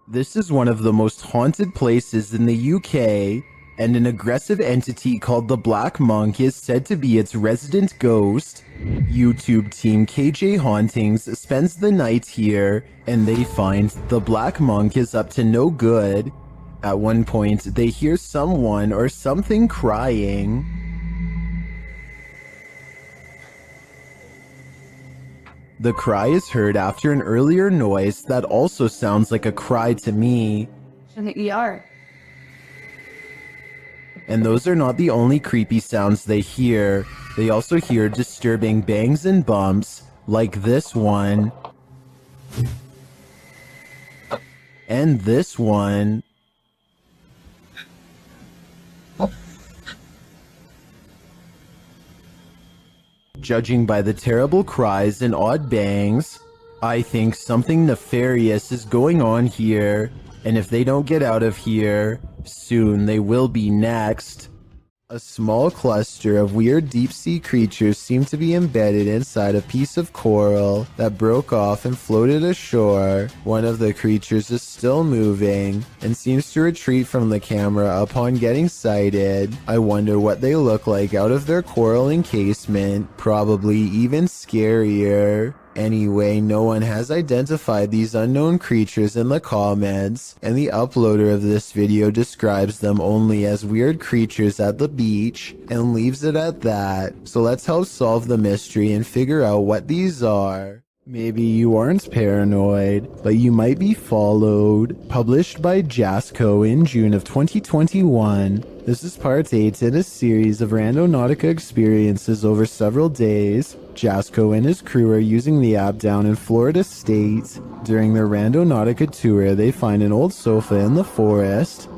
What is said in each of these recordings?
This is one of the most haunted places in the UK, and an aggressive entity called the Black Monk is said to be its resident ghost. YouTube team KJ Hauntings spends the night here, and they find the Black Monk is up to no good. At one point, they hear someone or something crying. The cry is heard after an earlier noise that also sounds like a cry to me. In the ER. And those are not the only creepy sounds they hear. They also hear disturbing bangs and bumps, like this one. And this one. Judging by the terrible cries and odd bangs, I think something nefarious is going on here, and if they don't get out of here, soon they will be next. A small cluster of weird deep-sea creatures seem to be embedded inside a piece of coral that broke off and floated ashore. One of the creatures is still moving and seems to retreat from the camera upon getting sighted. I wonder what they look like out of their coral encasement, probably even scarier. Anyway, no one has identified these unknown creatures in the comments, and the uploader of this video describes them only as weird creatures at the beach, and leaves it at that. So let's help solve the mystery and figure out what these are. Maybe you aren't paranoid, but you might be followed. Published by Jasco in June of 2021. This is part 8 in a series of Randonautica experiences over several days. Jasco and his crew are using the app down in Florida State. During their Randonautica tour, they find an old sofa in the forest.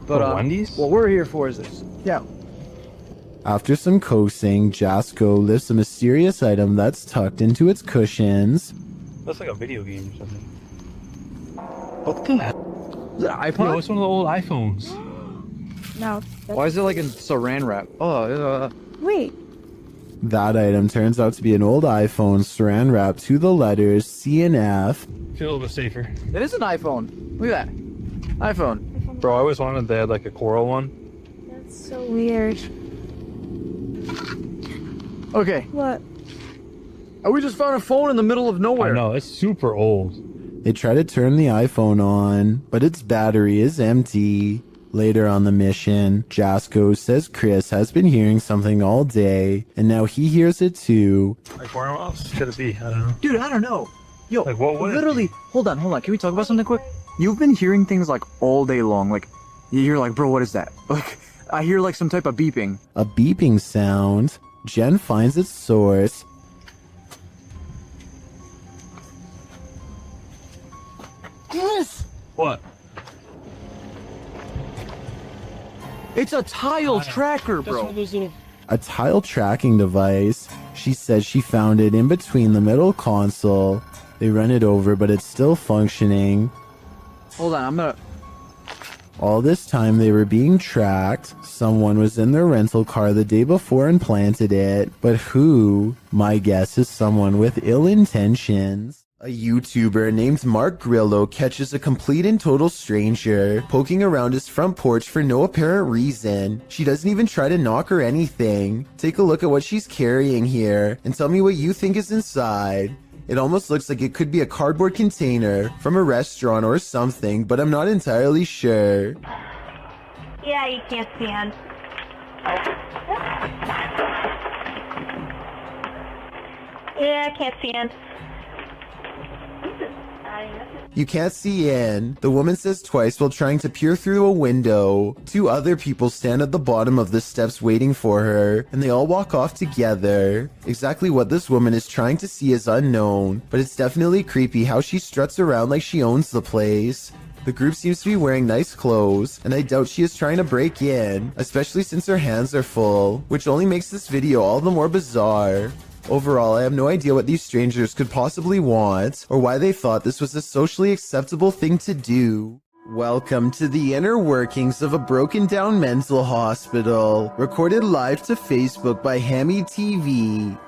But Wendy's? what we're here for is this. Yeah. After some coaxing, Jasco lifts a mysterious item that's tucked into its cushions. That's like a video game or something. What the hell? Is it an iPod? No, it's one of the old iPhones. No. Why is it like in saran wrap? Oh, Wait. That item turns out to be an old iPhone saran wrapped to the letters C and F. Feel a little bit safer. it is an iPhone. Look at that. iPhone. Bro, I always wanted they had like a coral one. That's so weird. Okay. What? We just found a phone in the middle of nowhere. I know, it's super old. They try to turn the iPhone on, but its battery is empty. Later on the mission, Jasco says Chris has been hearing something all day, and now he hears it too. Like where else could it be? I don't know. Dude, I don't know. Yo, Like, what would it literally, hold on. Can we talk about something quick? You've been hearing things like all day long. Like, you're like, bro, what is that? Like, I hear like some type of beeping. A beeping sound. Jen finds its source. Yes! What? It's a tile tracker, That's one bro. of those little... A tile tracking device. She says she found it in between the middle console. They run it over, but it's still functioning. Hold on, I'm gonna... All this time they were being tracked. Someone was in their rental car the day before and planted it. But who? My guess is someone with ill intentions. A YouTuber named Mark Grillo catches a complete and total stranger poking around his front porch for no apparent reason. She doesn't even try to knock or anything. Take a look at what she's carrying here and tell me what you think is inside. It almost looks like it could be a cardboard container from a restaurant or something, but I'm not entirely sure. Yeah, you can't stand. Yeah, I can't stand. You can't see in, the woman says twice while trying to peer through a window. Two other people stand at the bottom of the steps waiting for her, and they all walk off together. Exactly what this woman is trying to see is unknown, but it's definitely creepy how she struts around like she owns the place. The group seems to be wearing nice clothes, and I doubt she is trying to break in, especially since her hands are full, which only makes this video all the more bizarre. Overall, I have no idea what these strangers could possibly want, or why they thought this was a socially acceptable thing to do. Welcome to the inner workings of a broken down mental hospital, recorded live to Facebook by Hammy TV.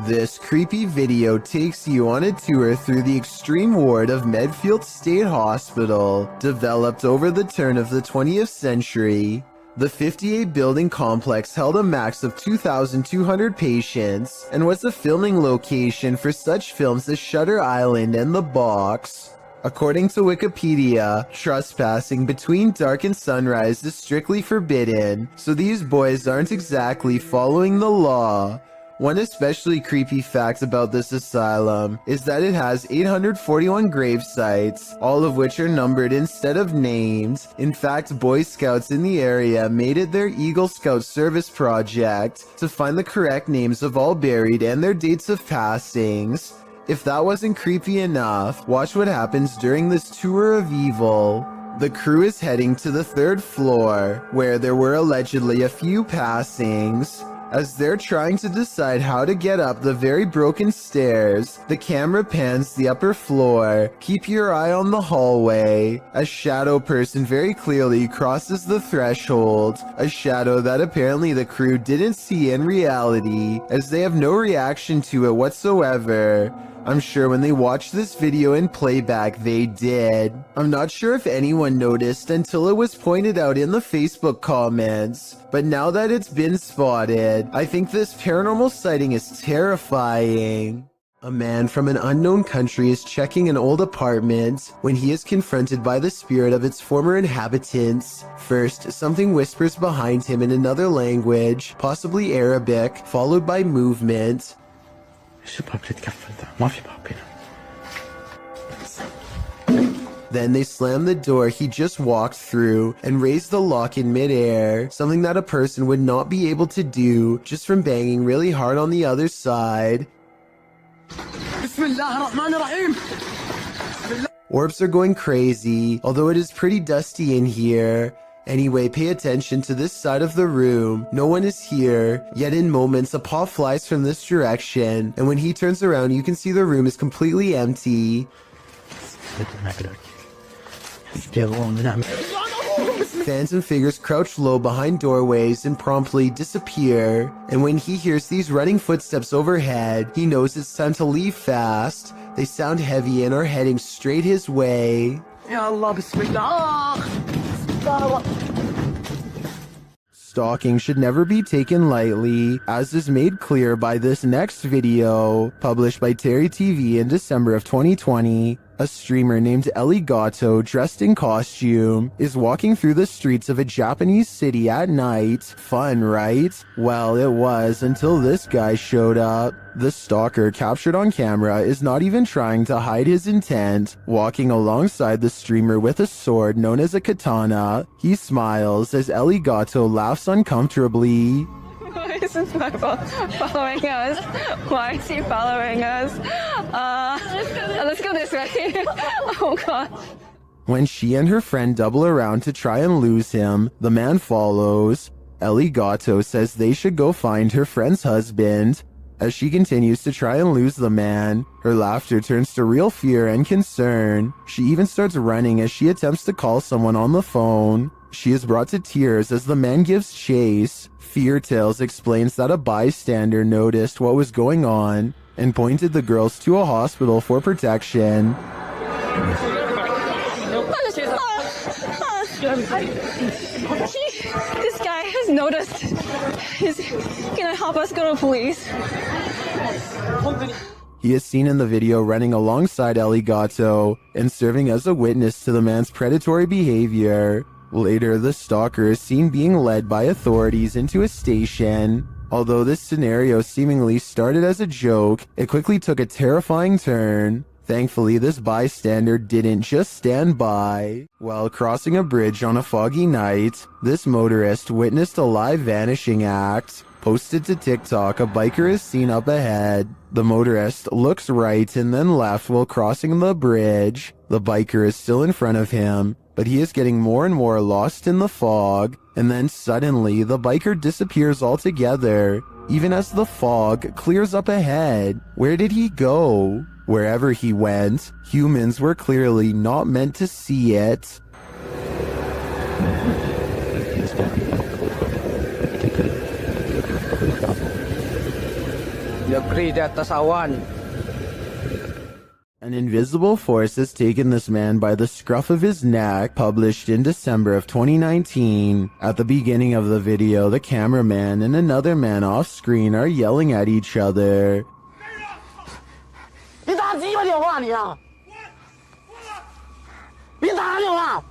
This creepy video takes you on a tour through the extreme ward of Medfield State Hospital, developed over the turn of the 20th century. The 58-building complex held a max of 2,200 patients and was a filming location for such films as Shutter Island and The Box. According to Wikipedia, trespassing between dark and sunrise is strictly forbidden, so these boys aren't exactly following the law. One especially creepy fact about this asylum is that it has 841 grave sites, all of which are numbered instead of named. In fact, Boy Scouts in the area made it their Eagle Scout service project to find the correct names of all buried and their dates of passings. If that wasn't creepy enough, watch what happens during this tour of evil. The crew is heading to the 3rd floor, where there were allegedly a few passings. As they're trying to decide how to get up the very broken stairs, the camera pans the upper floor. Keep your eye on the hallway. A shadow person very clearly crosses the threshold, a shadow that apparently the crew didn't see in reality, as they have no reaction to it whatsoever. I'm sure when they watched this video in playback, they did. I'm not sure if anyone noticed until it was pointed out in the Facebook comments, but now that it's been spotted, I think this paranormal sighting is terrifying. A man from an unknown country is checking an old apartment when he is confronted by the spirit of its former inhabitants. First, something whispers behind him in another language, possibly Arabic, followed by movement. Then they slam the door he just walked through and raise the lock in midair, something that a person would not be able to do just from banging really hard on the other side. Orbs are going crazy, although it is pretty dusty in here. Anyway, pay attention to this side of the room. No one is here, yet in moments a paw flies from this direction, and when he turns around you can see the room is completely empty. Phantom figures crouch low behind doorways and promptly disappear, and when he hears these running footsteps overhead, he knows it's time to leave fast. They sound heavy and are heading straight his way. Stalking should never be taken lightly, as is made clear by this next video, published by Terry TV in December of 2020. A streamer named Ellie Gatto, dressed in costume, is walking through the streets of a Japanese city at night. Fun, right? Well, it was until this guy showed up. The stalker, captured on camera, is not even trying to hide his intent, walking alongside the streamer with a sword known as a katana. He smiles as Ellie Gatto laughs uncomfortably. Why is this guy following us? Why is he following us? Let's go this way. Oh god. When she and her friend double around to try and lose him, the man follows. Ellie Gatto says they should go find her friend's husband. As she continues to try and lose the man, her laughter turns to real fear and concern. She even starts running as she attempts to call someone on the phone. She is brought to tears as the man gives chase. Fear Tales explains that a bystander noticed what was going on and pointed the girls to a hospital for protection. This guy has noticed. He's gonna help us go to police. He is seen in the video running alongside Ellie Gatto and serving as a witness to the man's predatory behavior. Later, the stalker is seen being led by authorities into a station. Although this scenario seemingly started as a joke, it quickly took a terrifying turn. Thankfully, this bystander didn't just stand by. While crossing a bridge on a foggy night, this motorist witnessed a live vanishing act. Posted to TikTok, a biker is seen up ahead. The motorist looks right and then left while crossing the bridge. The biker is still in front of him, but he is getting more and more lost in the fog, and then suddenly the biker disappears altogether, even as the fog clears up ahead. Where did he go? Wherever he went, humans were clearly not meant to see it. Negeri di atas awan. An invisible force has taken this man by the scruff of his neck, published in December of 2019. At the beginning of the video, the cameraman and another man off screen are yelling at each other. 你打鸡巴电话你啊！你打啥电话？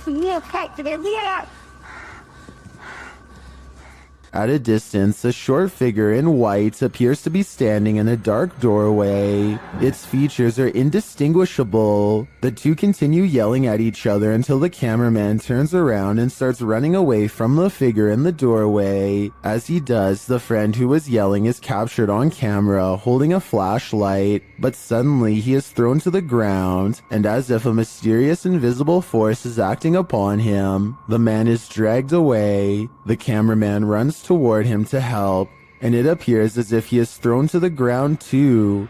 你也太这个厉害！ At a distance, a short figure in white appears to be standing in a dark doorway. Its features are indistinguishable. The two continue yelling at each other until the cameraman turns around and starts running away from the figure in the doorway. As he does, the friend who was yelling is captured on camera holding a flashlight, but suddenly he is thrown to the ground, and as if a mysterious invisible force is acting upon him, the man is dragged away. The cameraman runs toward him to help, and it appears as if he is thrown to the ground too.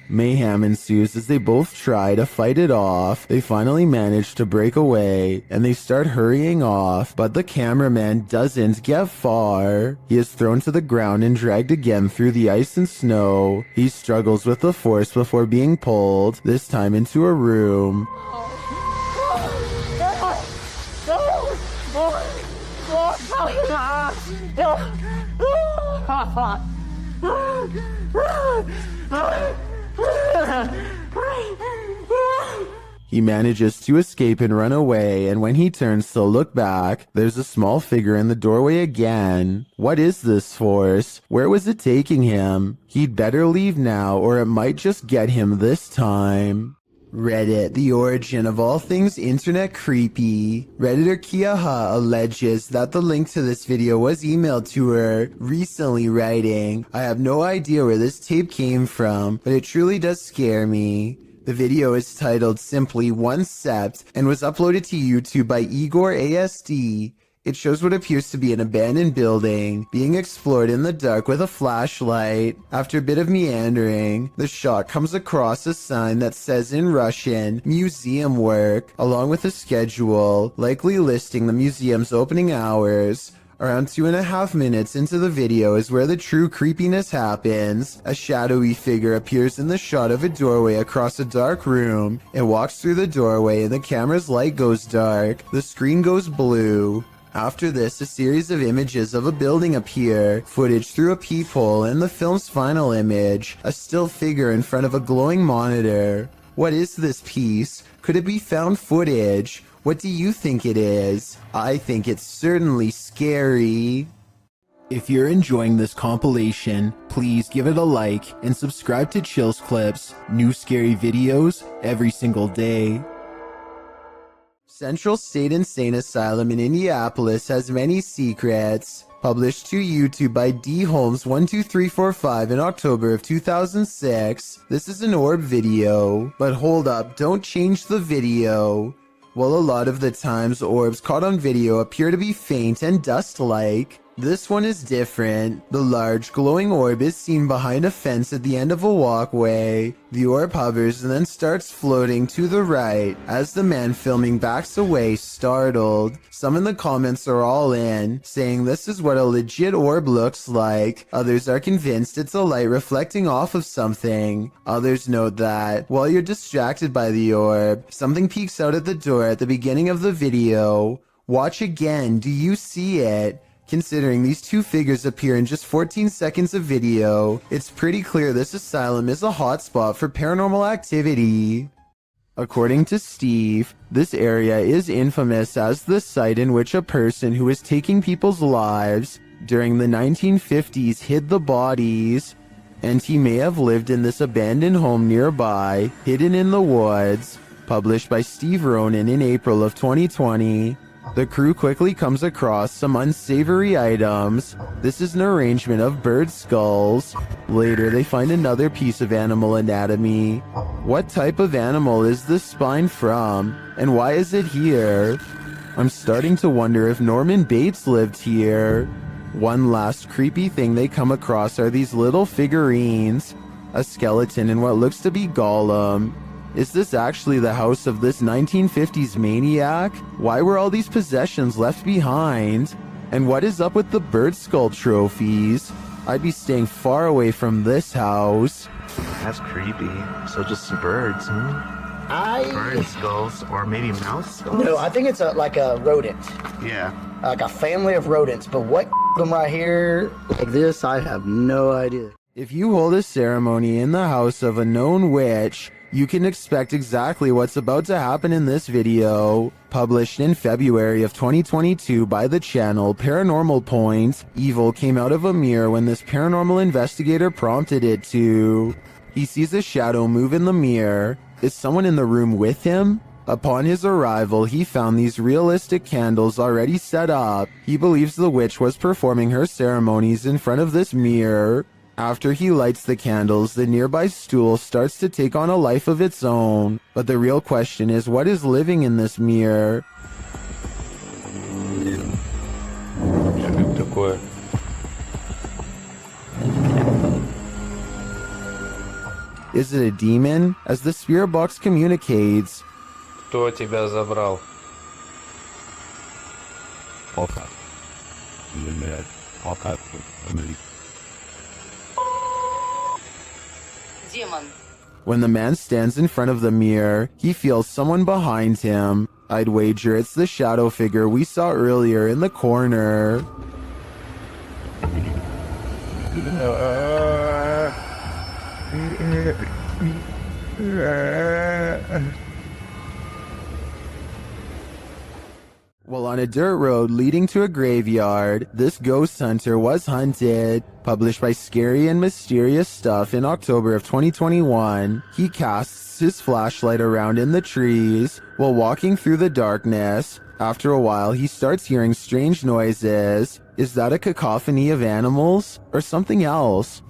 Mayhem ensues as they both try to fight it off. They finally manage to break away and they start hurrying off, but the cameraman doesn't get far. He is thrown to the ground and dragged again through the ice and snow. He struggles with the force before being pulled, this time into a room. He manages to escape and run away, and when he turns to look back, there's a small figure in the doorway again. What is this force? Where was it taking him? He'd better leave now, or it might just get him this time. Reddit, the origin of all things internet creepy. Redditor Kiaha alleges that the link to this video was emailed to her recently, writing, "I have no idea where this tape came from, but it truly does scare me." The video is titled simply One Sept and was uploaded to YouTube by Igor ASD. It shows what appears to be an abandoned building being explored in the dark with a flashlight. After a bit of meandering, the shot comes across a sign that says in Russian, "Museum Work," along with a schedule, likely listing the museum's opening hours. Around 2.5 minutes into the video is where the true creepiness happens. A shadowy figure appears in the shot of a doorway across a dark room. It walks through the doorway and the camera's light goes dark. The screen goes blue. After this, a series of images of a building appear, footage through a peephole, and the film's final image, a still figure in front of a glowing monitor. What is this piece? Could it be found footage? What do you think it is? I think it's certainly scary. If you're enjoying this compilation, please give it a like and subscribe to Chills Clips, new scary videos every single day. Central State Insane Asylum in Indianapolis has many secrets. Published to YouTube by D Holmes 12345 in October of 2006. This is an orb video. But hold up, don't change the video. Well, a lot of the times orbs caught on video appear to be faint and dust-like. This one is different. The large glowing orb is seen behind a fence at the end of a walkway. The orb hovers and then starts floating to the right as the man filming backs away, startled. Some in the comments are all in, saying this is what a legit orb looks like. Others are convinced it's a light reflecting off of something. Others note that, while you're distracted by the orb, something peeks out at the door at the beginning of the video. Watch again, do you see it? Considering these two figures appear in just 14 seconds of video, it's pretty clear this asylum is a hotspot for paranormal activity. According to Steve, this area is infamous as the site in which a person who was taking people's lives during the 1950s hid the bodies, and he may have lived in this abandoned home nearby, hidden in the woods. Published by Steve Ronan in April of 2020. The crew quickly comes across some unsavory items. This is an arrangement of bird skulls. Later, they find another piece of animal anatomy. What type of animal is this spine from? And why is it here? I'm starting to wonder if Norman Bates lived here. One last creepy thing they come across are these little figurines. A skeleton and what looks to be Gollum. Is this actually the house of this 1950s maniac? Why were all these possessions left behind? And what is up with the bird skull trophies? I'd be staying far away from this house. That's creepy. So just some birds, huh? Bird skulls, or maybe mouse skulls? No, I think it's like a rodent. Yeah. Like a family of rodents. But what them right here like this, I have no idea. If you hold a ceremony in the house of a known witch, you can expect exactly what's about to happen in this video. Published in February of 2022 by the channel Paranormal Point, evil came out of a mirror when this paranormal investigator prompted it to. He sees a shadow move in the mirror. Is someone in the room with him? Upon his arrival, he found these realistic candles already set up. He believes the witch was performing her ceremonies in front of this mirror. After he lights the candles, the nearby stool starts to take on a life of its own. But the real question is, what is living in this mirror? Такое. Is it a demon? As the spirit box communicates, Кто тебя забрал? when the man stands in front of the mirror, he feels someone behind him. I'd wager it's the shadow figure we saw earlier in the corner. While on a dirt road leading to a graveyard, this ghost hunter was hunted. Published by Scary and Mysterious Stuff in October of 2021, he casts his flashlight around in the trees while walking through the darkness. After a while, he starts hearing strange noises. Is that a cacophony of animals or something else?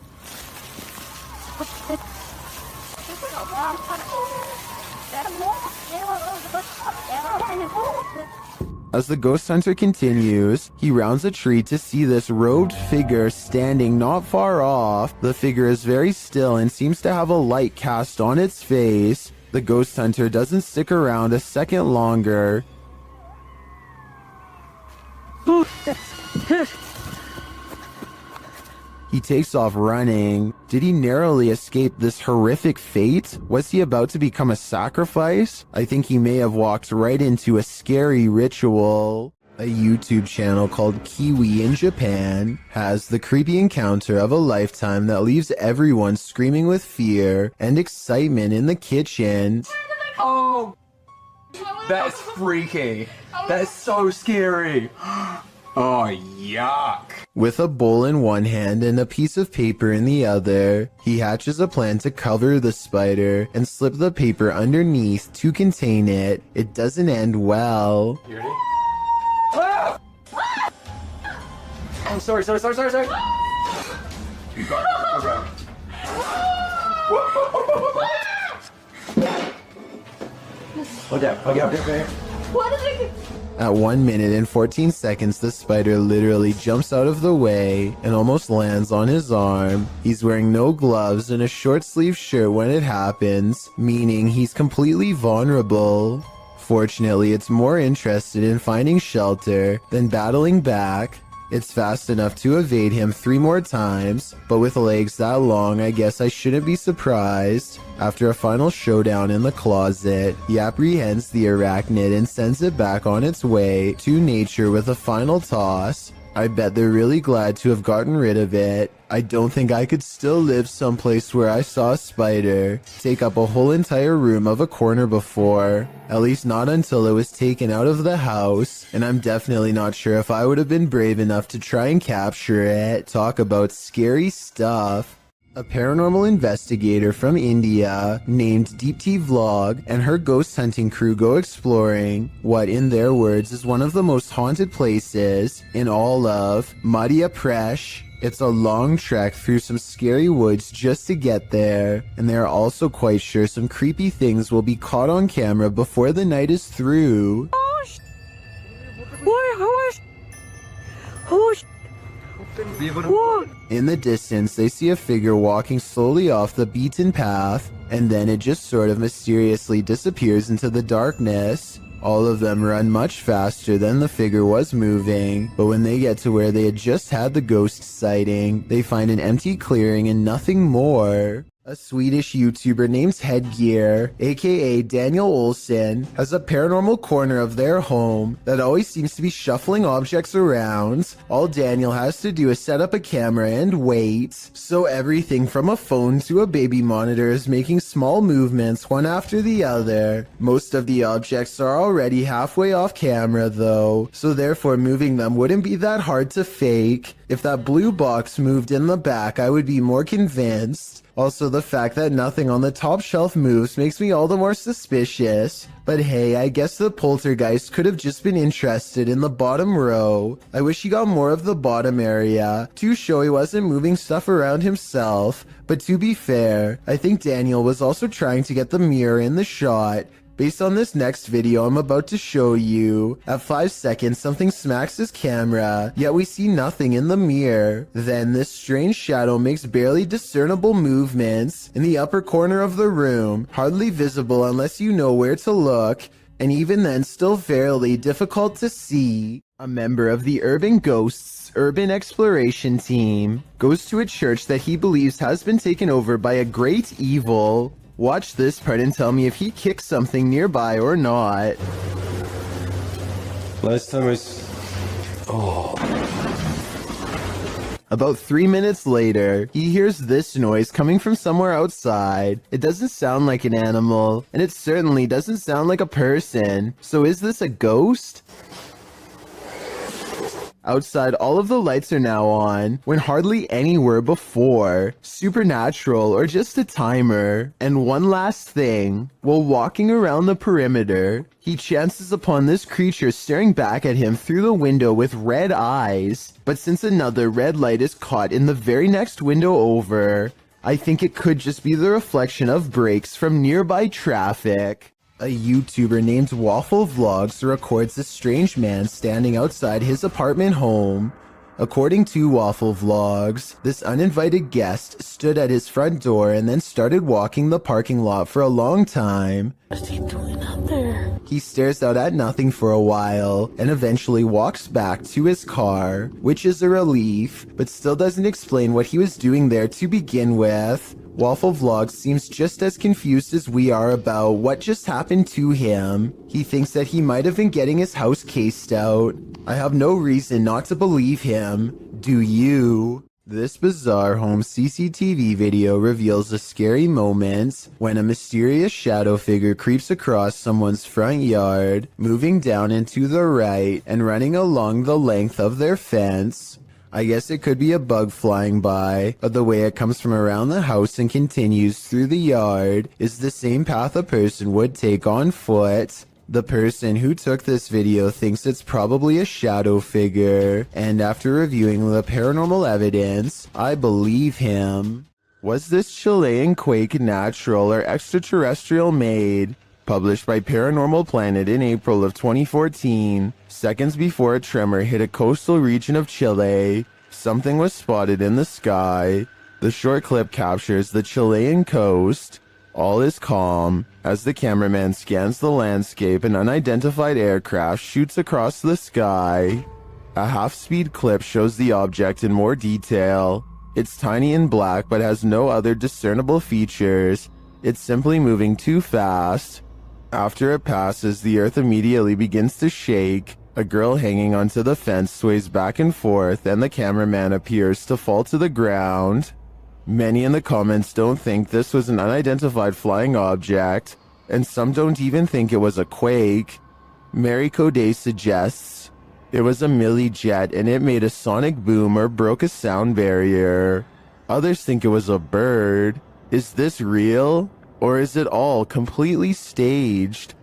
As the ghost hunter continues, he rounds a tree to see this robed figure standing not far off. The figure is very still and seems to have a light cast on its face. The ghost hunter doesn't stick around a second longer. He takes off running. Did he narrowly escape this horrific fate? Was he about to become a sacrifice? I think he may have walked right into a scary ritual. A YouTube channel called Kiwi in Japan has the creepy encounter of a lifetime that leaves everyone screaming with fear and excitement in the kitchen. Oh, that's freaky. That's so scary. Oh, yuck. With a bowl in one hand and a piece of paper in the other, he hatches a plan to cover the spider and slip the paper underneath to contain it. It doesn't end well. You ready? Ah! Oh, sorry. You got it. Okay. What is it? At 1 minute and 14 seconds, the spider literally jumps out of the way and almost lands on his arm. He's wearing no gloves and a short sleeve shirt when it happens, meaning he's completely vulnerable. Fortunately, it's more interested in finding shelter than battling back. It's fast enough to evade him 3 more times, but with legs that long, I guess I shouldn't be surprised. After a final showdown in the closet, he apprehends the arachnid and sends it back on its way to nature with a final toss. I bet they're really glad to have gotten rid of it. I don't think I could still live someplace where I saw a spider take up a whole entire room of a corner before. At least not until it was taken out of the house, and I'm definitely not sure if I would have been brave enough to try and capture it. Talk about scary stuff. A paranormal investigator from India named Deep Tea Vlog and her ghost hunting crew go exploring what, in their words, is one of the most haunted places in all of Madhya Pradesh. It's a long trek through some scary woods just to get there, and they are also quite sure some creepy things will be caught on camera before the night is through. In the distance, they see a figure walking slowly off the beaten path, and then it just sort of mysteriously disappears into the darkness. All of them run much faster than the figure was moving, but when they get to where they had just had the ghost sighting, they find an empty clearing and nothing more. A Swedish YouTuber named Headgear, aka Daniel Olsen, has a paranormal corner of their home that always seems to be shuffling objects around. All Daniel has to do is set up a camera and wait. So everything from a phone to a baby monitor is making small movements one after the other. Most of the objects are already halfway off camera though, so therefore moving them wouldn't be that hard to fake. If that blue box moved in the back, I would be more convinced. Also, the fact that nothing on the top shelf moves makes me all the more suspicious. But hey, I guess the poltergeist could have just been interested in the bottom row. I wish he got more of the bottom area to show he wasn't moving stuff around himself. But to be fair, I think Daniel was also trying to get the mirror in the shot. Based on this next video I'm about to show you, at 5 seconds something smacks his camera, yet we see nothing in the mirror. Then this strange shadow makes barely discernible movements in the upper corner of the room, hardly visible unless you know where to look, and even then still fairly difficult to see. A member of the Urban Ghosts Urban Exploration Team goes to a church that he believes has been taken over by a great evil. Watch this part and tell me if he kicks something nearby or not. Last time About 3 minutes later, he hears this noise coming from somewhere outside. It doesn't sound like an animal, and it certainly doesn't sound like a person. So is this a ghost? Outside, all of the lights are now on, when hardly any were before. Supernatural or just a timer. And one last thing, while walking around the perimeter, he chances upon this creature staring back at him through the window with red eyes. But since another red light is caught in the very next window over, I think it could just be the reflection of brakes from nearby traffic. A YouTuber named Waffle Vlogs records a strange man standing outside his apartment home. According to Waffle Vlogs, this uninvited guest stood at his front door and then started walking the parking lot for a long time. What's he doing out there? He stares out at nothing for a while and eventually walks back to his car, which is a relief, but still doesn't explain what he was doing there to begin with. Waffle Vlogs seems just as confused as we are about what just happened to him. He thinks that he might have been getting his house cased out. I have no reason not to believe him. Do you? This bizarre home CCTV video reveals a scary moment when a mysterious shadow figure creeps across someone's front yard, moving down and to the right and running along the length of their fence. I guess it could be a bug flying by, but the way it comes from around the house and continues through the yard is the same path a person would take on foot. The person who took this video thinks it's probably a shadow figure, and after reviewing the paranormal evidence, I believe him. Was this Chilean quake natural or extraterrestrial made? Published by Paranormal Planet in April of 2014, seconds before a tremor hit a coastal region of Chile, something was spotted in the sky. The short clip captures the Chilean coast. All is calm as the cameraman scans the landscape. An unidentified aircraft shoots across the sky. A half-speed clip shows the object in more detail. It's tiny and black but has no other discernible features. It's simply moving too fast. After it passes, the earth immediately begins to shake. A girl hanging onto the fence sways back and forth, and the cameraman appears to fall to the ground. Many in the comments don't think this was an unidentified flying object, and some don't even think it was a quake. Mary Coday suggests it was a milli jet and it made a sonic boom or broke a sound barrier. Others think it was a bird. Is this real? Or is it all completely staged?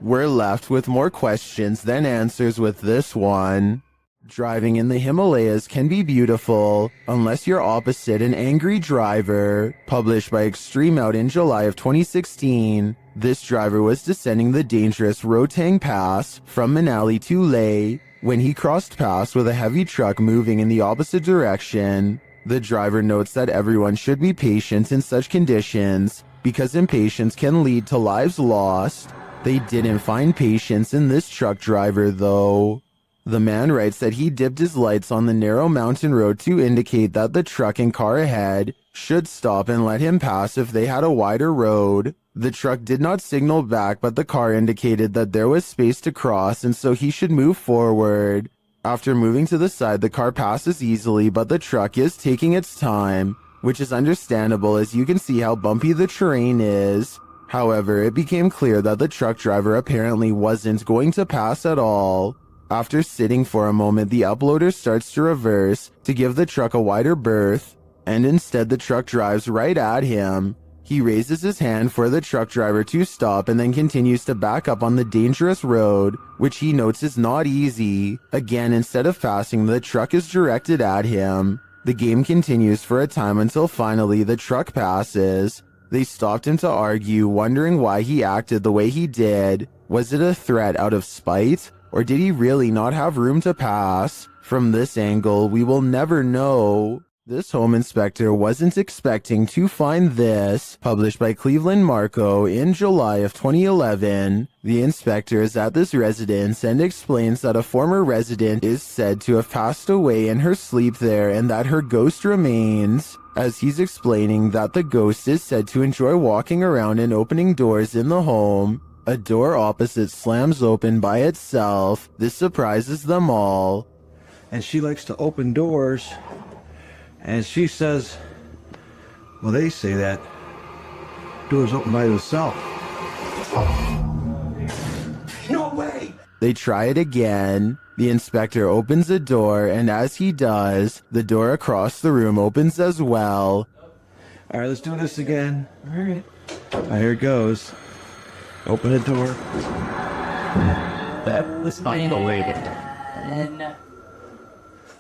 We're left with more questions than answers with this one. Driving in the Himalayas can be beautiful, unless you're opposite an angry driver. Published by Extreme Out in July of 2016, this driver was descending the dangerous Rotang Pass from Manali to Leh. When he crossed paths with a heavy truck moving in the opposite direction, the driver notes that everyone should be patient in such conditions because impatience can lead to lives lost. They didn't find patience in this truck driver though. The man writes that he dipped his lights on the narrow mountain road to indicate that the truck and car ahead should stop and let him pass if they had a wider road. The truck did not signal back, but the car indicated that there was space to cross and so he should move forward. After moving to the side, the car passes easily, but the truck is taking its time, which is understandable as you can see how bumpy the terrain is. However, it became clear that the truck driver apparently wasn't going to pass at all. After sitting for a moment, the uploader starts to reverse to give the truck a wider berth, and instead the truck drives right at him. He raises his hand for the truck driver to stop and then continues to back up on the dangerous road, which he notes is not easy. Again, instead of passing, the truck is directed at him. The game continues for a time until finally the truck passes. They stopped him to argue, wondering why he acted the way he did. Was it a threat out of spite? Or did he really not have room to pass? From this angle, we will never know. This home inspector wasn't expecting to find this. Published by Cleveland Marco in July of 2011. The inspector is at this residence and explains that a former resident is said to have passed away in her sleep there and that her ghost remains. As he's explaining that the ghost is said to enjoy walking around and opening doors in the home, a door opposite slams open by itself. This surprises them all. And she likes to open doors. And she says, well, they say that doors open by themselves. No way! They try it again. The inspector opens a door, and as he does, the door across the room opens as well. All right, let's do this again. All right. Here it goes. Open the door. That was finally.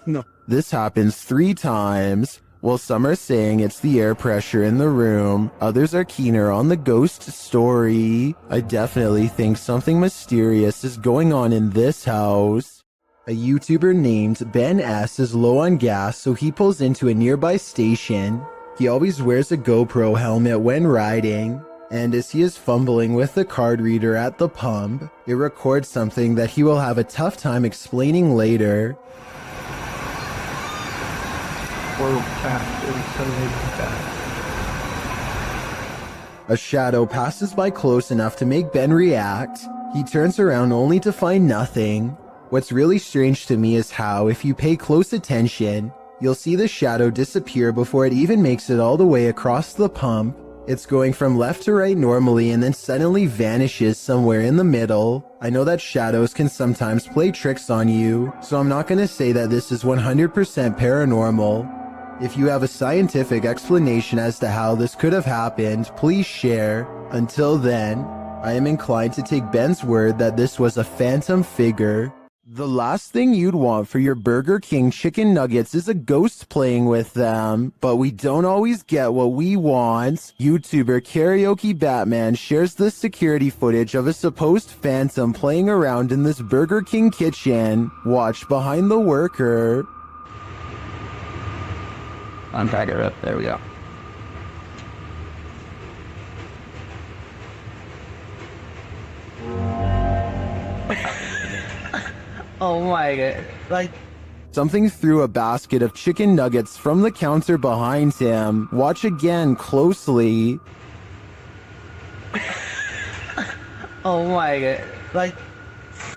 No. This happens 3 times. While some are saying it's the air pressure in the room, others are keener on the ghost story. I definitely think something mysterious is going on in this house. A YouTuber named Ben S is low on gas, so he pulls into a nearby station. He always wears a GoPro helmet when riding, and as he is fumbling with the card reader at the pump, it records something that he will have a tough time explaining later. A shadow passes by close enough to make Ben react. He turns around only to find nothing. What's really strange to me is how, if you pay close attention, you'll see the shadow disappear before it even makes it all the way across the pump. It's going from left to right normally and then suddenly vanishes somewhere in the middle. I know that shadows can sometimes play tricks on you, so I'm not going to say that this is 100% paranormal. If you have a scientific explanation as to how this could have happened, please share. Until then, I am inclined to take Ben's word that this was a phantom figure. The last thing you'd want for your Burger King chicken nuggets is a ghost playing with them, but we don't always get what we want. YouTuber Karaoke Batman shares the security footage of a supposed phantom playing around in this Burger King kitchen. Watch behind the worker. Unpack her up. There we go. Oh my god. Like, Something threw a basket of chicken nuggets from the counter behind him. Watch again closely. oh my god. Like,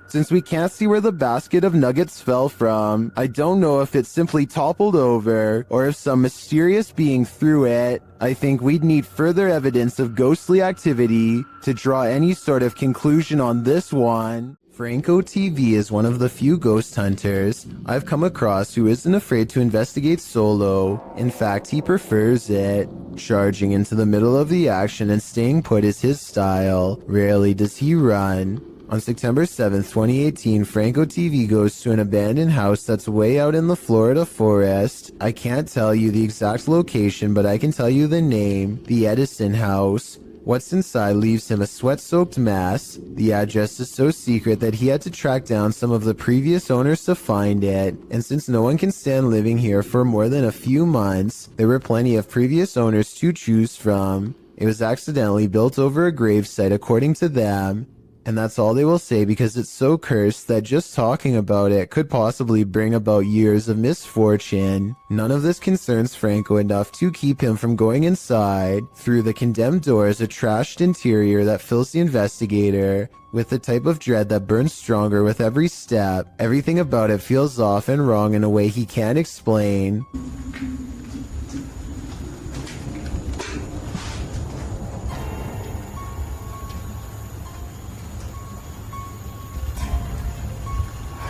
Since we can't see where the basket of nuggets fell from, I don't know if it simply toppled over or if some mysterious being threw it. I think we'd need further evidence of ghostly activity to draw any sort of conclusion on this one. Franco TV is one of the few ghost hunters I've come across who isn't afraid to investigate solo. In fact, he prefers it. Charging into the middle of the action and staying put is his style. Rarely does he run. On September 7th, 2018, Franco TV goes to an abandoned house that's way out in the Florida forest. I can't tell you the exact location, but I can tell you the name, the Edison House. What's inside leaves him a sweat-soaked mess. The address is so secret that he had to track down some of the previous owners to find it, and since no one can stand living here for more than a few months, there were plenty of previous owners to choose from. It was accidentally built over a gravesite according to them, and that's all they will say because it's so cursed that just talking about it could possibly bring about years of misfortune. None of this concerns Franco enough to keep him from going inside. Through the condemned door is a trashed interior that fills the investigator with the type of dread that burns stronger with every step. Everything about it feels off and wrong in a way he can't explain.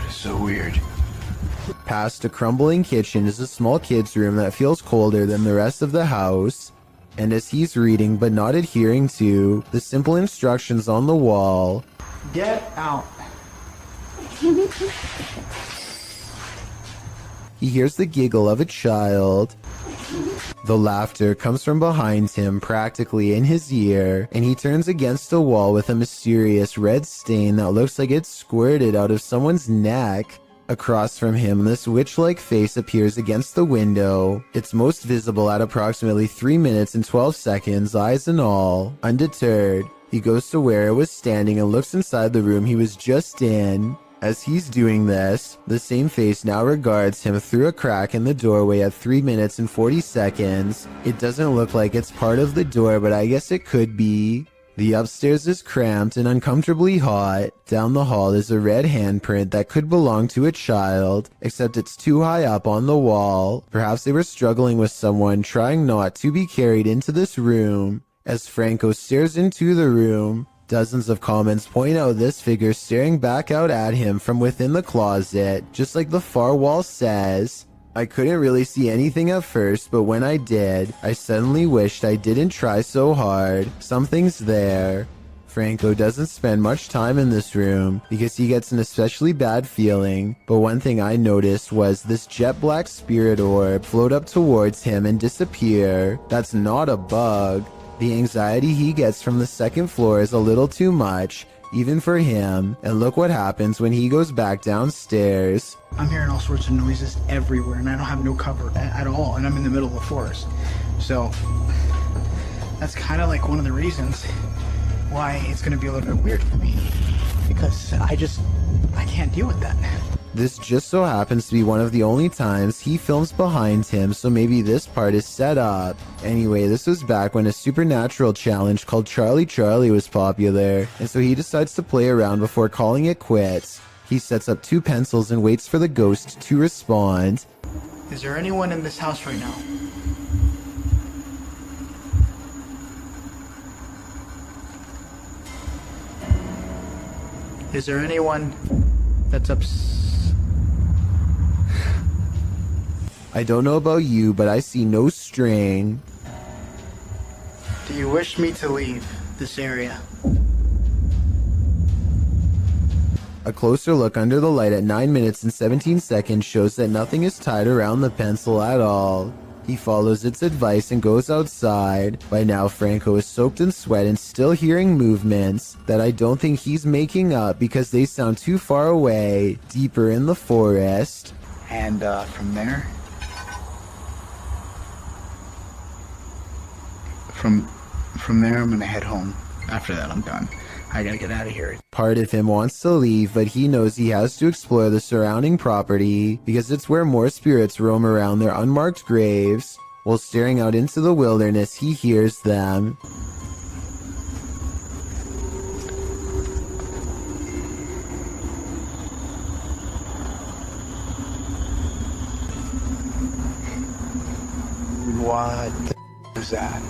So weird. Past a crumbling kitchen is a small kid's room that feels colder than the rest of the house. And as he's reading but not adhering to the simple instructions on the wall, Get out. he hears the giggle of a child. The laughter comes from behind him, practically in his ear, and he turns against a wall with a mysterious red stain that looks like it's squirted out of someone's neck. Across from him, this witch-like face appears against the window. It's most visible at approximately 3 minutes and 12 seconds, eyes and all. Undeterred, he goes to where it was standing and looks inside the room he was just in. As he's doing this, the same face now regards him through a crack in the doorway at 3 minutes and 40 seconds. It doesn't look like it's part of the door, but I guess it could be. The upstairs is cramped and uncomfortably hot. Down the hall is a red handprint that could belong to a child, except it's too high up on the wall. Perhaps they were struggling with someone, trying not to be carried into this room. As Franco stares into the room, dozens of comments point out this figure staring back out at him from within the closet, just like the far wall says. I couldn't really see anything at first, but when I did, I suddenly wished I didn't try so hard. Something's there. Franco doesn't spend much time in this room because he gets an especially bad feeling, but one thing I noticed was this jet black spirit orb float up towards him and disappear. That's not a bug. The anxiety he gets from the second floor is a little too much, even for him, and look what happens when he goes back downstairs. I'm hearing all sorts of noises everywhere, and I don't have no cover at all, and I'm in the middle of the forest. So, that's kind of like one of the reasons why it's going to be a little bit weird for me, because I can't deal with that. This just so happens to be one of the only times he films behind him, so maybe this part is set up. Anyway, this was back when a supernatural challenge called Charlie Charlie was popular, and so he decides to play around before calling it quits. He sets up 2 pencils and waits for the ghost to respond. Is there anyone in this house right now? Is there anyone that's I don't know about you, but I see no string. Do you wish me to leave this area? A closer look under the light at 9 minutes and 17 seconds shows that nothing is tied around the pencil at all. He follows its advice and goes outside. By now, Franco is soaked in sweat and still hearing movements that I don't think he's making up because they sound too far away, deeper in the forest. And from there, from there, I'm gonna head home. After that, I'm done. I gotta get out of here. Part of him wants to leave, but he knows he has to explore the surrounding property because it's where more spirits roam around their unmarked graves. While staring out into the wilderness, he hears them. What the is that?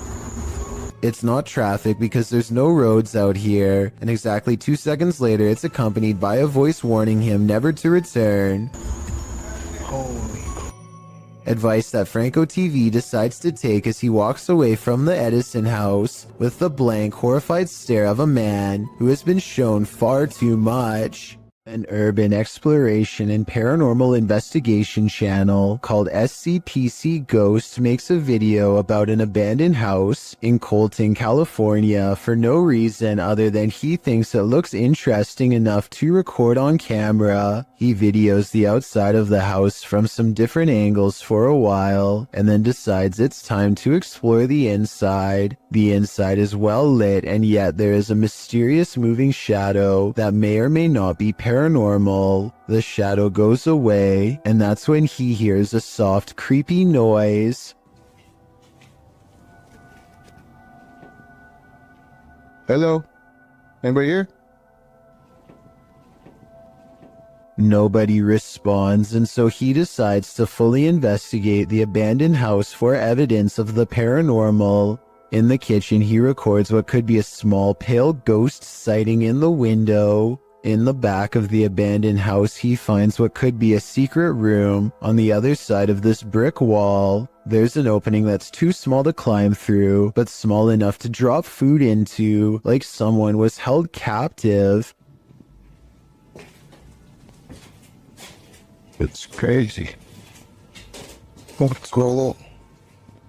It's not traffic because there's no roads out here, and exactly 2 seconds later it's accompanied by a voice warning him never to return. Holy. Advice that Franco TV decides to take as he walks away from the Edison house with the blank, horrified stare of a man who has been shown far too much. An urban exploration and paranormal investigation channel called SCPC Ghost makes a video about an abandoned house in Colton, California for no reason other than he thinks it looks interesting enough to record on camera. He videos the outside of the house from some different angles for a while and then decides it's time to explore the inside. The inside is well lit, and yet there is a mysterious moving shadow that may or may not be paranormal. The shadow goes away, and that's when he hears a soft, creepy noise. Hello? Anybody here? Nobody responds, and so he decides to fully investigate the abandoned house for evidence of the paranormal. In the kitchen, he records what could be a small pale ghost sighting in the window. In the back of the abandoned house, he finds what could be a secret room. On the other side of this brick wall, there's an opening that's too small to climb through, but small enough to drop food into, like someone was held captive. It's crazy. What's going on?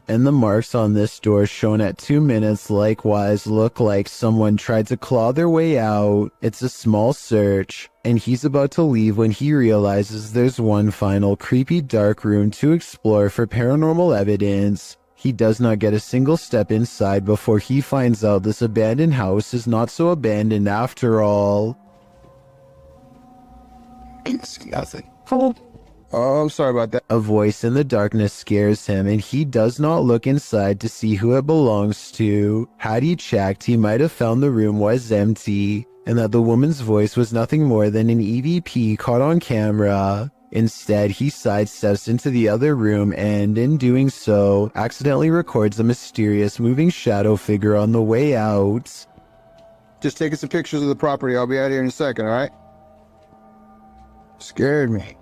And the marks on this door shown at 2 minutes likewise look like someone tried to claw their way out. It's a small search, and he's about to leave when he realizes there's one final creepy dark room to explore for paranormal evidence. He does not get a single step inside before he finds out this abandoned house is not so abandoned after all. It's nothing. Oh, I'm sorry about that. A voice in the darkness scares him, and he does not look inside to see who it belongs to. Had he checked, he might have found the room was empty, and that the woman's voice was nothing more than an EVP caught on camera. Instead, he sidesteps into the other room and, in doing so, accidentally records a mysterious moving shadow figure on the way out. Just taking some pictures of the property. I'll be out here in a second, all right? Scared me.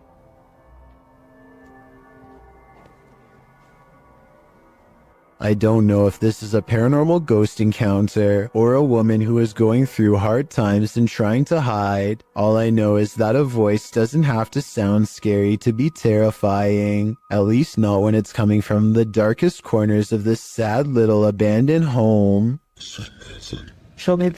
I don't know if this is a paranormal ghost encounter or a woman who is going through hard times and trying to hide. All I know is that a voice doesn't have to sound scary to be terrifying, at least not when it's coming from the corners of this sad little abandoned home. Show me.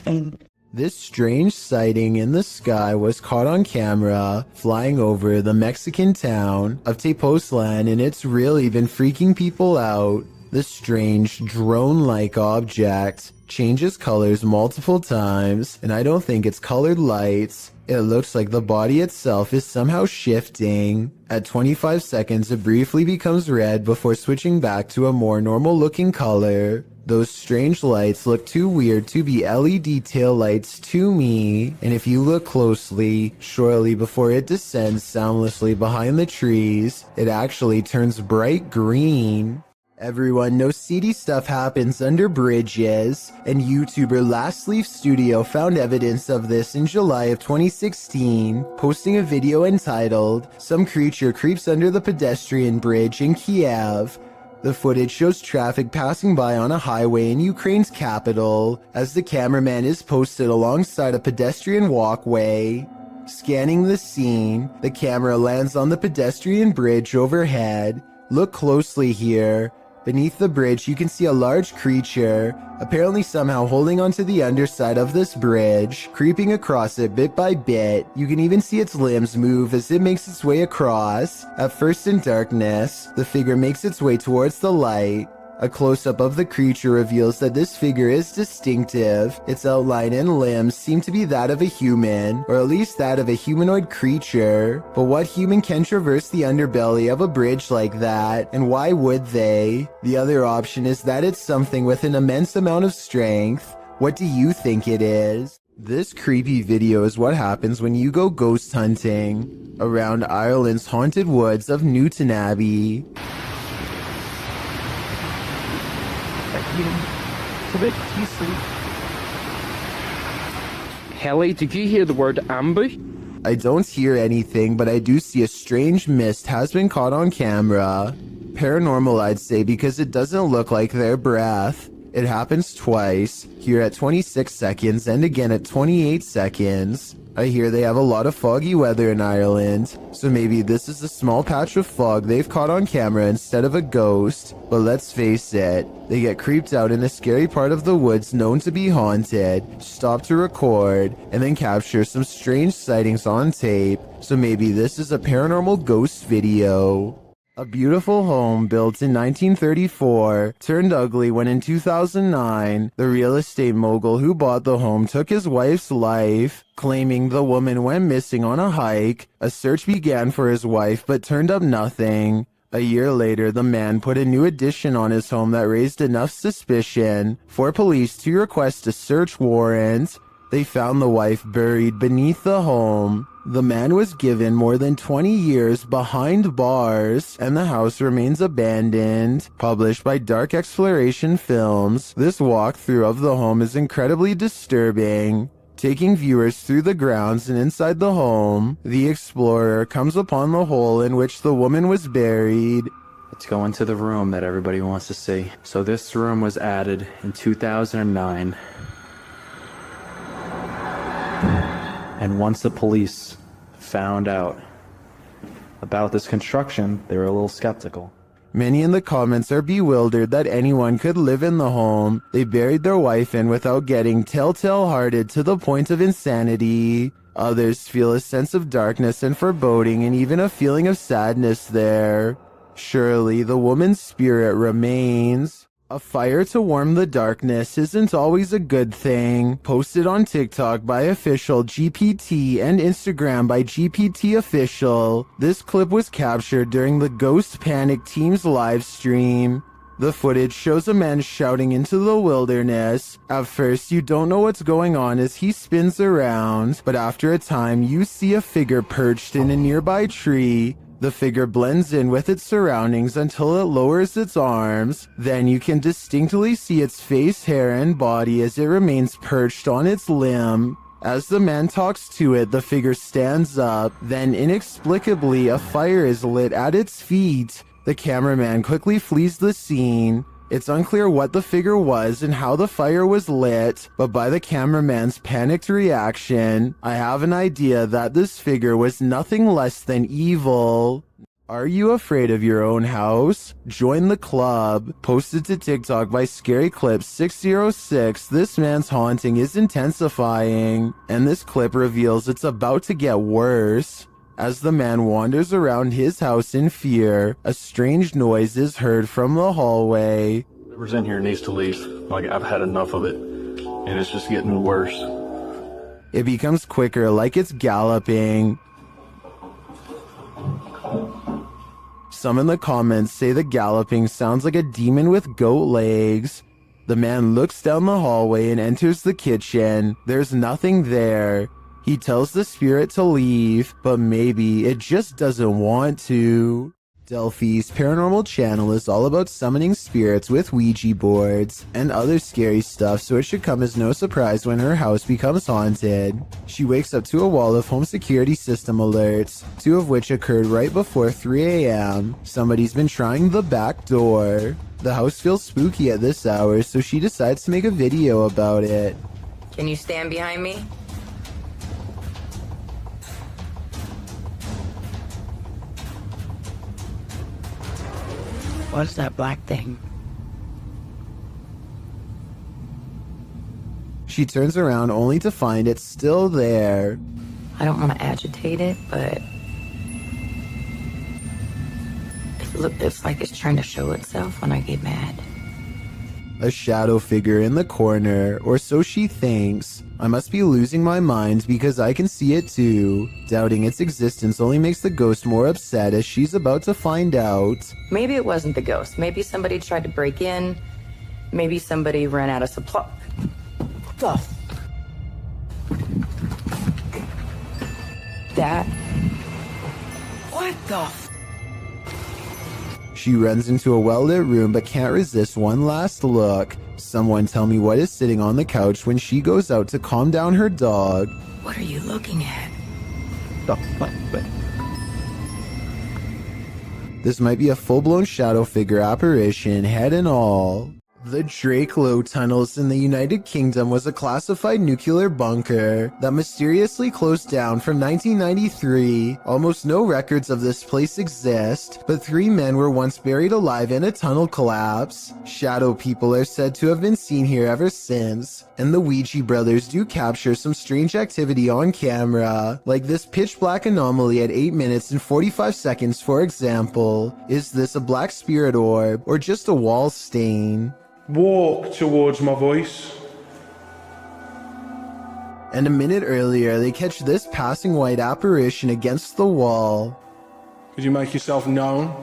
This strange sighting in the sky was caught on camera flying over the Mexican town of Tepoztlan, and it's really been freaking people out. The strange drone-like object changes colors multiple times, and I don't think it's colored lights. It looks like the body itself is somehow shifting. At 25 seconds, it briefly becomes red before switching back to a more normal-looking color. Those strange lights look too weird to be LED tail lights to me, and if you look closely, shortly before it descends soundlessly behind the trees, it actually turns bright green. Everyone knows seedy stuff happens under bridges, and YouTuber Last Leaf Studio found evidence of this in July of 2016, posting a video entitled, "Some Creature Creeps Under the Pedestrian Bridge in Kiev." The footage shows traffic passing by on a highway in Ukraine's capital, as the cameraman is posted alongside a pedestrian walkway. Scanning the scene, the camera lands on the pedestrian bridge overhead. Look closely here. Beneath the bridge, you can see a large creature, apparently somehow holding onto the underside of this bridge, creeping across it bit by bit. You can even see its limbs move as it makes its way across. At first in darkness, the figure makes its way towards the light. A close-up of the creature reveals that this figure is distinctive. Its outline and limbs seem to be that of a human, or at least that of a humanoid creature. But what human can traverse the underbelly of a bridge like that, and why would they? The other option is that it's something with an immense amount of strength. What do you think it is? This creepy video is what happens when you go ghost hunting around Ireland's haunted woods of Newton Abbey. Helly, did you hear the word ambush? I don't hear anything, but I do see a strange mist has been caught on camera. Paranormal, I'd say, because it doesn't look like their breath. It happens twice, here at 26 seconds and again at 28 seconds. I hear they have a lot of foggy weather in Ireland, so maybe this is a small patch of fog they've caught on camera instead of a ghost. But let's face it, they get creeped out in a scary part of the woods known to be haunted, stop to record, and then capture some strange sightings on tape. So maybe this is a paranormal ghost video. A beautiful home built in 1934 turned ugly when in 2009, the real estate mogul who bought the home took his wife's life, claiming the woman went missing on a hike. A search began for his wife but turned up nothing. A year later, the man put a new addition on his home that raised enough suspicion for police to request a search warrant. They found the wife buried beneath the home. The man was given more than 20 years behind bars, and the house remains abandoned. Published by Dark Exploration Films, this walkthrough of the home is incredibly disturbing. Taking viewers through the grounds and inside the home, the explorer comes upon the hole in which the woman was buried. Let's go into the room that everybody wants to see. So this room was added in 2009. And once the police found out about this construction, they were a little skeptical. Many in the comments are bewildered that anyone could live in the home they buried their wife in without getting telltale-hearted to the point of insanity. Others feel a sense of darkness and foreboding and even a feeling of sadness there. Surely the woman's spirit remains. A fire to warm the darkness isn't always a good thing. Posted on TikTok by official GPT and Instagram by GPT official. This clip was captured during the Ghost Panic team's live stream. The footage shows a man shouting into the wilderness. At first, you don't know what's going on as he spins around, but after a time, you see a figure perched in a nearby tree. The figure blends in with its surroundings until it lowers its arms. Then you can distinctly see its face, hair, and body as it remains perched on its limb. As the man talks to it, the figure stands up. Then inexplicably, a fire is lit at its feet. The cameraman quickly flees the scene. It's unclear what the figure was and how the fire was lit, but by the cameraman's panicked reaction, I have an idea that this figure was nothing less than evil. Are you afraid of your own house? Join the club. Posted to TikTok by Scary Clip 606, this man's haunting is intensifying, and this clip reveals it's about to get worse. As the man wanders around his house in fear, a strange noise is heard from the hallway. Whoever's in here needs to leave. Like, I've had enough of it, and it's just getting worse. It becomes quicker, like it's galloping. Some in the comments say the galloping sounds like a demon with goat legs. The man looks down the hallway and enters the kitchen. There's nothing there. He tells the spirit to leave, but maybe it just doesn't want to. Delphi's paranormal channel is all about summoning spirits with Ouija boards and other scary stuff, so it should come as no surprise when her house becomes haunted. She wakes up to a wall of home security system alerts, 2 of which occurred right before 3 a.m. Somebody's been trying the back door. The house feels spooky at this hour, so she decides to make a video about it. Can you stand behind me? What's that black thing? She turns around only to find it's still there. I don't want to agitate it, but it's like it's trying to show itself when I get mad. A shadow figure in the corner, or so she thinks. I must be losing my mind because I can see it too. Doubting its existence only makes the ghost more upset as she's about to find out. Maybe it wasn't the ghost. Maybe somebody tried to break in. Maybe somebody ran out of supply. That. What the? She runs into a well-lit room but can't resist one last look. Someone tell me what is sitting on the couch when she goes out to calm down her dog. What are you looking at? This might be a full-blown shadow figure apparition, head and all. The Drakelow tunnels in the United Kingdom was a classified nuclear bunker that mysteriously closed down from 1993. Almost no records of this place exist, but 3 men were once buried alive in a tunnel collapse. Shadow people are said to have been seen here ever since, and the Ouija brothers do capture some strange activity on camera, like this pitch black anomaly at 8 minutes and 45 seconds, for example. Is this a black spirit orb or just a wall stain? Walk towards my voice. And a minute earlier, they catch this passing white apparition against the wall. Could you make yourself known?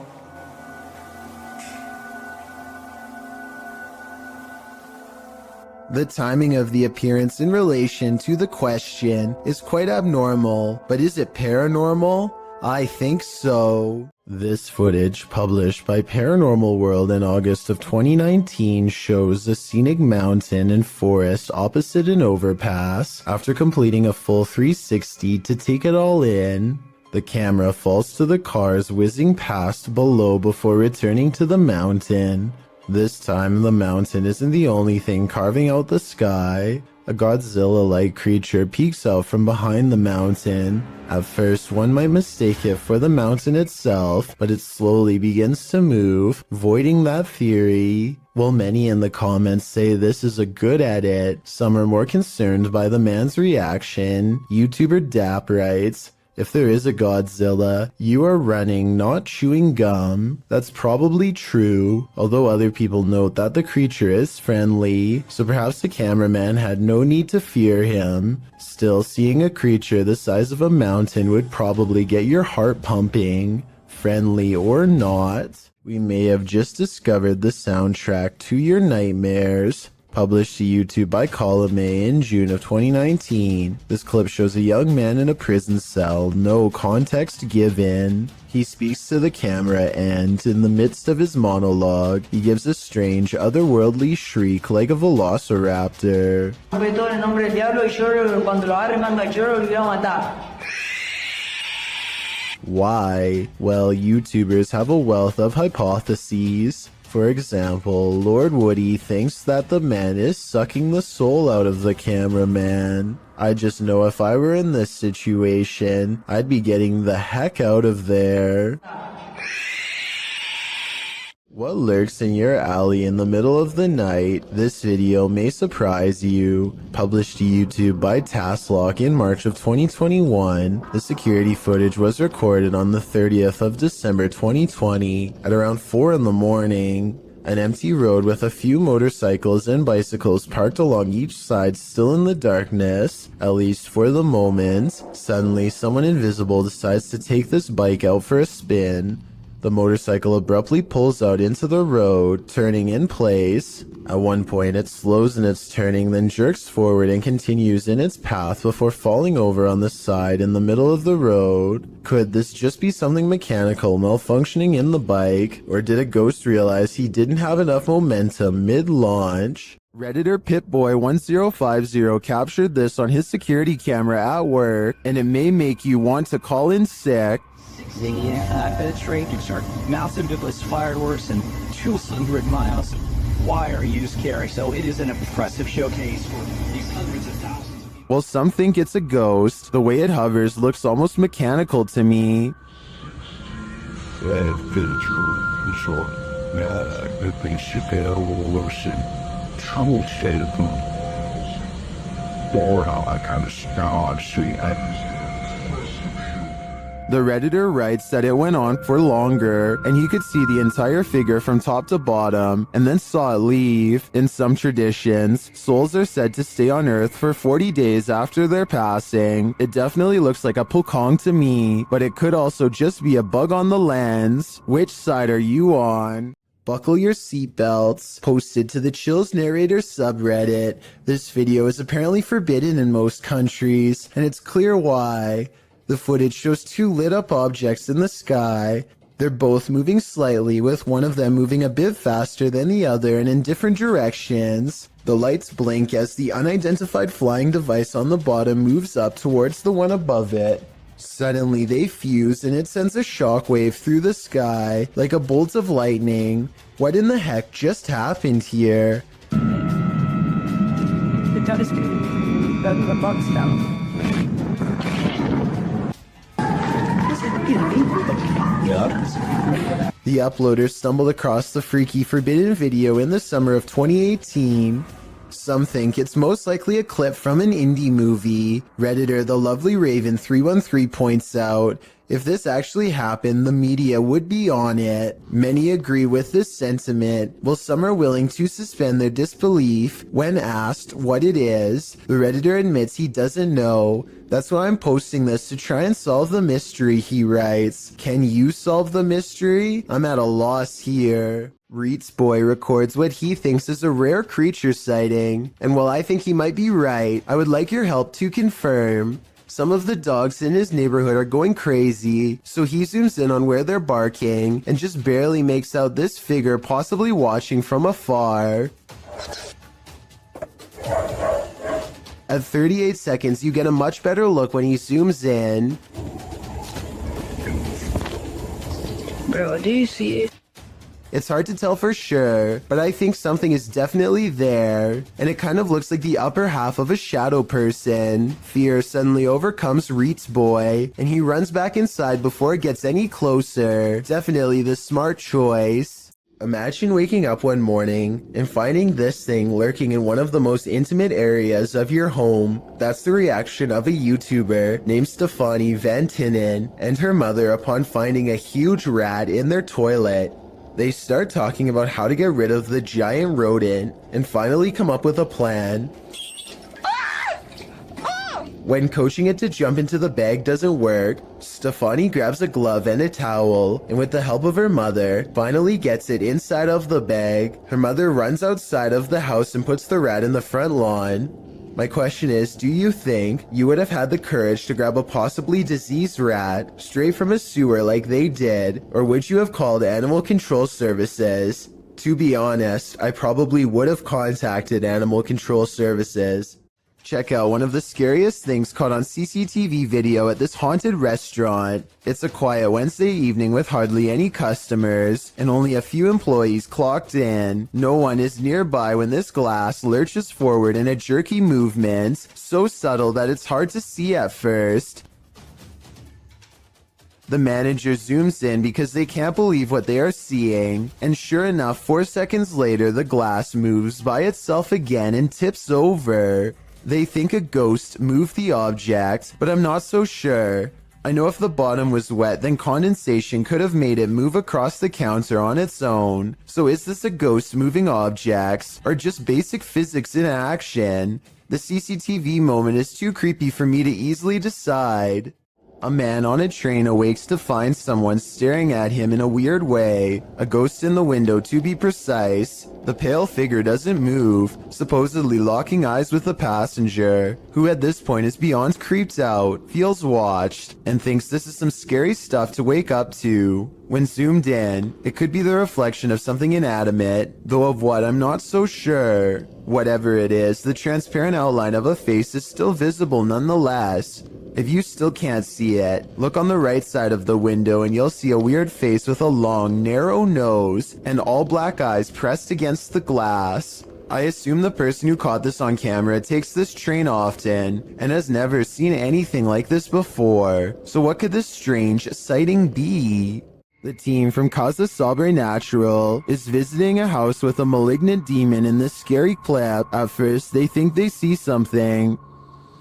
The timing of the appearance in relation to the question is quite abnormal, but is it paranormal? I think so. This footage, published by Paranormal World in August of 2019, shows a scenic mountain and forest opposite an overpass. After completing a full 360 to take it all in, the camera falls to the cars whizzing past below before returning to the mountain. This time, the mountain isn't the only thing carving out the sky. A Godzilla-like creature peeks out from behind the mountain. At first, one might mistake it for the mountain itself, but it slowly begins to move, voiding that theory. While many in the comments say this is a good edit, some are more concerned by the man's reaction. YouTuber Dap writes, "If there is a Godzilla, you are running, not chewing gum." That's probably true, although other people note that the creature is friendly, so perhaps the cameraman had no need to fear him. Still, seeing a creature the size of a mountain would probably get your heart pumping, friendly or not. We may have just discovered the soundtrack to your nightmares. Published to YouTube by Column A in June of 2019. This clip shows a young man in a prison cell, no context given. He speaks to the camera and, in the midst of his monologue, he gives a strange, otherworldly shriek like a velociraptor. Why? Well, YouTubers have a wealth of hypotheses. For example, Lord Woody thinks that the man is sucking the soul out of the cameraman. I just know if I were in this situation, I'd be getting the heck out of there. What lurks in your alley in the middle of the night? This video may surprise you. Published to YouTube by Tasklock in March of 2021, the security footage was recorded on the 30th of December 2020 at around 4 in the morning. An empty road with a few motorcycles and bicycles parked along each side, still in the darkness, at least for the moment. Suddenly, someone invisible decides to take this bike out for a spin. The motorcycle abruptly pulls out into the road, turning in place. At one point, it slows in its turning, then jerks forward and continues in its path before falling over on the side in the middle of the road. Could this just be something mechanical malfunctioning in the bike? Or did a ghost realize he didn't have enough momentum mid-launch? Redditor Pitboy1050 captured this on his security camera at work, and it may make you want to call in sick. Penetrating shark, massive duplex fireworks and 200 miles. Wire use carry, so it is an impressive showcase for these hundreds of thousands. While some think it's a ghost, the way it hovers looks almost mechanical to me. The Redditor writes that it went on for longer, and he could see the entire figure from top to bottom, and then saw it leave. In some traditions, souls are said to stay on Earth for 40 days after their passing. It definitely looks like a pokong to me, but it could also just be a bug on the lens. Which side are you on? Buckle your seatbelts. Posted to the Chills Narrator subreddit. This video is apparently forbidden in most countries, and it's clear why. The footage shows 2 lit up objects in the sky. They're both moving slightly, with one of them moving a bit faster than the other and in different directions. The lights blink as the unidentified flying device on the bottom moves up towards the one above it. Suddenly they fuse and it sends a shockwave through the sky like a bolt of lightning. What in the heck just happened here? The telescope. The box down. The uploader stumbled across the freaky forbidden video in the summer of 2018. Some think it's most likely a clip from an indie movie. Redditor The Lovely Raven 313 points out, if this actually happened, the media would be on it. Many agree with this sentiment, while some are willing to suspend their disbelief when asked what it is. The Redditor admits he doesn't know. That's why I'm posting this, to try and solve the mystery, he writes. Can you solve the mystery? I'm at a loss here. Reets Boy records what he thinks is a rare creature sighting, and while I think he might be right, I would like your help to confirm. Some of the dogs in his neighborhood are going crazy, so he zooms in on where they're barking and just barely makes out this figure possibly watching from afar. At 38 seconds, you get a much better look when he zooms in. Bro, do you see it? It's hard to tell for sure, but I think something is definitely there, and it kind of looks like the upper half of a shadow person. Fear suddenly overcomes Reets Boy, and he runs back inside before it gets any closer. Definitely the smart choice. Imagine waking up one morning and finding this thing lurking in one of the most intimate areas of your home. That's the reaction of a YouTuber named Stefani Van Tinnen and her mother upon finding a huge rat in their toilet. They start talking about how to get rid of the giant rodent and finally come up with a plan. When coaching it to jump into the bag doesn't work, Stefani grabs a glove and a towel, and with the help of her mother, finally gets it inside of the bag. Her mother runs outside of the house and puts the rat in the front lawn. My question is, do you think you would have had the courage to grab a possibly diseased rat straight from a sewer like they did, or would you have called Animal Control Services? To be honest, I probably would have contacted Animal Control Services. Check out one of the scariest things caught on CCTV video at this haunted restaurant. It's a quiet Wednesday evening with hardly any customers and only a few employees clocked in. No one is nearby when this glass lurches forward in a jerky movement, so subtle that it's hard to see at first. The manager zooms in because they can't believe what they are seeing, and sure enough, 4 seconds later the glass moves by itself again and tips over. They think a ghost moved the object, but I'm not so sure. I know if the bottom was wet, then condensation could have made it move across the counter on its own. So is this a ghost moving objects, or just basic physics in action? The CCTV moment is too creepy for me to easily decide. A man on a train awakes to find someone staring at him in a weird way. A ghost in the window, to be precise. The pale figure doesn't move, supposedly locking eyes with the passenger, who at this point is beyond creeped out, feels watched, and thinks this is some scary stuff to wake up to. When zoomed in, it could be the reflection of something inanimate, though of what I'm not so sure. Whatever it is, the transparent outline of a face is still visible nonetheless. If you still can't see it, look on the right side of the window and you'll see a weird face with a long, narrow nose and all black eyes pressed against the glass. I assume the person who caught this on camera takes this train often and has never seen anything like this before. So what could this strange sighting be? The team from Casa Sobrenatural is visiting a house with a malignant demon in this scary clip. At first, they think they see something.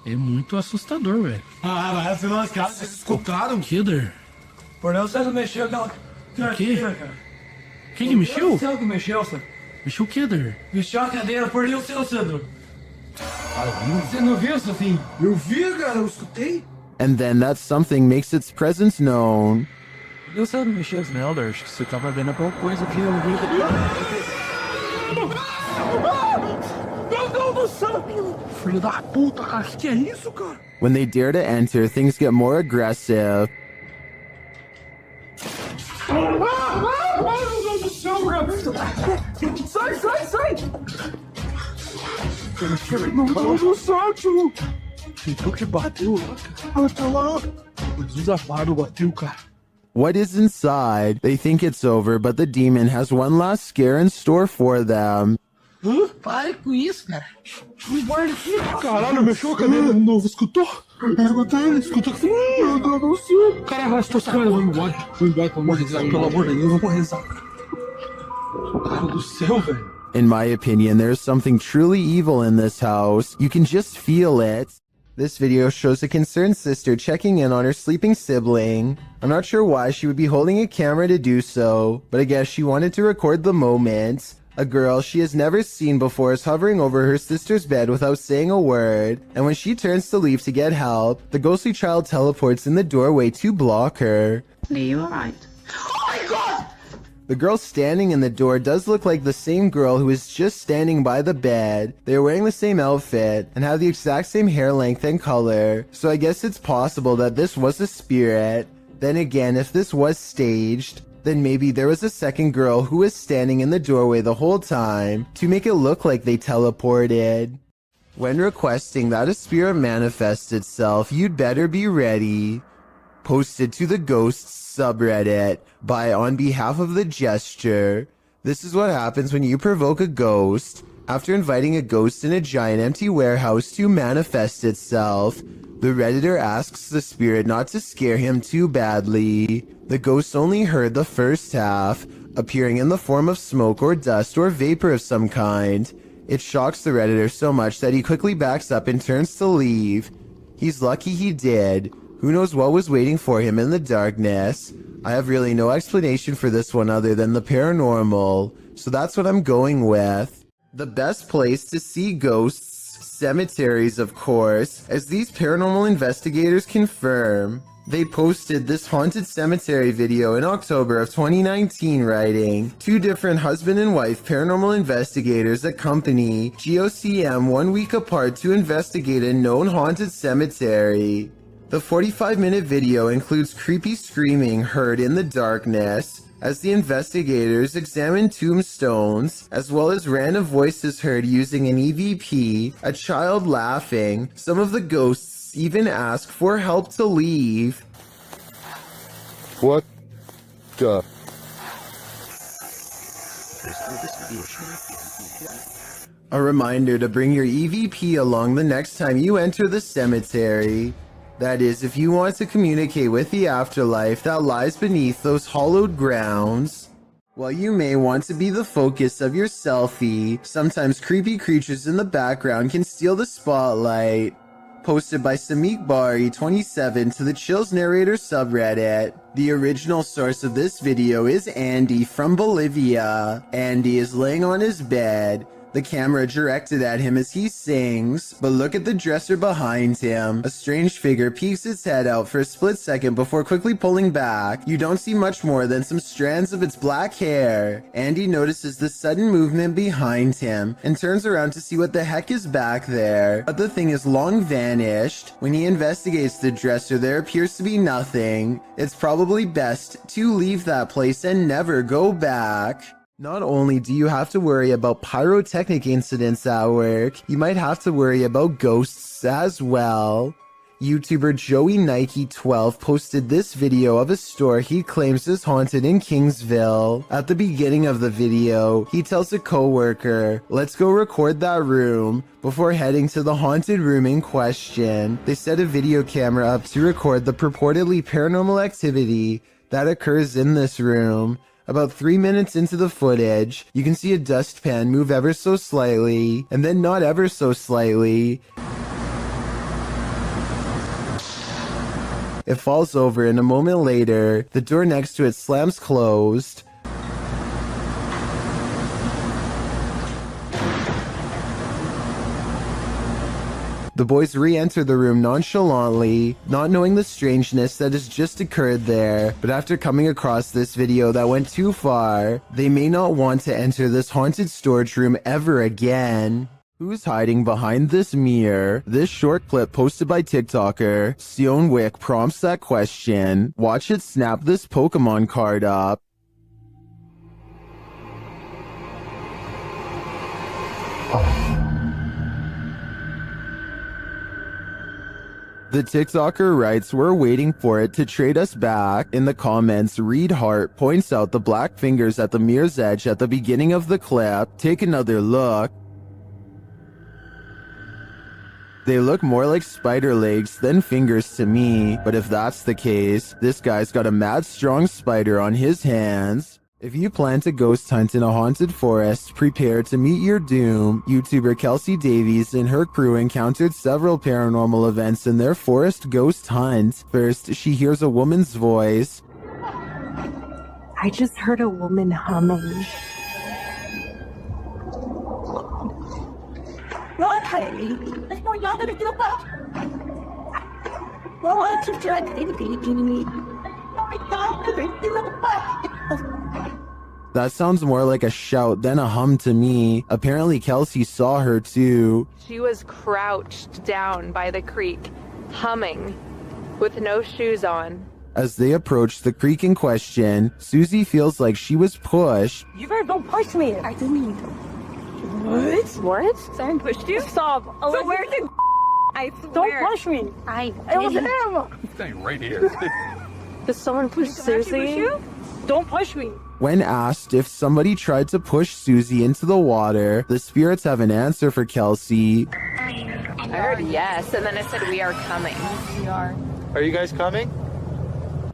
É muito assustador, velho. Ah, mas afinal as caras, vocês escutaram? Killer. Por não, você não mexeu, não. O quê? Quem que mexeu? Você que mexeu, Sandro. Mexeu o quê, Der? Mexeu a cadeira, por Deus, seu Sandro. Você não viu, Sofim? Eu vi, cara, eu escutei. And then that something makes its presence known. Eu sei não mexeu. Não, Der, acho que você tava vendo alguma coisa que eu vi. Meu Deus do céu! Filho da puta, cara, que é isso, cara? When they dare to enter, things get more aggressive. Meu Deus do céu, cara! Sai, sai, sai! Meu Deus do céu, tio! Tu que bateu, tá lá! Desabado bateu, cara. What is inside? They think it's over, but the demon has one last scare in store for them. Hã? Pare com isso, cara. Me guarda aqui. Caralho, mexeu a cadeira de novo. Escutou? Escutou? Escutou? Meu Deus do céu. Cara, arrastou essa câmera. Vamos embora. Vamos embora, pelo amor de Deus. Pelo amor de Deus, vamos rezar. Cara do céu, velho. In my opinion, there's something truly evil in this house. You can just feel it. This video shows a concerned sister checking in on her sleeping sibling. I'm not sure why she would be holding a camera to do so, but I guess she wanted to record the moment. A girl she has never seen before is hovering over her sister's bed without saying a word, and when she turns to leave to get help, the ghostly child teleports in the doorway to block her. Are you alright? Oh my god! The girl standing in the door does look like the same girl who is just standing by the bed. They are wearing the same outfit and have the exact same hair length and color, so I guess it's possible that this was a spirit. Then again, if this was staged, then maybe there was a second girl who was standing in the doorway the whole time to make it look like they teleported. When requesting that a spirit manifest itself, you'd better be ready. Posted to the Ghosts subreddit by On Behalf of the Gesture. This is what happens when you provoke a ghost. After inviting a ghost in a giant empty warehouse to manifest itself, the Redditor asks the spirit not to scare him too badly. The ghost only heard the first half, appearing in the form of smoke or dust or vapor of some kind. It shocks the Redditor so much that he quickly backs up and turns to leave. He's lucky he did. Who knows what was waiting for him in the darkness? I have really no explanation for this one other than the paranormal, so that's what I'm going with. The best place to see ghosts, cemeteries of course, as these paranormal investigators confirm. They posted this haunted cemetery video in October of 2019 writing, 2 different husband and wife paranormal investigators accompany GOCM 1 week apart to investigate a known haunted cemetery. The 45-minute video includes creepy screaming heard in the darkness as the investigators examine tombstones, as well as random voices heard using an EVP, a child laughing. Some of the ghosts even ask for help to leave. What the? A reminder to bring your EVP along the next time you enter the cemetery. That is, if you want to communicate with the afterlife that lies beneath those hollowed grounds. While you may want to be the focus of your selfie, sometimes creepy creatures in the background can steal the spotlight. Posted by Samik Bari 27 to the Chills Narrator subreddit. The original source of this video is Andy from Bolivia. Andy is laying on his bed, the camera directed at him as he sings, but look at the dresser behind him. A strange figure peeks its head out for a split second before quickly pulling back. You don't see much more than some strands of its black hair. Andy notices the sudden movement behind him and turns around to see what the heck is back there, but the thing is long vanished. When he investigates the dresser, there appears to be nothing. It's probably best to leave that place and never go back. Not only do you have to worry about pyrotechnic incidents at work, you might have to worry about ghosts as well. YouTuber Joey Nike 12 posted this video of a store he claims is haunted in Kingsville. At the beginning of the video, he tells a coworker, "Let's go record that room," before heading to the haunted room in question. They set a video camera up to record the purportedly paranormal activity that occurs in this room. About 3 minutes into the footage, you can see a dustpan move ever so slightly, and then not ever so slightly. It falls over, and a moment later, the door next to it slams closed. The boys re-enter the room nonchalantly, not knowing the strangeness that has just occurred there, but after coming across this video that went too far, they may not want to enter this haunted storage room ever again. Who's hiding behind this mirror? This short clip posted by TikToker Sion Wick prompts that question. Watch it snap this Pokemon card up. The TikToker writes, we're waiting for it to trade us back. In the comments, Reed Hart points out the black fingers at the mirror's edge at the beginning of the clip. Take another look. They look more like spider legs than fingers to me, but if that's the case, this guy's got a mad strong spider on his hands. If you plan to ghost hunt in a haunted forest, prepare to meet your doom. YouTuber Kelsey Davies and her crew encountered several paranormal events in their forest ghost hunt. First, she hears a woman's voice. I just heard a woman humming. That sounds more like a shout than a hum to me. Apparently Kelsey saw her too. She was crouched down by the creek, humming, with no shoes on. As they approach the creek in question, Susie feels like she was pushed. You better don't push me. I didn't mean to. What? What? Someone pushed you? Stop. So where's the I swear. Don't push me. It was him. Staying right here. Did someone push Susie? Don't push me. When asked if somebody tried to push Susie into the water, the spirits have an answer for Kelsey. I heard yes, and then it said we are coming. We are. Are you guys coming?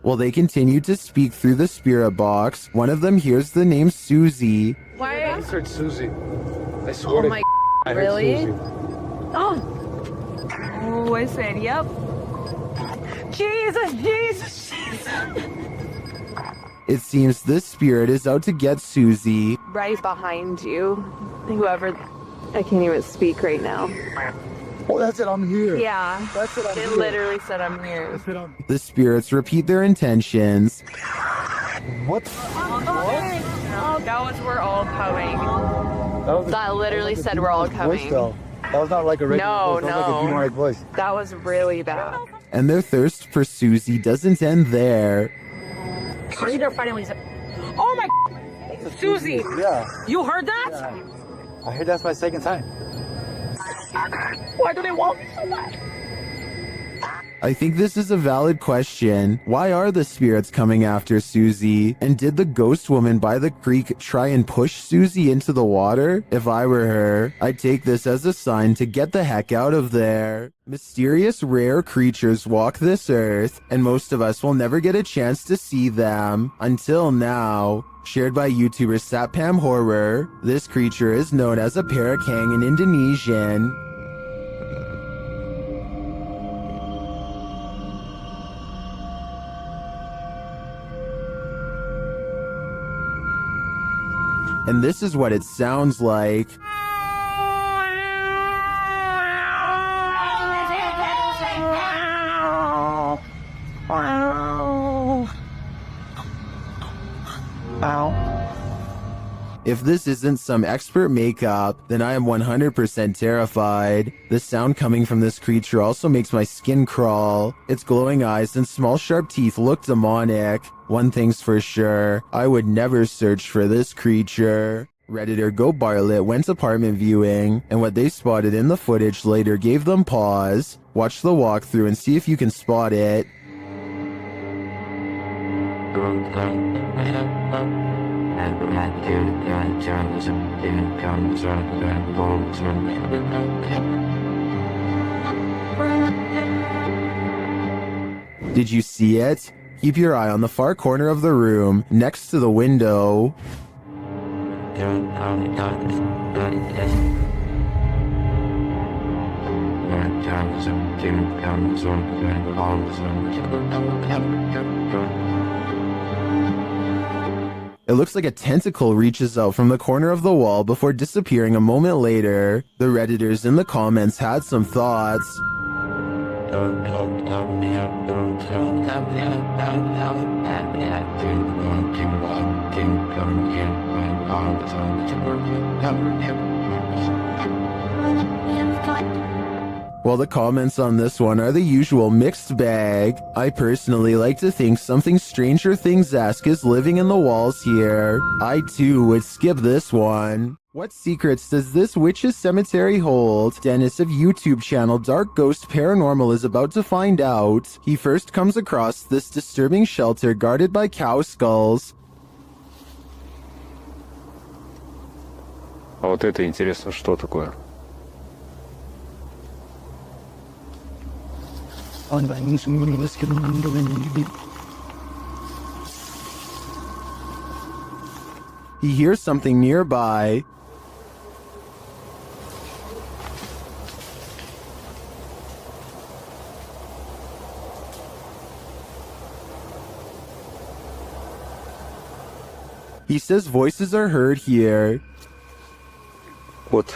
While they continue to speak through the spirit box, one of them hears the name Susie. Why? I heard Susie. I swear to my I heard really? Susie. Oh, I said, yep. Jesus. It seems this spirit is out to get Susie. Right behind you. Whoever. I can't even speak right now. Oh, that's it. I'm here. Yeah. That's it. I'm It here. literally said I'm here. The spirits repeat their intentions. What? That was we're all coming. That literally said we're all coming. That was not like a regular No, voice. That was like a no. demonic voice. That was really bad. And their thirst for Susie doesn't end there. They're fighting when he said, oh my Susie. Yeah. You heard that? Yeah. I heard that's my second time. Why do they want me so much? I think this is a valid question. Why are the spirits coming after Susie? And did the ghost woman by the creek try and push Susie into the water? If I were her, I'd take this as a sign to get the heck out of there. Mysterious rare creatures walk this earth, and most of us will never get a chance to see them. Until now. Shared by YouTuber Satpam Horror, this creature is known as a parakang in Indonesian. And this is what it sounds like. If this isn't some expert makeup, then I am 100% terrified. The sound coming from this creature also makes my skin crawl. Its glowing eyes and small sharp teeth look demonic. One thing's for sure, I would never search for this creature. Redditor Go Bartlett went apartment viewing, and what they spotted in the footage later gave them pause. Watch the walkthrough and see if you can spot it. Did you see it? Keep your eye on the far corner of the room, next to the window. It looks like a tentacle reaches out from the corner of the wall before disappearing a moment later. The Redditors in the comments had some thoughts. Well, the comments on this one are the usual mixed bag. I personally like to think something Stranger Things-esque is living in the walls here. I too would skip this one. What secrets does this witch's cemetery hold? Dennis of YouTube channel Dark Ghost Paranormal is about to find out. He first comes across this disturbing shelter guarded by cow skulls. А вот это интересно, что такое? He hears something nearby. He says voices are heard here. Вот.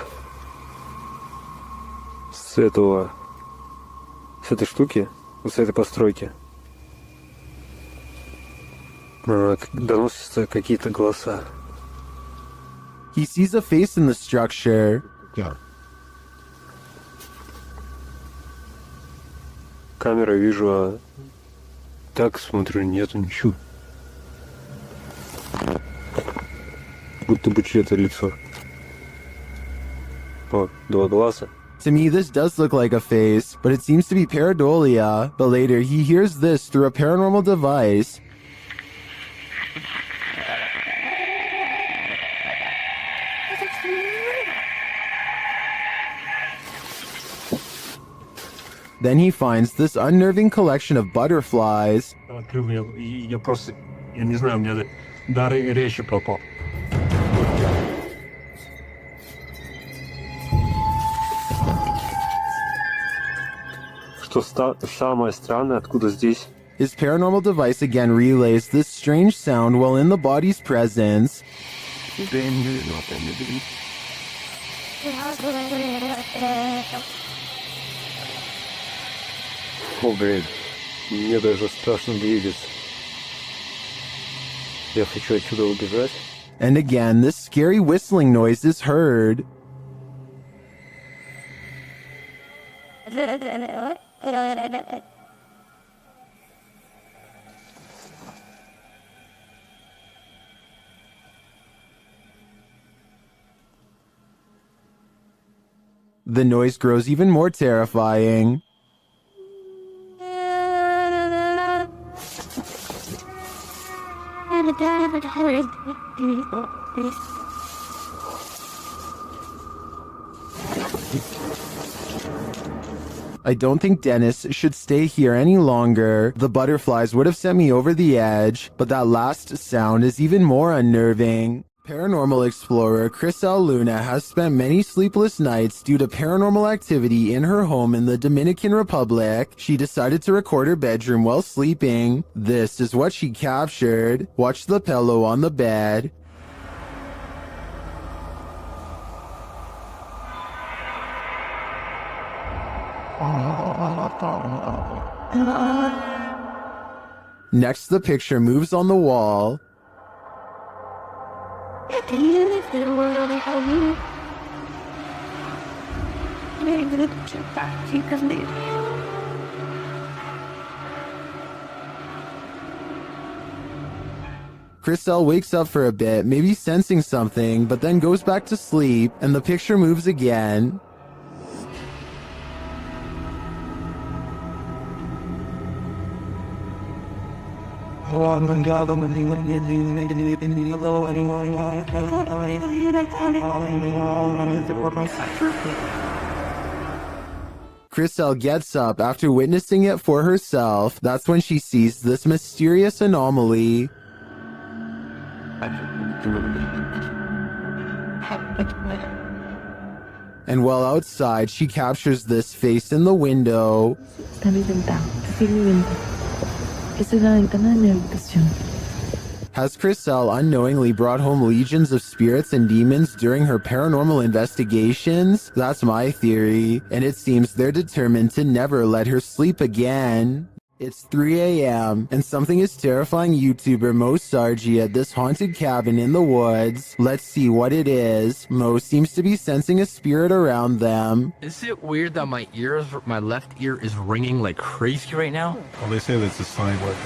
С этой штуки, с этой постройки. Доносятся какие-то голоса. He sees a face in the structure. Камера вижу, а так смотрю, нету ничего. Будто бы чье-то лицо. О, два глаза. To me, this does look like a face, but it seems to be pareidolia. But later, he hears this through a paranormal device. Then he finds this unnerving collection of butterflies. Я просто, я не знаю, у меня дар речи пропал. Что самое странное, откуда здесь? His paranormal device again relays this strange sound while in the body's presence. О, блин, мне даже страшно двигаться. Я хочу отсюда убежать. And again, this scary whistling noise is heard. The noise grows even more terrifying. I don't think Dennis should stay here any longer. The butterflies would have sent me over the edge, but that last sound is even more unnerving. Paranormal explorer Chris L. Luna has spent many sleepless nights due to paranormal activity in her home in the Dominican Republic. She decided to record her bedroom while sleeping. This is what she captured. Watch the pillow on the bed. Next, the picture moves on the wall. Chriselle wakes up for a bit, maybe sensing something, but then goes back to sleep, and the picture moves again. Chriselle gets up after witnessing it for herself. That's when she sees this mysterious anomaly. And while outside, she captures this face in the window. Has Chriselle unknowingly brought home legions of spirits and demons during her paranormal investigations? That's my theory, and it seems they're determined to never let her sleep again. It's 3 a.m., and something is terrifying YouTuber Mo Sargi at this haunted cabin in the woods. Let's see what it is. Mo seems to be sensing a spirit around them. Is it weird that my left ear is ringing like crazy right now? Well, they say that's a sign like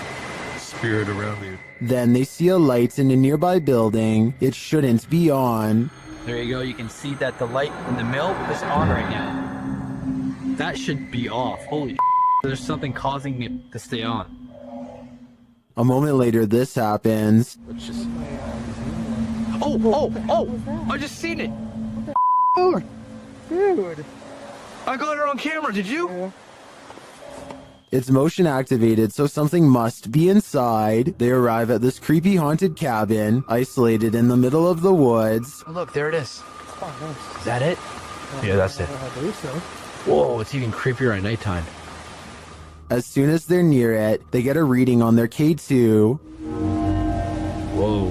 spirit around you. Then they see a light in a nearby building. It shouldn't be on. There you go. You can see that the light in the mill is on right now. That should be off. Holy there's something causing me to stay on. A moment later, this happens. Let's just... Oh! I just seen it! Dude. I got it on camera, did you? It's motion activated, so something must be inside. They arrive at this creepy haunted cabin, isolated in the middle of the woods. Oh, look, there it is. Is that it? Yeah, that's it. Whoa, it's even creepier at nighttime. As soon as they're near it, they get a reading on their K2. Whoa.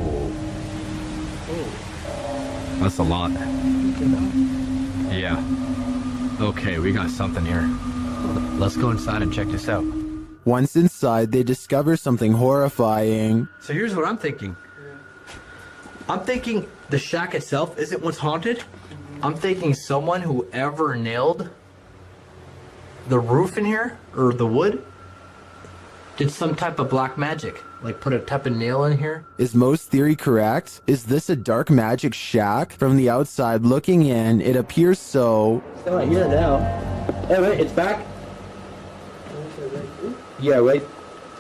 That's a lot. Yeah. Okay, we got something here. Let's go inside and check this out. Once inside, they discover something horrifying. So here's what I'm thinking. I'm thinking the shack itself isn't what's haunted. I'm thinking someone who ever nailed the roof in here, or the wood, did some type of black magic. Like put a type of nail in here. Is Mo's theory correct? Is this a dark magic shack? From the outside looking in, it appears so. It's not here now. Hey, wait, it's back? Yeah, wait.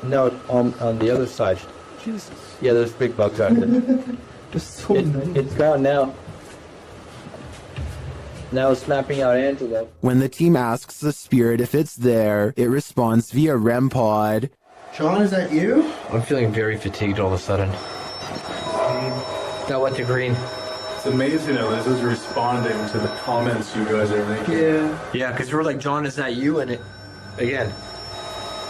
No, on the other side. Jesus. Yeah, there's big bugs out there. It's gone now. Now it's snapping out antelope. When the team asks the spirit if it's there, it responds via REM pod. Sean, is that you? I'm feeling very fatigued all of a sudden. That went to green. It's amazing how this is responding to the comments you guys are making. Yeah, because we're like, John, is that you? And it, again.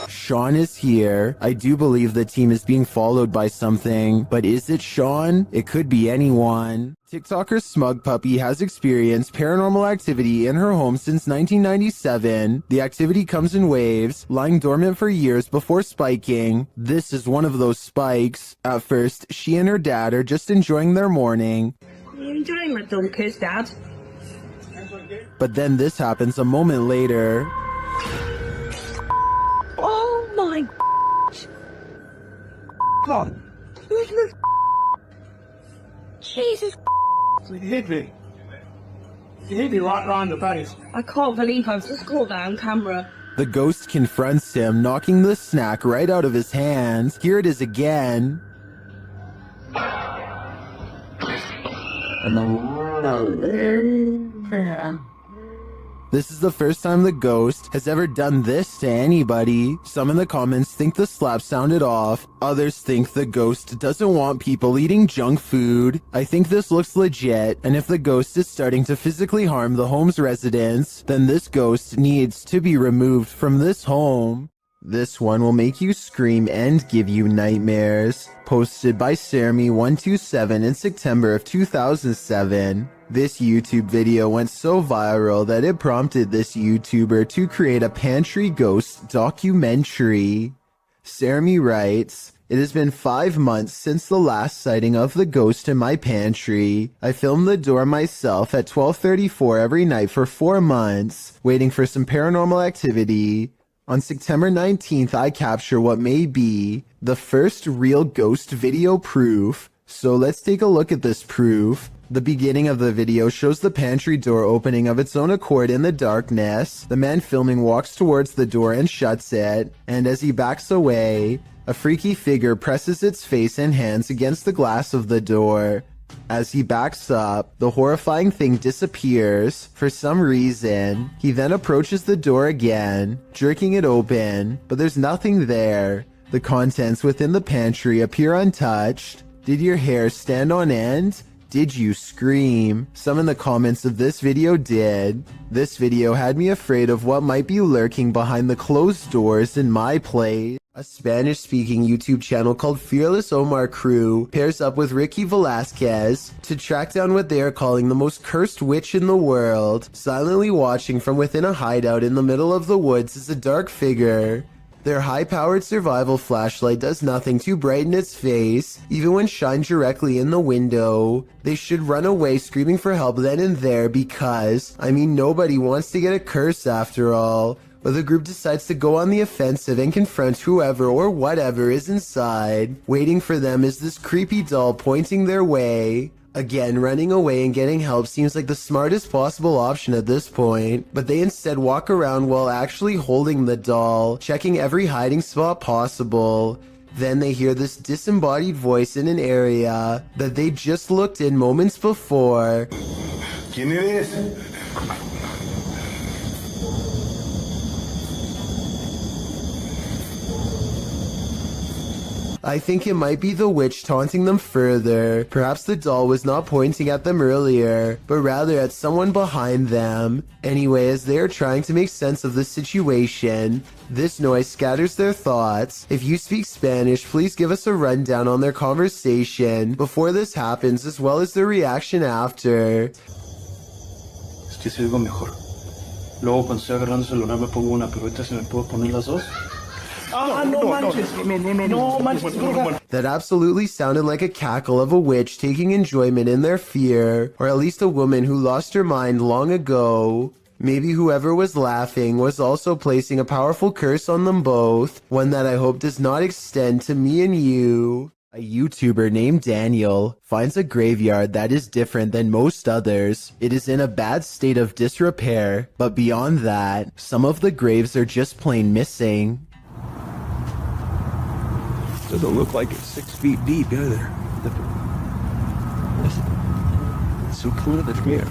Sean is here. I do believe the team is being followed by something, but is it Sean? It could be anyone. TikToker Smug Puppy has experienced paranormal activity in her home since 1997. The activity comes in waves, lying dormant for years before spiking. This is one of those spikes. At first, she and her dad are just enjoying their morning. Are you enjoying my dumb kiss, Dad? But then this happens a moment later. Oh my God. Who's this? Jesus. He hit me. He hit me right around the face. I can't believe I've just caught that on camera. The ghost confronts him, knocking the snack right out of his hands. Here it is again. This is the first time the ghost has ever done this to anybody. Some in the comments think the slap sounded off. Others think the ghost doesn't want people eating junk food. I think this looks legit, and if the ghost is starting to physically harm the home's residents, then this ghost needs to be removed from this home. This one will make you scream and give you nightmares. Posted by Sarmy127 in September of 2007. This YouTube video went so viral that it prompted this YouTuber to create a pantry ghost documentary. Sarmy writes, "It has been 5 months since the last sighting of the ghost in my pantry. I filmed the door myself at 12:34 every night for 4 months, waiting for some paranormal activity. On September 19th, I capture what may be the first real ghost video proof. So let's take a look at this proof. The beginning of the video shows the pantry door opening of its own accord in the darkness. The man filming walks towards the door and shuts it, and as he backs away, a freaky figure presses its face and hands against the glass of the door. As he backs up, the horrifying thing disappears for some reason. He then approaches the door again, jerking it open, but there's nothing there. The contents within the pantry appear untouched. Did your hair stand on end? Did you scream? Some in the comments of this video did. This video had me afraid of what might be lurking behind the closed doors in my place." A Spanish-speaking YouTube channel called Fearless Omar Crew pairs up with Ricky Velasquez to track down what they are calling the most cursed witch in the world. Silently watching from within a hideout in the middle of the woods is a dark figure. Their high-powered survival flashlight does nothing to brighten its face, even when shined directly in the window. They should run away screaming for help then and there because, I mean, nobody wants to get a curse after all. But the group decides to go on the offensive and confront whoever or whatever is inside. Waiting for them is this creepy doll pointing their way. Again, running away and getting help seems like the smartest possible option at this point, but they instead walk around while actually holding the doll, checking every hiding spot possible. Then they hear this disembodied voice in an area that they just looked in moments before. ¿Quién eres? I think it might be the witch taunting them further. Perhaps the doll was not pointing at them earlier, but rather at someone behind them. Anyway, as they are trying to make sense of the situation, this noise scatters their thoughts. If you speak Spanish, please give us a rundown on their conversation before this happens, as well as their reaction after. Es que se oigo mejor. Luego cuando estoy agarrando el celular me pongo una, pero ahorita se me puedo poner las dos. That absolutely sounded like a cackle of a witch taking enjoyment in their fear, or at least a woman who lost her mind long ago. Maybe whoever was laughing was also placing a powerful curse on them both, one that I hope does not extend to me and you. A YouTuber named Daniel finds a graveyard that is different than most others. It is in a bad state of disrepair, but beyond that, some of the graves are just plain missing. Doesn't look like it's 6 feet deep either. It's so clear that here.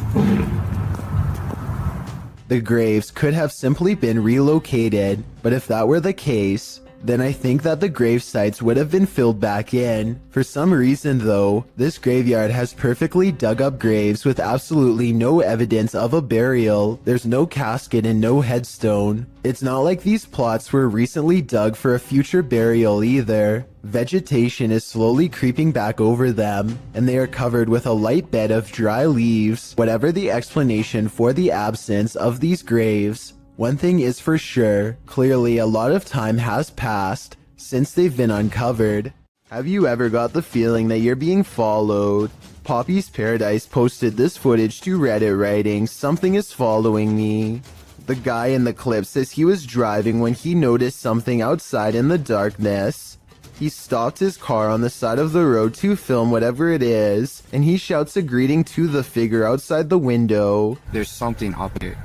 The graves could have simply been relocated, but if that were the case, then I think that the grave sites would have been filled back in. For some reason though, this graveyard has perfectly dug up graves with absolutely no evidence of a burial. There's no casket and no headstone. It's not like these plots were recently dug for a future burial either. Vegetation is slowly creeping back over them, and they are covered with a light bed of dry leaves. Whatever the explanation for the absence of these graves, one thing is for sure, clearly a lot of time has passed since they've been uncovered. Have you ever got the feeling that you're being followed? Poppy's Paradise posted this footage to Reddit writing, "Something is following me." The guy in the clip says he was driving when he noticed something outside in the darkness. He stopped his car on the side of the road to film whatever it is, and he shouts a greeting to the figure outside the window. There's something up here.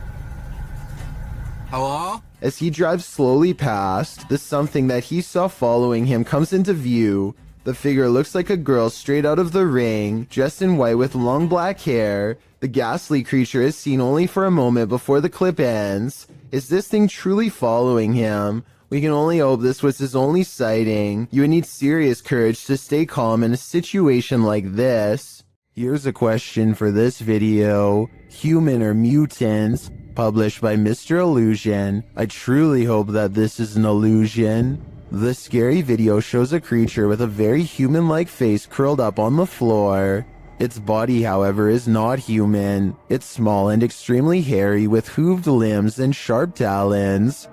Hello? As he drives slowly past, the something that he saw following him comes into view. The figure looks like a girl straight out of The Ring, dressed in white with long black hair. The ghastly creature is seen only for a moment before the clip ends. Is this thing truly following him? We can only hope this was his only sighting. You would need serious courage to stay calm in a situation like this. Here's a question for this video. Human or mutants? Published by Mr. Illusion. I truly hope that this is an illusion. The scary video shows a creature with a very human-like face curled up on the floor. Its body, however, is not human. It's small and extremely hairy with hooved limbs and sharp talons.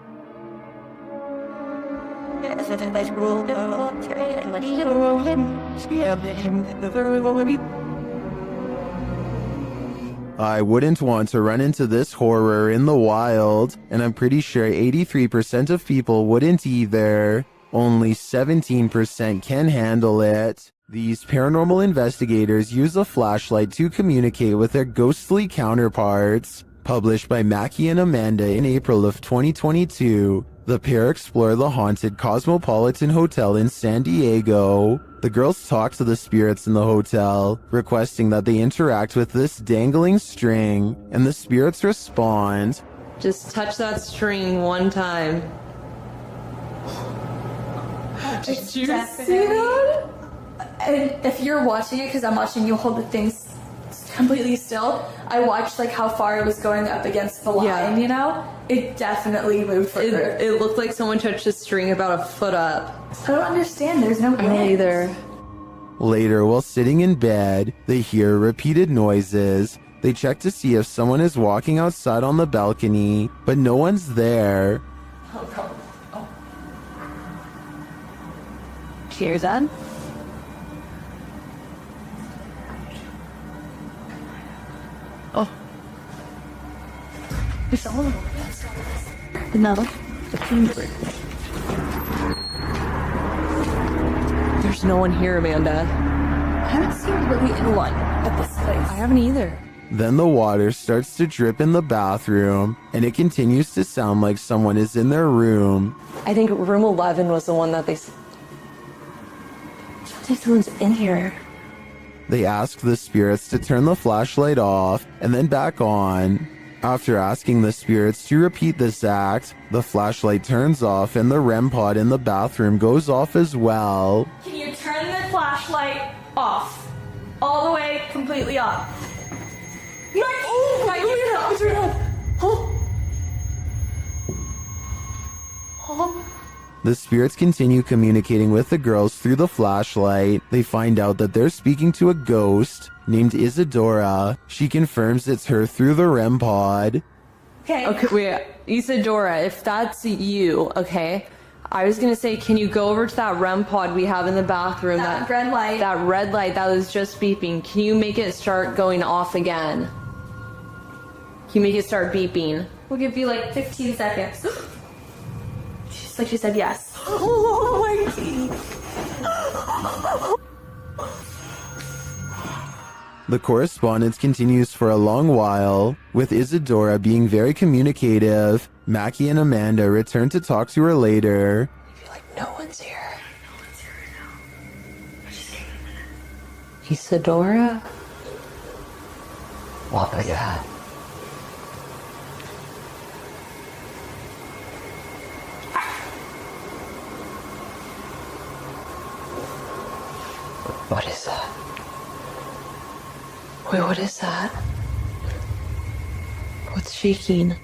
I wouldn't want to run into this horror in the wild, and I'm pretty sure 83% of people wouldn't either. Only 17% can handle it. These paranormal investigators use a flashlight to communicate with their ghostly counterparts. Published by Mackie and Amanda in April of 2022, the pair explore the haunted Cosmopolitan Hotel in San Diego. The girls talk to the spirits in the hotel, requesting that they interact with this dangling string, and the spirits respond. Just touch that string one time. Did you see that? And if you're watching it, because I'm watching you hold the things completely still, I watched like how far it was going up against the line, you know? It definitely moved further. It looked like someone touched the string about a foot up. I don't understand, there's no wind. Me either. Later, while sitting in bed, they hear repeated noises. They check to see if someone is walking outside on the balcony, but no one's there. Oh, God. Oh. Cheers, Ed. Oh. No. There's no one here, Amanda. haven't seen really in one at this place. I haven't either. Then the water starts to drip in the bathroom, and it continues to sound like someone is in their room. I think room 11 was the one that they... Someone's in here. They ask the spirits to turn the flashlight off and then back on. After asking the spirits to repeat this act, the flashlight turns off and the REM pod in the bathroom goes off as well. Can you turn the flashlight off? All the way, completely off. The spirits continue communicating with the girls through the flashlight. They find out that they're speaking to a ghost named Isadora. She confirms it's her through the REM pod. Okay, wait, Isadora, if that's you, okay, I was gonna say, can you go over to that REM pod we have in the bathroom? That red light. That red light that was just beeping. Can you make it start going off again? Can you make it start beeping? We'll give you like 15 seconds. She said yes. Oh my God. The correspondence continues for a long while, with Isadora being very communicative. Mackie and Amanda return to talk to her later. No one's here. Isadora? What was that? What is that? Wait, what is that? What's shaking?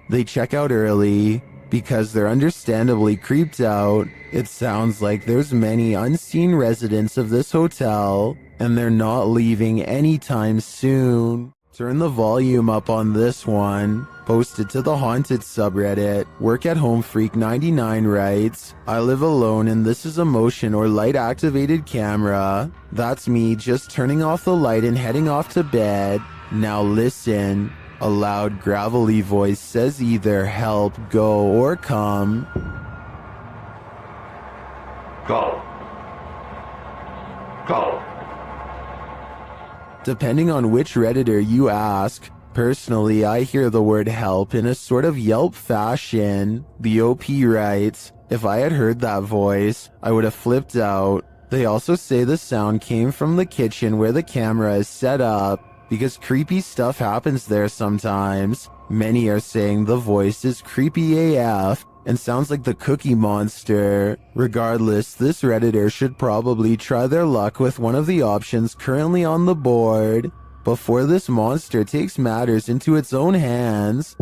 They check out early because they're understandably creeped out. It sounds like there's many unseen residents of this hotel, and they're not leaving anytime soon. Turn the volume up on this one. Posted to the Haunted subreddit. Work at Home Freak 99 writes, I live alone and this is a motion or light activated camera. That's me just turning off the light and heading off to bed. Now listen. A loud gravelly voice says either help, go, or come. Go. Go. Depending on which Redditor you ask, personally I hear the word help in a sort of Yelp fashion. The OP writes, if I had heard that voice, I would have flipped out. They also say the sound came from the kitchen where the camera is set up, because creepy stuff happens there sometimes. Many are saying the voice is creepy AF and sounds like the Cookie Monster. Regardless, this Redditor should probably try their luck with one of the options currently on the board before this monster takes matters into its own hands.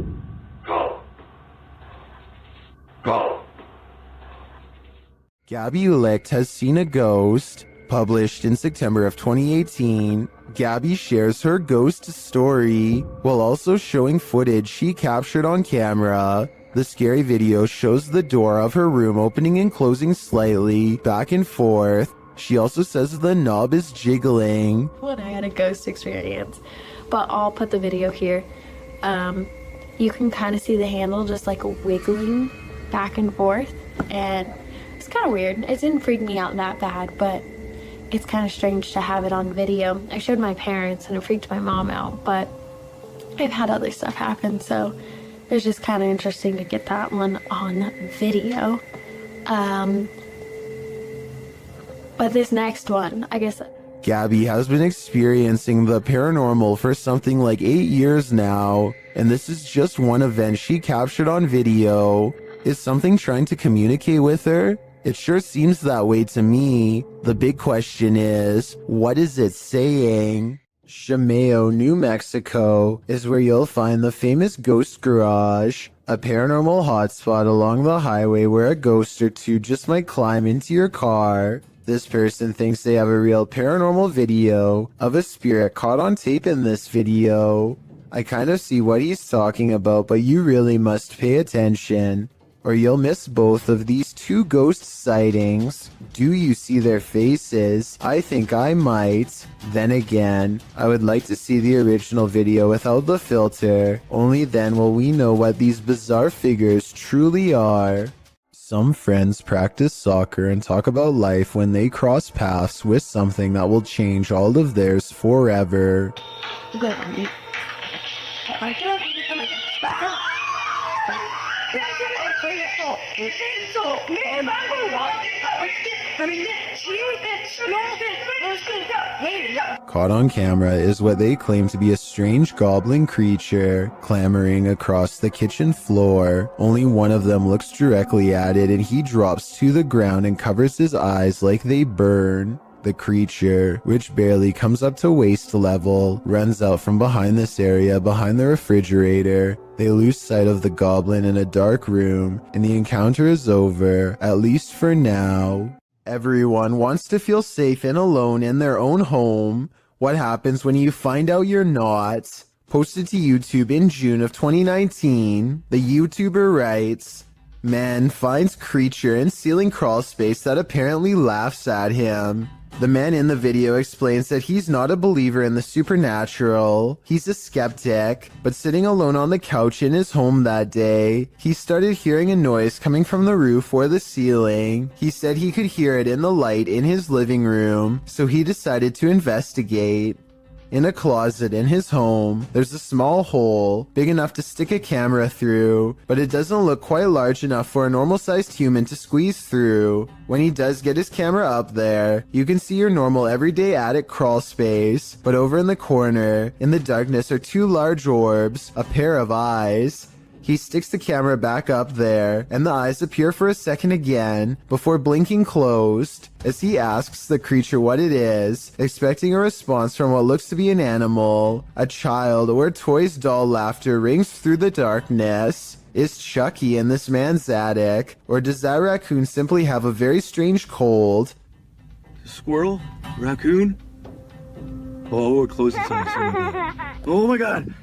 Go. Go. Gabby Licht has seen a ghost. Published in September of 2018, Gabby shares her ghost story while also showing footage she captured on camera. The scary video shows the door of her room opening and closing slightly, back and forth. She also says the knob is jiggling. When I had a ghost experience, but I'll put the video here. You can kind of see the handle just like wiggling back and forth, and it's kind of weird. It didn't freak me out that bad, but it's kind of strange to have it on video. I showed my parents and it freaked my mom out, but I've had other stuff happen, so it's just kind of interesting to get that one on video. But this next one, I guess... Gabby has been experiencing the paranormal for something like 8 years now, and this is just one event she captured on video. Is something trying to communicate with her? It sure seems that way to me. The big question is, what is it saying? Chameo, New Mexico is where you'll find the famous Ghost Garage, a paranormal hotspot along the highway where a ghost or two just might climb into your car. This person thinks they have a real paranormal video of a spirit caught on tape in this video. I kind of see what he's talking about, but you really must pay attention, or you'll miss both of these two ghost sightings. Do you see their faces? I think I might. Then again, I would like to see the original video without the filter. Only then will we know what these bizarre figures truly are. Some friends practice soccer and talk about life when they cross paths with something that will change all of theirs forever. Caught on camera is what they claim to be a strange goblin creature clambering across the kitchen floor. Only one of them looks directly at it and he drops to the ground and covers his eyes like they burn. The creature, which barely comes up to waist level, runs out from behind this area behind the refrigerator. They lose sight of the goblin in a dark room, and the encounter is over, at least for now. Everyone wants to feel safe and alone in their own home. What happens when you find out you're not? Posted to YouTube in June of 2019, the YouTuber writes, "Man finds creature in ceiling crawl space that apparently laughs at him." The man in the video explains that he's not a believer in the supernatural. He's a skeptic, but sitting alone on the couch in his home that day, he started hearing a noise coming from the roof or the ceiling. He said he could hear it in the light in his living room, so he decided to investigate. In a closet in his home, there's a small hole, big enough to stick a camera through, but it doesn't look quite large enough for a normal-sized human to squeeze through. When he does get his camera up there, you can see your normal everyday attic crawl space, but over in the corner, in the darkness are two large orbs, a pair of eyes. He sticks the camera back up there, and the eyes appear for a second again, before blinking closed, as he asks the creature what it is, expecting a response from what looks to be an animal. A child or toy's doll laughter rings through the darkness. Is Chucky in this man's attic, or does that raccoon simply have a very strange cold? Squirrel? Raccoon? Oh, we're closing something. Oh my god!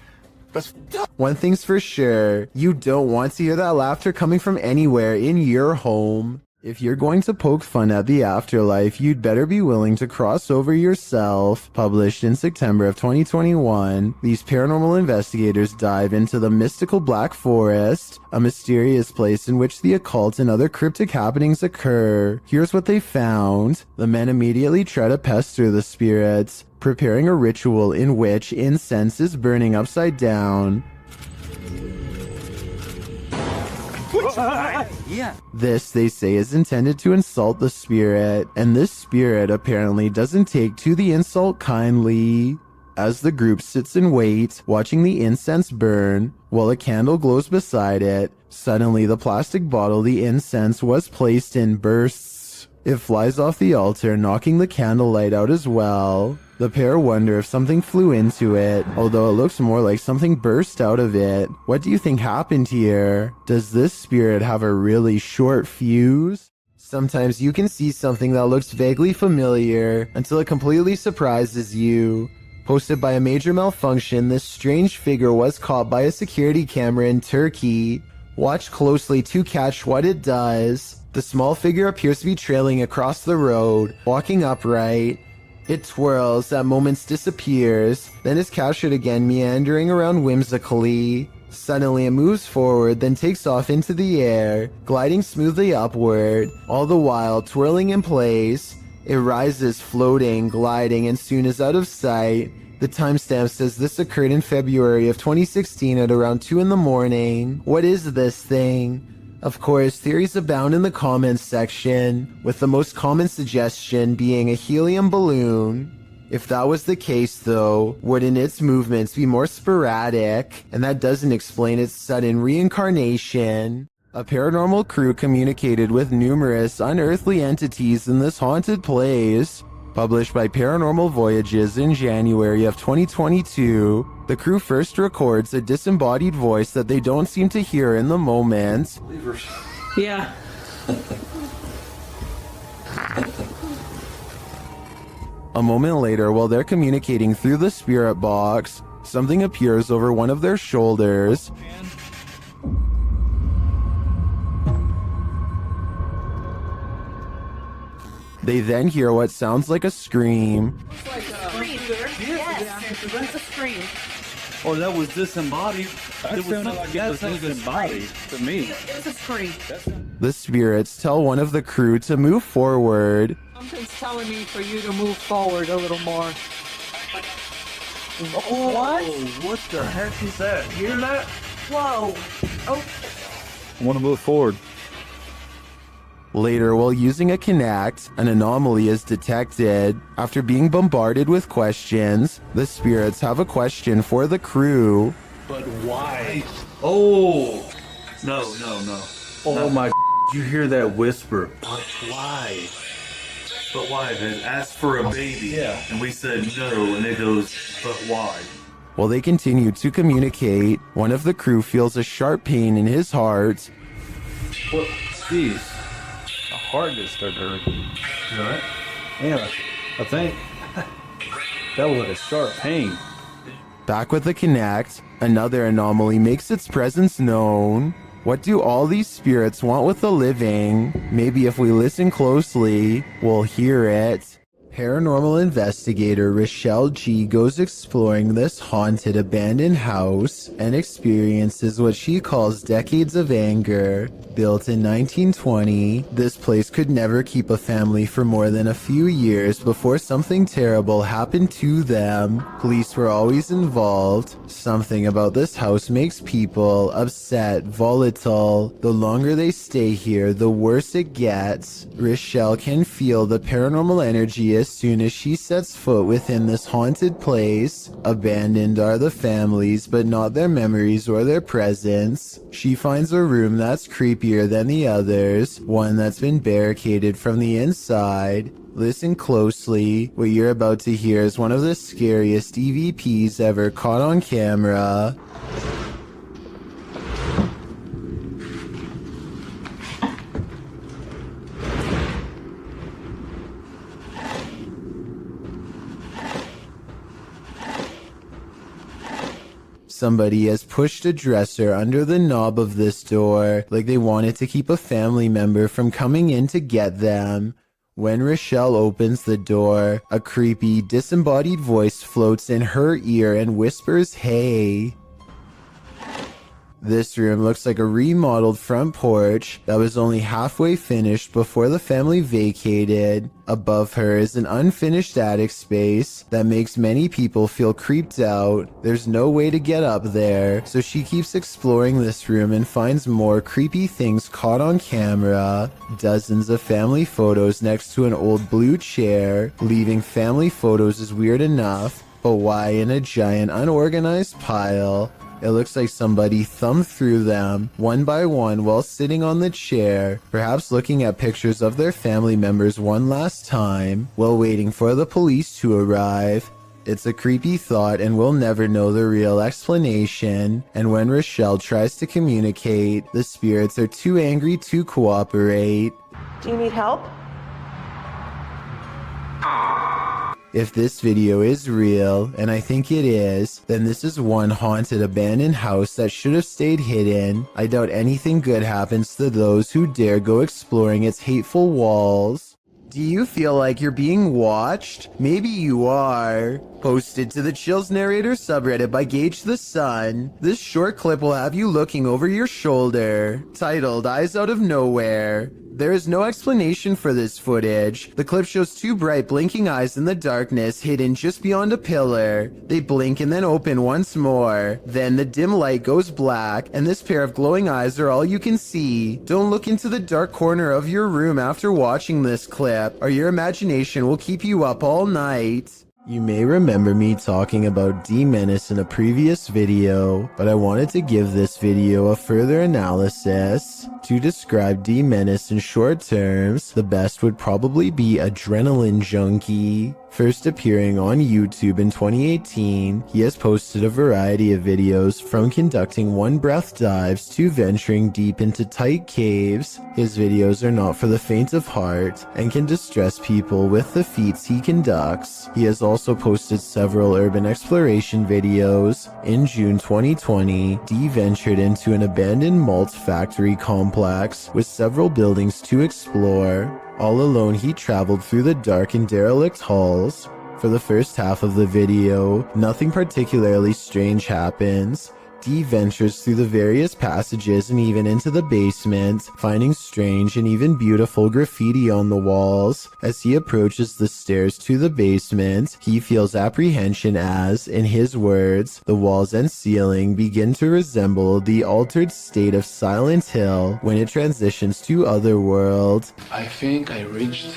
One thing's for sure, you don't want to hear that laughter coming from anywhere in your home. If you're going to poke fun at the afterlife, you'd better be willing to cross over yourself. Published in September of 2021, these paranormal investigators dive into the mystical Black Forest, a mysterious place in which the occult and other cryptic happenings occur. Here's what they found. The men immediately try to pester the spirits, preparing a ritual in which incense is burning upside down. This, they say, is intended to insult the spirit, and this spirit apparently doesn't take to the insult kindly. As the group sits and waits, watching the incense burn, while a candle glows beside it, suddenly the plastic bottle the incense was placed in bursts. It flies off the altar, knocking the candlelight out as well. The pair wonder if something flew into it, although it looks more like something burst out of it. What do you think happened here? Does this spirit have a really short fuse? Sometimes you can see something that looks vaguely familiar until it completely surprises you. Posted by a major malfunction, this strange figure was caught by a security camera in Turkey. Watch closely to catch what it does. The small figure appears to be trailing across the road, walking upright. It twirls, at moments disappears, then is captured again, meandering around whimsically. Suddenly it moves forward, then takes off into the air, gliding smoothly upward, all the while twirling in place. It rises, floating, gliding, and soon is out of sight. The timestamp says this occurred in February of 2016 at around 2 in the morning. What is this thing? Of course, theories abound in the comments section, with the most common suggestion being a helium balloon. If that was the case though, wouldn't its movements be more sporadic? And that doesn't explain its sudden reincarnation. A paranormal crew communicated with numerous unearthly entities in this haunted place. Published by Paranormal Voyages in January of 2022, the crew first records a disembodied voice that they don't seem to hear in the moment. Yeah. A moment later, while they're communicating through the spirit box, something appears over one of their shoulders. They then hear what sounds like a scream. Yes, it's a scream. or that was disembodied. That sounded like it was disembodied to me. It was a scream. The spirits tell one of the crew to move forward. Something's telling me for you to move forward a little more. What? What the heck is that? Hear that? Whoa. Oh. I want to move forward. Later, while using a Kinect, an anomaly is detected. After being bombarded with questions, the spirits have a question for the crew. But why? Oh! No. Oh my! You hear that whisper? But why? But why? They asked for a baby, and we said no, and it goes, but why? While they continue to communicate, one of the crew feels a sharp pain in his heart. What? Jeez. My heart just started hurting. You alright? Yeah, I think that was like a sharp pain. Back with the Kinect, another anomaly makes its presence known. What do all these spirits want with the living? Maybe if we listen closely, we'll hear it. Paranormal investigator Rochelle G goes exploring this haunted abandoned house and experiences what she calls decades of anger. Built in 1920, this place could never keep a family for more than a few years before something terrible happened to them. Police were always involved. Something about this house makes people upset, volatile. The longer they stay here, the worse it gets. Rochelle can feel the paranormal energy as soon as she sets foot within this haunted place. Abandoned are the families, but not their memories or their presence. She finds a room that's creepier than the others, one that's been barricaded from the inside. Listen closely. What you're about to hear is one of the scariest EVPs ever caught on camera. Somebody has pushed a dresser under the knob of this door, like they wanted to keep a family member from coming in to get them. When Rochelle opens the door, a creepy, disembodied voice floats in her ear and whispers, "Hey." This room looks like a remodeled front porch that was only halfway finished before the family vacated. Above her is an unfinished attic space that makes many people feel creeped out. There's no way to get up there, so she keeps exploring this room and finds more creepy things caught on camera. Dozens of family photos next to an old blue chair. Leaving family photos is weird enough, but why in a giant unorganized pile? It looks like somebody thumbed through them, one by one, while sitting on the chair, perhaps looking at pictures of their family members one last time, while waiting for the police to arrive. It's a creepy thought and we'll never know the real explanation, and when Rochelle tries to communicate, the spirits are too angry to cooperate. Do you need help? If this video is real, and I think it is, then this is one haunted abandoned house that should have stayed hidden. I doubt anything good happens to those who dare go exploring its hateful walls. Do you feel like you're being watched? Maybe you are. Posted to the Chills Narrator subreddit by Gage the Sun, this short clip will have you looking over your shoulder. Titled Eyes Out of Nowhere. There is no explanation for this footage. The clip shows two bright blinking eyes in the darkness hidden just beyond a pillar. They blink and then open once more. Then the dim light goes black and this pair of glowing eyes are all you can see. Don't look into the dark corner of your room after watching this clip, or your imagination will keep you up all night. You may remember me talking about D-Menace in a previous video, but I wanted to give this video a further analysis. To describe D-Menace in short terms, the best would probably be Adrenaline Junkie. First appearing on YouTube in 2018, he has posted a variety of videos from conducting one-breath dives to venturing deep into tight caves. His videos are not for the faint of heart and can distress people with the feats he conducts. He has also posted several urban exploration videos. In June 2020, D ventured into an abandoned malt factory complex with several buildings to explore. All alone, he traveled through the dark and derelict halls. For the first half of the video, nothing particularly strange happens. Dee ventures through the various passages and even into the basement, finding strange and even beautiful graffiti on the walls. As he approaches the stairs to the basement, he feels apprehension as, in his words, the walls and ceiling begin to resemble the altered state of Silent Hill when it transitions to Otherworld. I think I reached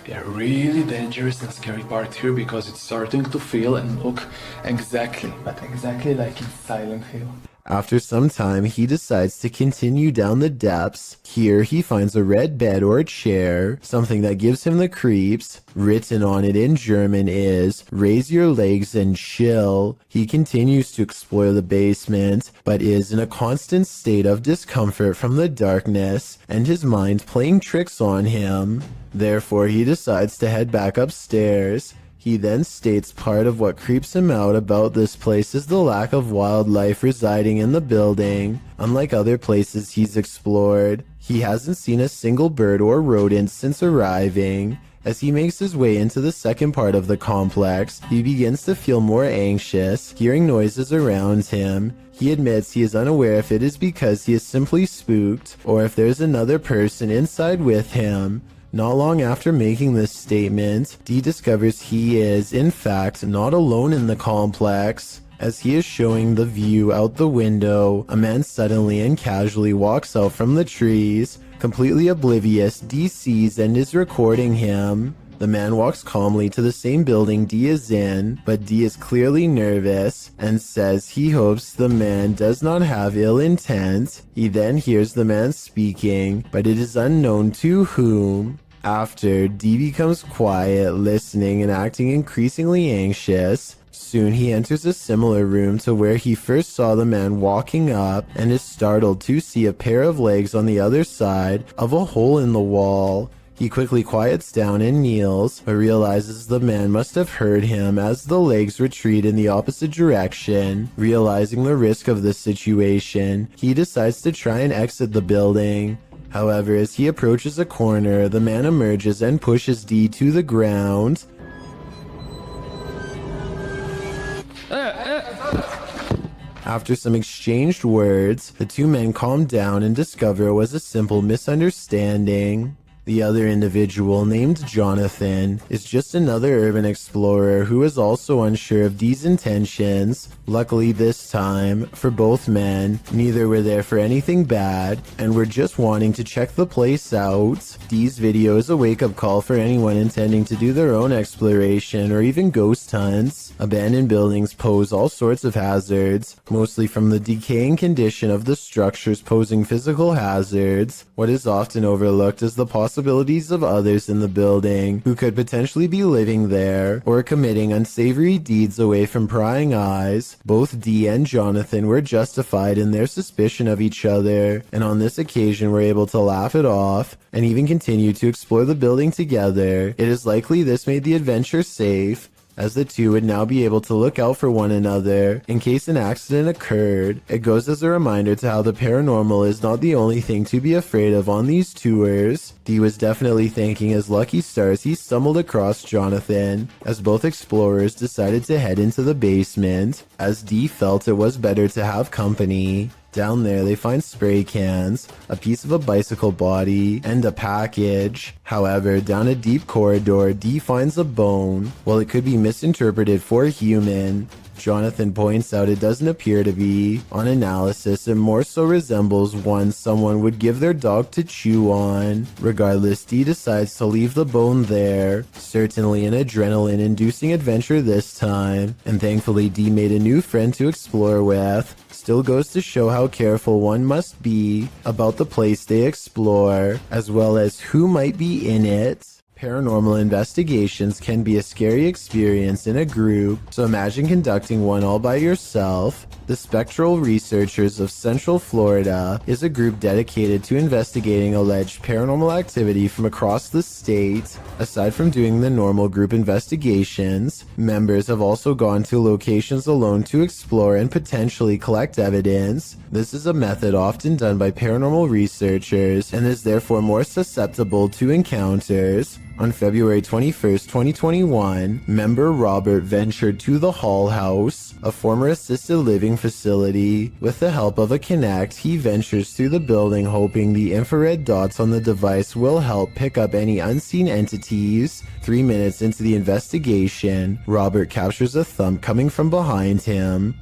a really dangerous and scary part here because it's starting to feel and look exactly like in Silent Hill. After some time, he decides to continue down the depths. Here, he finds a red bed or chair, something that gives him the creeps. Written on it in German is, "Raise your legs and chill." He continues to explore the basement, but is in a constant state of discomfort from the darkness and his mind playing tricks on him. Therefore, he decides to head back upstairs. He then states part of what creeps him out about this place is the lack of wildlife residing in the building. Unlike other places he's explored, he hasn't seen a single bird or rodent since arriving. As he makes his way into the second part of the complex, he begins to feel more anxious, hearing noises around him. He admits he is unaware if it is because he is simply spooked or if there's another person inside with him. Not long after making this statement, Dee discovers he is, in fact, not alone in the complex. As he is showing the view out the window, a man suddenly and casually walks out from the trees. Completely oblivious, Dee sees and is recording him. The man walks calmly to the same building Dee is in, but Dee is clearly nervous and says he hopes the man does not have ill intent. He then hears the man speaking, but it is unknown to whom. After, Dee becomes quiet, listening and acting increasingly anxious. Soon he enters a similar room to where he first saw the man walking up and is startled to see a pair of legs on the other side of a hole in the wall. He quickly quiets down and kneels, but realizes the man must have heard him as the legs retreat in the opposite direction. Realizing the risk of this situation, he decides to try and exit the building. However, as he approaches a corner, the man emerges and pushes Dee to the ground. After some exchanged words, the two men calm down and discover it was a simple misunderstanding. The other individual, named Jonathan, is just another urban explorer who is also unsure of Dee's intentions. Luckily this time, for both men, neither were there for anything bad, and were just wanting to check the place out. Dee's video is a wake-up call for anyone intending to do their own exploration or even ghost hunts. Abandoned buildings pose all sorts of hazards, mostly from the decaying condition of the structures posing physical hazards. What is often overlooked is the possibilities of others in the building who could potentially be living there or committing unsavory deeds away from prying eyes. Both Dee and Jonathan were justified in their suspicion of each other, and on this occasion were able to laugh it off and even continue to explore the building together. It is likely this made the adventure safe, as the two would now be able to look out for one another in case an accident occurred. It goes as a reminder to how the paranormal is not the only thing to be afraid of on these tours. Dee was definitely thanking his lucky stars he stumbled across Jonathan, as both explorers decided to head into the basement, as Dee felt it was better to have company. Down there, they find spray cans, a piece of a bicycle body, and a package. However, down a deep corridor, Dee finds a bone. While it could be misinterpreted for human, Jonathan points out it doesn't appear to be. On analysis, it more so resembles one someone would give their dog to chew on. Regardless, Dee decides to leave the bone there. Certainly an adrenaline-inducing adventure this time, and thankfully Dee made a new friend to explore with. Still goes to show how careful one must be about the place they explore, as well as who might be in it. Paranormal investigations can be a scary experience in a group, so imagine conducting one all by yourself. The Spectral Researchers of Central Florida is a group dedicated to investigating alleged paranormal activity from across the state. Aside from doing the normal group investigations, members have also gone to locations alone to explore and potentially collect evidence. This is a method often done by paranormal researchers and is therefore more susceptible to encounters. On February 21st, 2021, member Robert ventured to the Hall House, a former assisted living facility. With the help of a Kinect, he ventures through the building hoping the infrared dots on the device will help pick up any unseen entities. 3 minutes into the investigation, Robert captures a thump coming from behind him.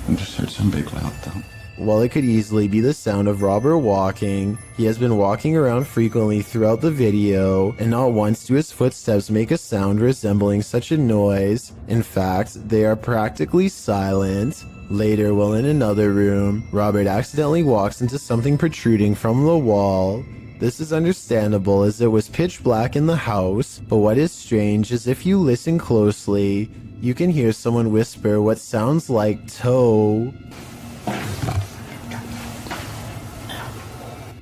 I just heard some big loud thump. While it could easily be the sound of Robert walking, he has been walking around frequently throughout the video, and not once do his footsteps make a sound resembling such a noise. In fact, they are practically silent. Later, while in another room, Robert accidentally walks into something protruding from the wall. This is understandable as it was pitch black in the house, but what is strange is if you listen closely, you can hear someone whisper what sounds like toe.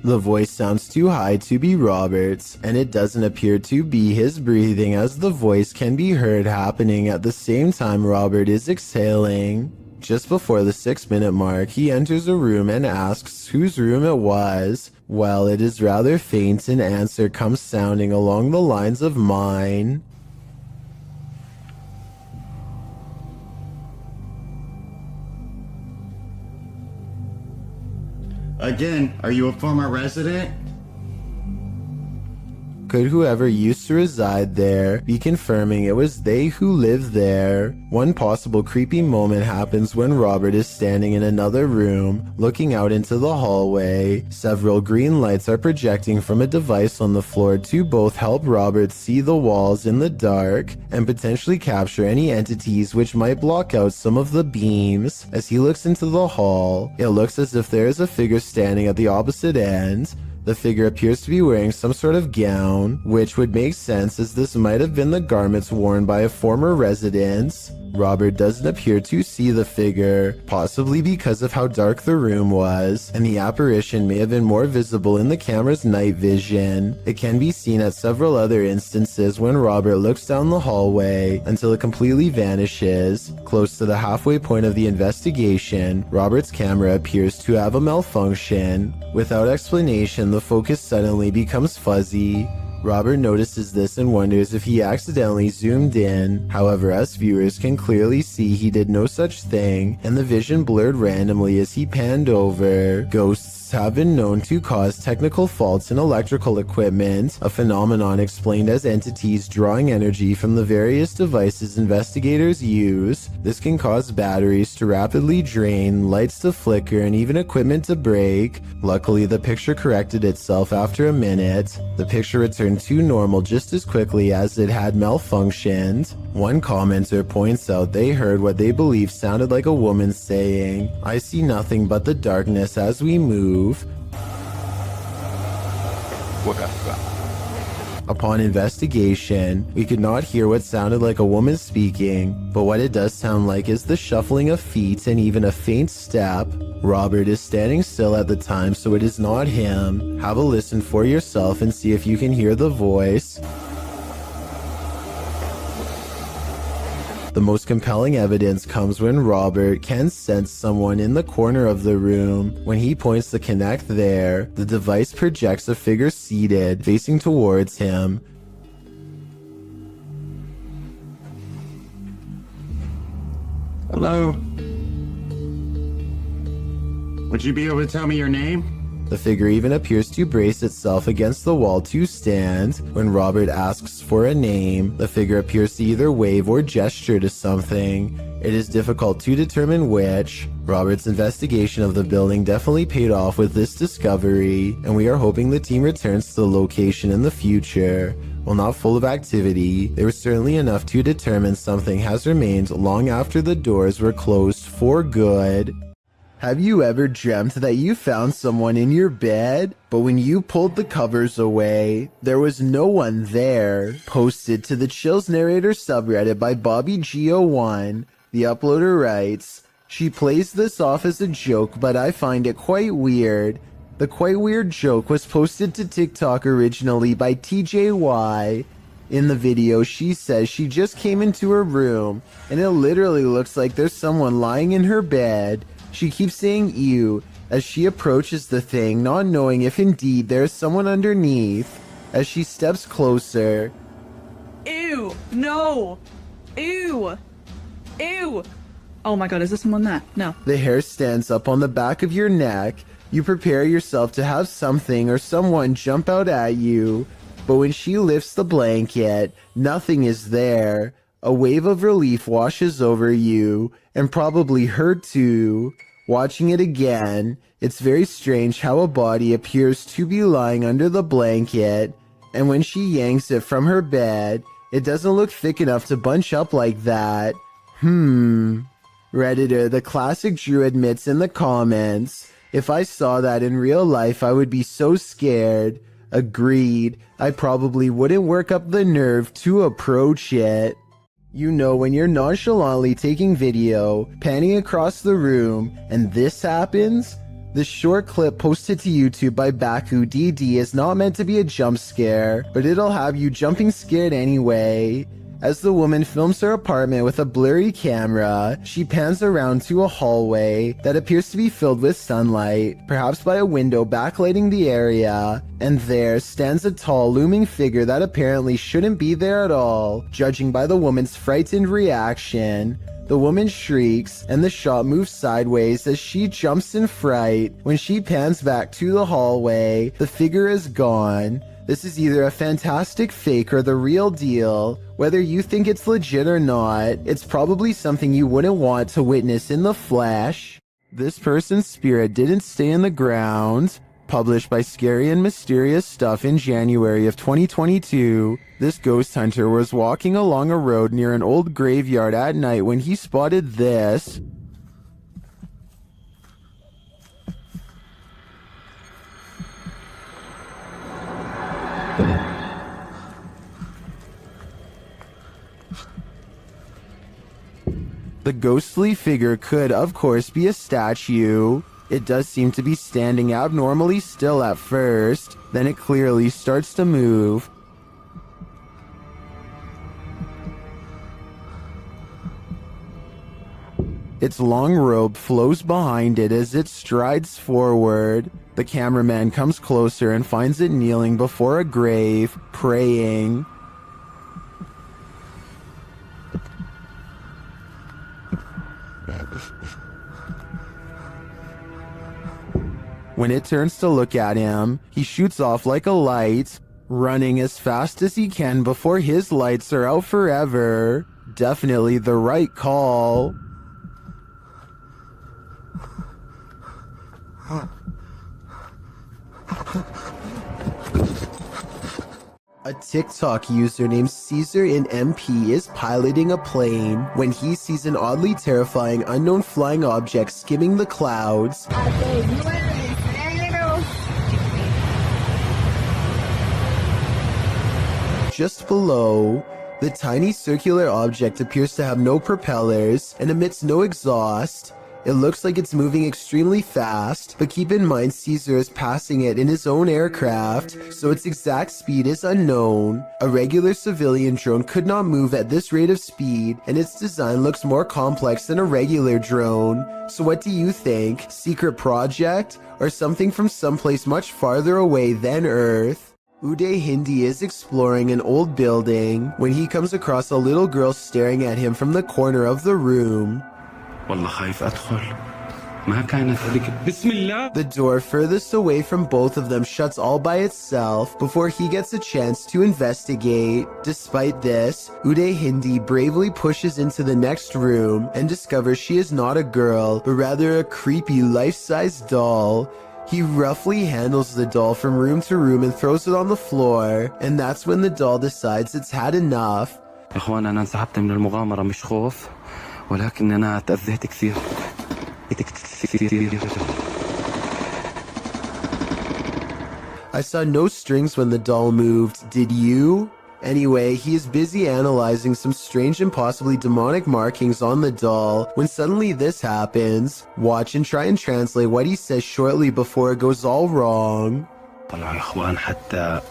The voice sounds too high to be Robert's, and it doesn't appear to be his breathing as the voice can be heard happening at the same time Robert is exhaling. Just before the 6-minute mark, he enters a room and asks whose room it was. Well, it is rather faint, an answer comes sounding along the lines of mine. Again, are you a former resident? Could whoever used to reside there be confirming it was they who lived there? One possible creepy moment happens when Robert is standing in another room, looking out into the hallway. Several green lights are projecting from a device on the floor to both help Robert see the walls in the dark and potentially capture any entities which might block out some of the beams. As he looks into the hall, it looks as if there is a figure standing at the opposite end. The figure appears to be wearing some sort of gown, which would make sense as this might have been the garments worn by a former resident. Robert doesn't appear to see the figure, possibly because of how dark the room was, and the apparition may have been more visible in the camera's night vision. It can be seen at several other instances when Robert looks down the hallway until it completely vanishes. Close to the halfway point of the investigation, Robert's camera appears to have a malfunction. Without explanation, the focus suddenly becomes fuzzy. Robert notices this and wonders if he accidentally zoomed in. However, us viewers can clearly see he did no such thing, and the vision blurred randomly as he panned over. Ghosts have been known to cause technical faults in electrical equipment, a phenomenon explained as entities drawing energy from the various devices investigators use. This can cause batteries to rapidly drain, lights to flicker, and even equipment to break. Luckily, the picture corrected itself after a minute. The picture returned to normal just as quickly as it had malfunctioned. One commenter points out they heard what they believe sounded like a woman saying, "I see nothing but the darkness as we move." Upon investigation, we could not hear what sounded like a woman speaking, but what it does sound like is the shuffling of feet and even a faint step. Robert is standing still at the time, so it is not him. Have a listen for yourself and see if you can hear the voice. The most compelling evidence comes when Robert can sense someone in the corner of the room. When he points the Kinect there, the device projects a figure seated, facing towards him. Hello? Would you be able to tell me your name? The figure even appears to brace itself against the wall to stand. When Robert asks for a name, the figure appears to either wave or gesture to something. It is difficult to determine which. Robert's investigation of the building definitely paid off with this discovery, and we are hoping the team returns to the location in the future. While not full of activity, there was certainly enough to determine something has remained long after the doors were closed for good. Have you ever dreamt that you found someone in your bed, but when you pulled the covers away, there was no one there? Posted to the Chills Narrator subreddit by BobbyGO1, the uploader writes, "She plays this off as a joke, but I find it quite weird. The quite weird joke was posted to TikTok originally by TJY. In the video, she says she just came into her room, and it literally looks like there's someone lying in her bed. She keeps saying ew, as she approaches the thing, not knowing if indeed there is someone underneath. As she steps closer, Ew! No! Ew! Ew! Oh my god, is this someone there? No. the hair stands up on the back of your neck. You prepare yourself to have something or someone jump out at you, but when she lifts the blanket, nothing is there. A wave of relief washes over you, and probably her too. Watching it again, it's very strange how a body appears to be lying under the blanket, and when she yanks it from her bed, it doesn't look thick enough to bunch up like that. Redditor, the classic Drew admits in the comments, if I saw that in real life, I would be so scared. Agreed. I probably wouldn't work up the nerve to approach it. You know when you're nonchalantly taking video, panning across the room, and this happens? This short clip posted to YouTube by Baku DD is not meant to be a jump scare, but it'll have you jumping scared anyway. As the woman films her apartment with a blurry camera, she pans around to a hallway that appears to be filled with sunlight, perhaps by a window backlighting the area, and there stands a tall looming figure that apparently shouldn't be there at all, judging by the woman's frightened reaction. The woman shrieks, and the shot moves sideways as she jumps in fright. When she pans back to the hallway, the figure is gone. This is either a fantastic fake or the real deal. Whether you think it's legit or not, it's probably something you wouldn't want to witness in the flesh. This person's spirit didn't stay in the ground. Published by Scary and Mysterious Stuff in January of 2022, this ghost hunter was walking along a road near an old graveyard at night when he spotted this. The ghostly figure could, of course, be a statue. It does seem to be standing abnormally still at first, then it clearly starts to move. Its long robe flows behind it as it strides forward. The cameraman comes closer and finds it kneeling before a grave, praying. When it turns to look at him, he shoots off like a light, running as fast as he can before his lights are out forever. Definitely the right call. A TikTok user named Caesar in MP is piloting a plane when he sees an oddly terrifying unknown flying object skimming the clouds. Just below, the tiny circular object appears to have no propellers and emits no exhaust. It looks like it's moving extremely fast, but keep in mind Caesar is passing it in his own aircraft, so its exact speed is unknown. A regular civilian drone could not move at this rate of speed, and its design looks more complex than a regular drone. So what do you think? Secret project? Or something from someplace much farther away than Earth? Uday Hindi is exploring an old building when he comes across a little girl staring at him from the corner of the room. The door furthest away from both of them shuts all by itself before he gets a chance to investigate. Despite this, Uday Hindi bravely pushes into the next room and discovers she is not a girl, but rather a creepy life-size doll. He roughly handles the doll from room to room and throws it on the floor, and that's when the doll decides it's had enough. ولكن أنا تأذيت كثير. I saw no strings when the doll moved, did you? Anyway, he is busy analyzing some strange and possibly demonic markings on the doll when suddenly this happens. Watch and try and translate what he says shortly before it goes all wrong. طلعوا يا إخوان حتى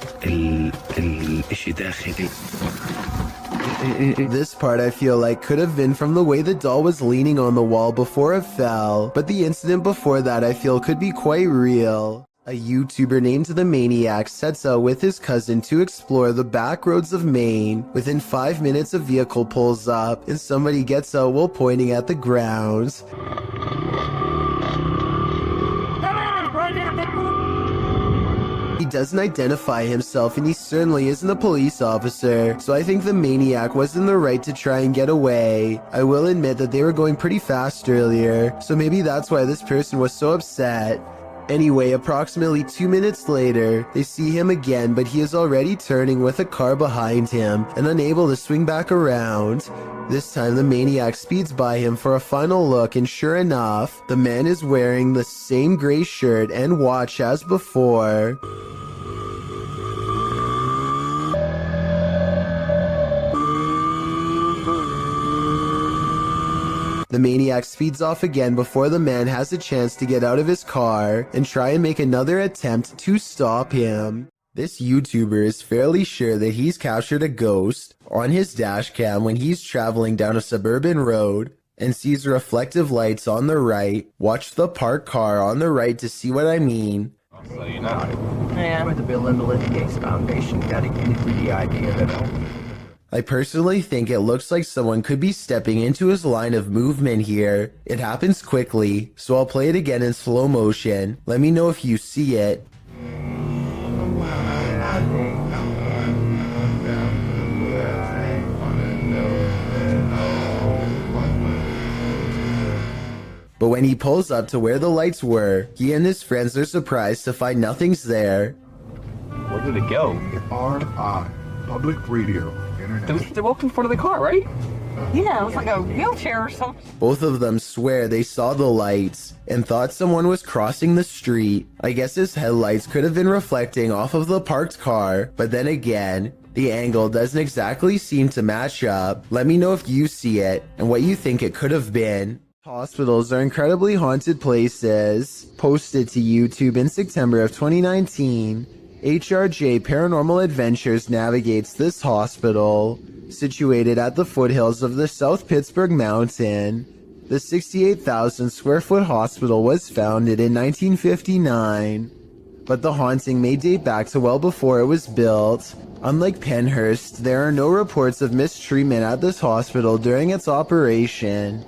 الإشي داخلي This part I feel like could have been from the way the doll was leaning on the wall before it fell, but the incident before that I feel could be quite real. A YouTuber named The Maniac sets out with his cousin to explore the back roads of Maine. Within 5 minutes a vehicle pulls up and somebody gets out while pointing at the ground. He doesn't identify himself and he certainly isn't a police officer, so I think the maniac was in the right to try and get away. I will admit that they were going pretty fast earlier, so maybe that's why this person was so upset. Anyway, approximately 2 minutes later, they see him again, but he is already turning with a car behind him and unable to swing back around. This time the maniac speeds by him for a final look, and sure enough, the man is wearing the same gray shirt and watch as before. The maniac speeds off again before the man has a chance to get out of his car and try and make another attempt to stop him. This YouTuber is fairly sure that he's captured a ghost on his dash cam when he's traveling down a suburban road and sees reflective lights on the right. Watch the parked car on the right to see what I mean. Yeah. With the Bill and Melinda Gates Foundation dedicated to the idea that I personally think it looks like someone could be stepping into his line of movement here. It happens quickly, so I'll play it again in slow motion. Let me know if you see it. But when he pulls up to where the lights were, he and his friends are surprised to find nothing's there. Where did it go? RI, public radio, internet. They walked in front of the car, right? Yeah, it was like a wheelchair or something. Both of them swear they saw the lights and thought someone was crossing the street. I guess his headlights could have been reflecting off of the parked car, but then again, the angle doesn't exactly seem to match up. Let me know if you see it and what you think it could have been. Hospitals are incredibly haunted places. Posted to YouTube in September of 2019, HRJ Paranormal Adventures navigates this hospital. Situated at the foothills of the South Pittsburgh Mountain, the 68,000 square foot hospital was founded in 1959, but the haunting may date back to well before it was built. Unlike Penhurst, there are no reports of mistreatment at this hospital during its operation,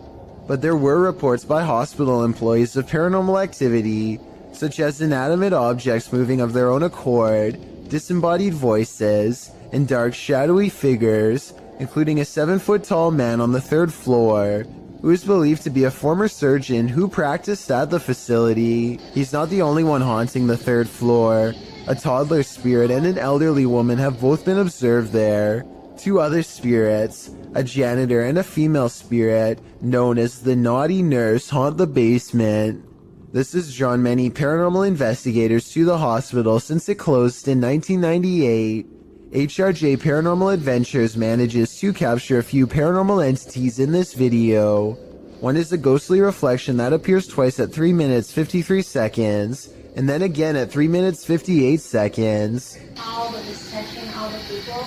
but there were reports by hospital employees of paranormal activity, such as inanimate objects moving of their own accord, disembodied voices, and dark shadowy figures, including a 7-foot-tall man on the 3rd floor, who is believed to be a former surgeon who practiced at the facility. He's not the only one haunting the 3rd floor. A toddler spirit and an elderly woman have both been observed there. 2 other spirits, a janitor and a female spirit, known as the Naughty Nurse, haunt the basement. This has drawn many paranormal investigators to the hospital since it closed in 1998. HRJ Paranormal Adventures manages to capture a few paranormal entities in this video. One is a ghostly reflection that appears twice at 3 minutes 53 seconds, and then again at 3 minutes 58 seconds. All the dissension, all the people.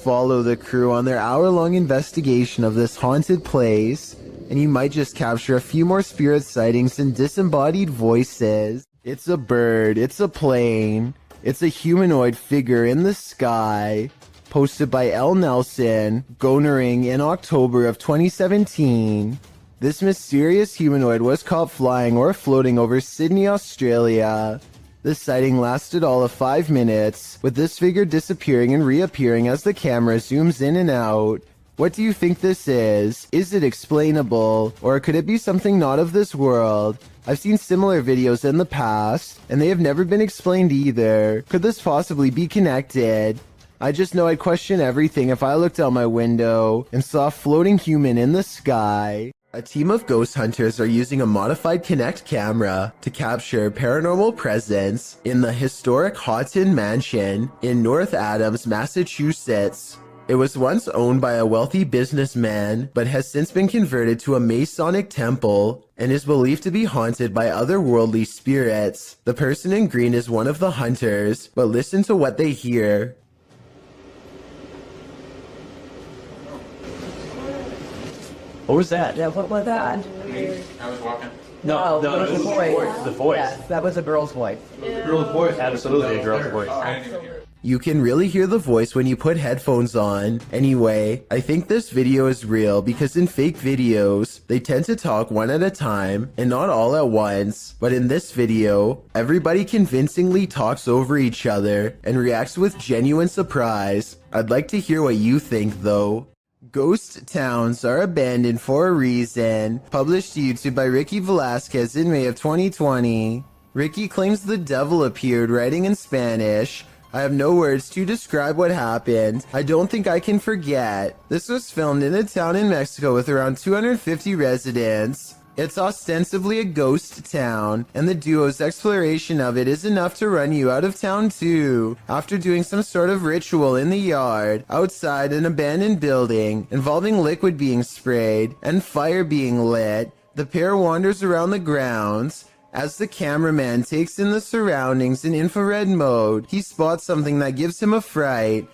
Follow the crew on their hour-long investigation of this haunted place, and you might just capture a few more spirit sightings and disembodied voices. It's a bird, it's a plane, it's a humanoid figure in the sky. Posted by L. Nelson, Gonering in October of 2017. This mysterious humanoid was caught flying or floating over Sydney, Australia. The sighting lasted all of 5 minutes, with this figure disappearing and reappearing as the camera zooms in and out. What do you think this is? Is it explainable, or could it be something not of this world? I've seen similar videos in the past, and they have never been explained either. Could this possibly be connected? I just know I'd question everything if I looked out my window and saw a floating human in the sky. A team of ghost hunters are using a modified Kinect camera to capture paranormal presence in the historic Houghton Mansion in North Adams, Massachusetts. It was once owned by a wealthy businessman, but has since been converted to a Masonic temple and is believed to be haunted by otherworldly spirits. The person in green is one of the hunters, but listen to what they hear. What was that? Yeah, what was that? I was walking. No, that was a voice. The voice. Yes, that was a girl's voice. Girl's voice. Absolutely a girl's voice. You can really hear the voice when you put headphones on. Anyway, I think this video is real because in fake videos, they tend to talk one at a time and not all at once. But in this video, everybody convincingly talks over each other and reacts with genuine surprise. I'd like to hear what you think though. Ghost towns are abandoned for a reason. Published to YouTube by Ricky Velasquez in May of 2020. Ricky claims the devil appeared, writing in Spanish. I have no words to describe what happened. I don't think I can forget. This was filmed in a town in Mexico with around 250 residents. It's ostensibly a ghost town, and the duo's exploration of it is enough to run you out of town too. After doing some sort of ritual in the yard, outside an abandoned building, involving liquid being sprayed and fire being lit, the pair wanders around the grounds. As the cameraman takes in the surroundings in infrared mode, he spots something that gives him a fright.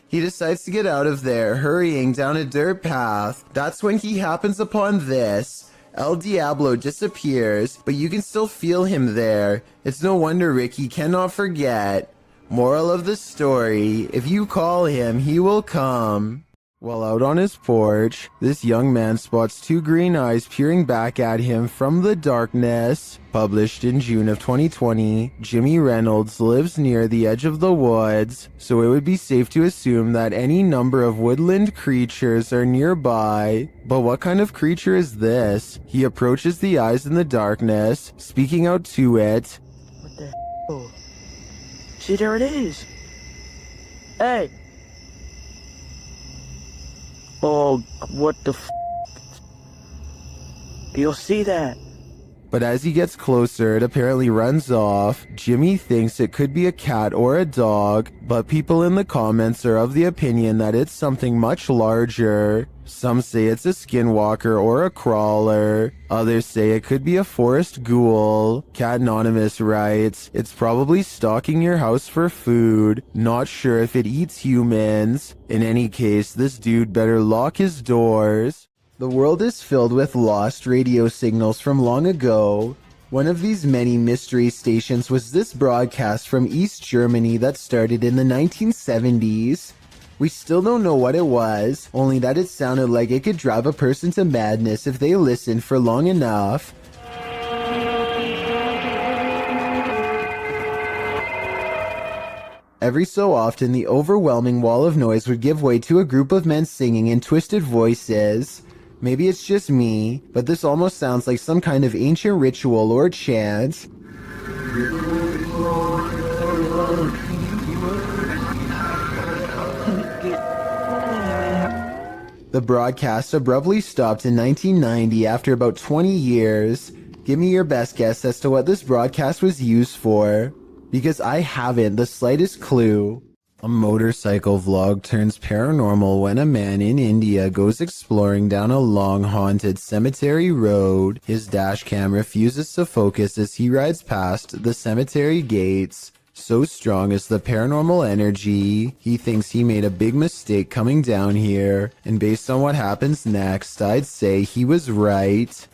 He decides to get out of there, hurrying down a dirt path. That's when he happens upon this. El Diablo disappears, but you can still feel him there. It's no wonder Ricky cannot forget. Moral of the story, if you call him, he will come. While out on his porch, this young man spots two green eyes peering back at him from the darkness. Published in June of 2020, Jimmy Reynolds lives near the edge of the woods, so it would be safe to assume that any number of woodland creatures are nearby. But what kind of creature is this? He approaches the eyes in the darkness, speaking out to it. What the hell? See, there it is. Hey! Oh, what the f***? You'll see that. But as he gets closer, it apparently runs off. Jimmy thinks it could be a cat or a dog, but people in the comments are of the opinion that it's something much larger. Some say it's a skinwalker or a crawler. Others say it could be a forest ghoul. Cat Anonymous writes, it's probably stalking your house for food. Not sure if it eats humans. In any case, this dude better lock his doors. The world is filled with lost radio signals from long ago. One of these many mystery stations was this broadcast from East Germany that started in the 1970s. We still don't know what it was, only that it sounded like it could drive a person to madness if they listened for long enough. Every so often, the overwhelming wall of noise would give way to a group of men singing in twisted voices. Maybe it's just me, but this almost sounds like some kind of ancient ritual or chant. The broadcast abruptly stopped in 1990 after about 20 years. Give me your best guess as to what this broadcast was used for, because I haven't the slightest clue. A motorcycle vlog turns paranormal when a man in India goes exploring down a long haunted cemetery road. His dash cam refuses to focus as he rides past the cemetery gates. So strong is the paranormal energy, he thinks he made a big mistake coming down here. And based on what happens next, I'd say he was right.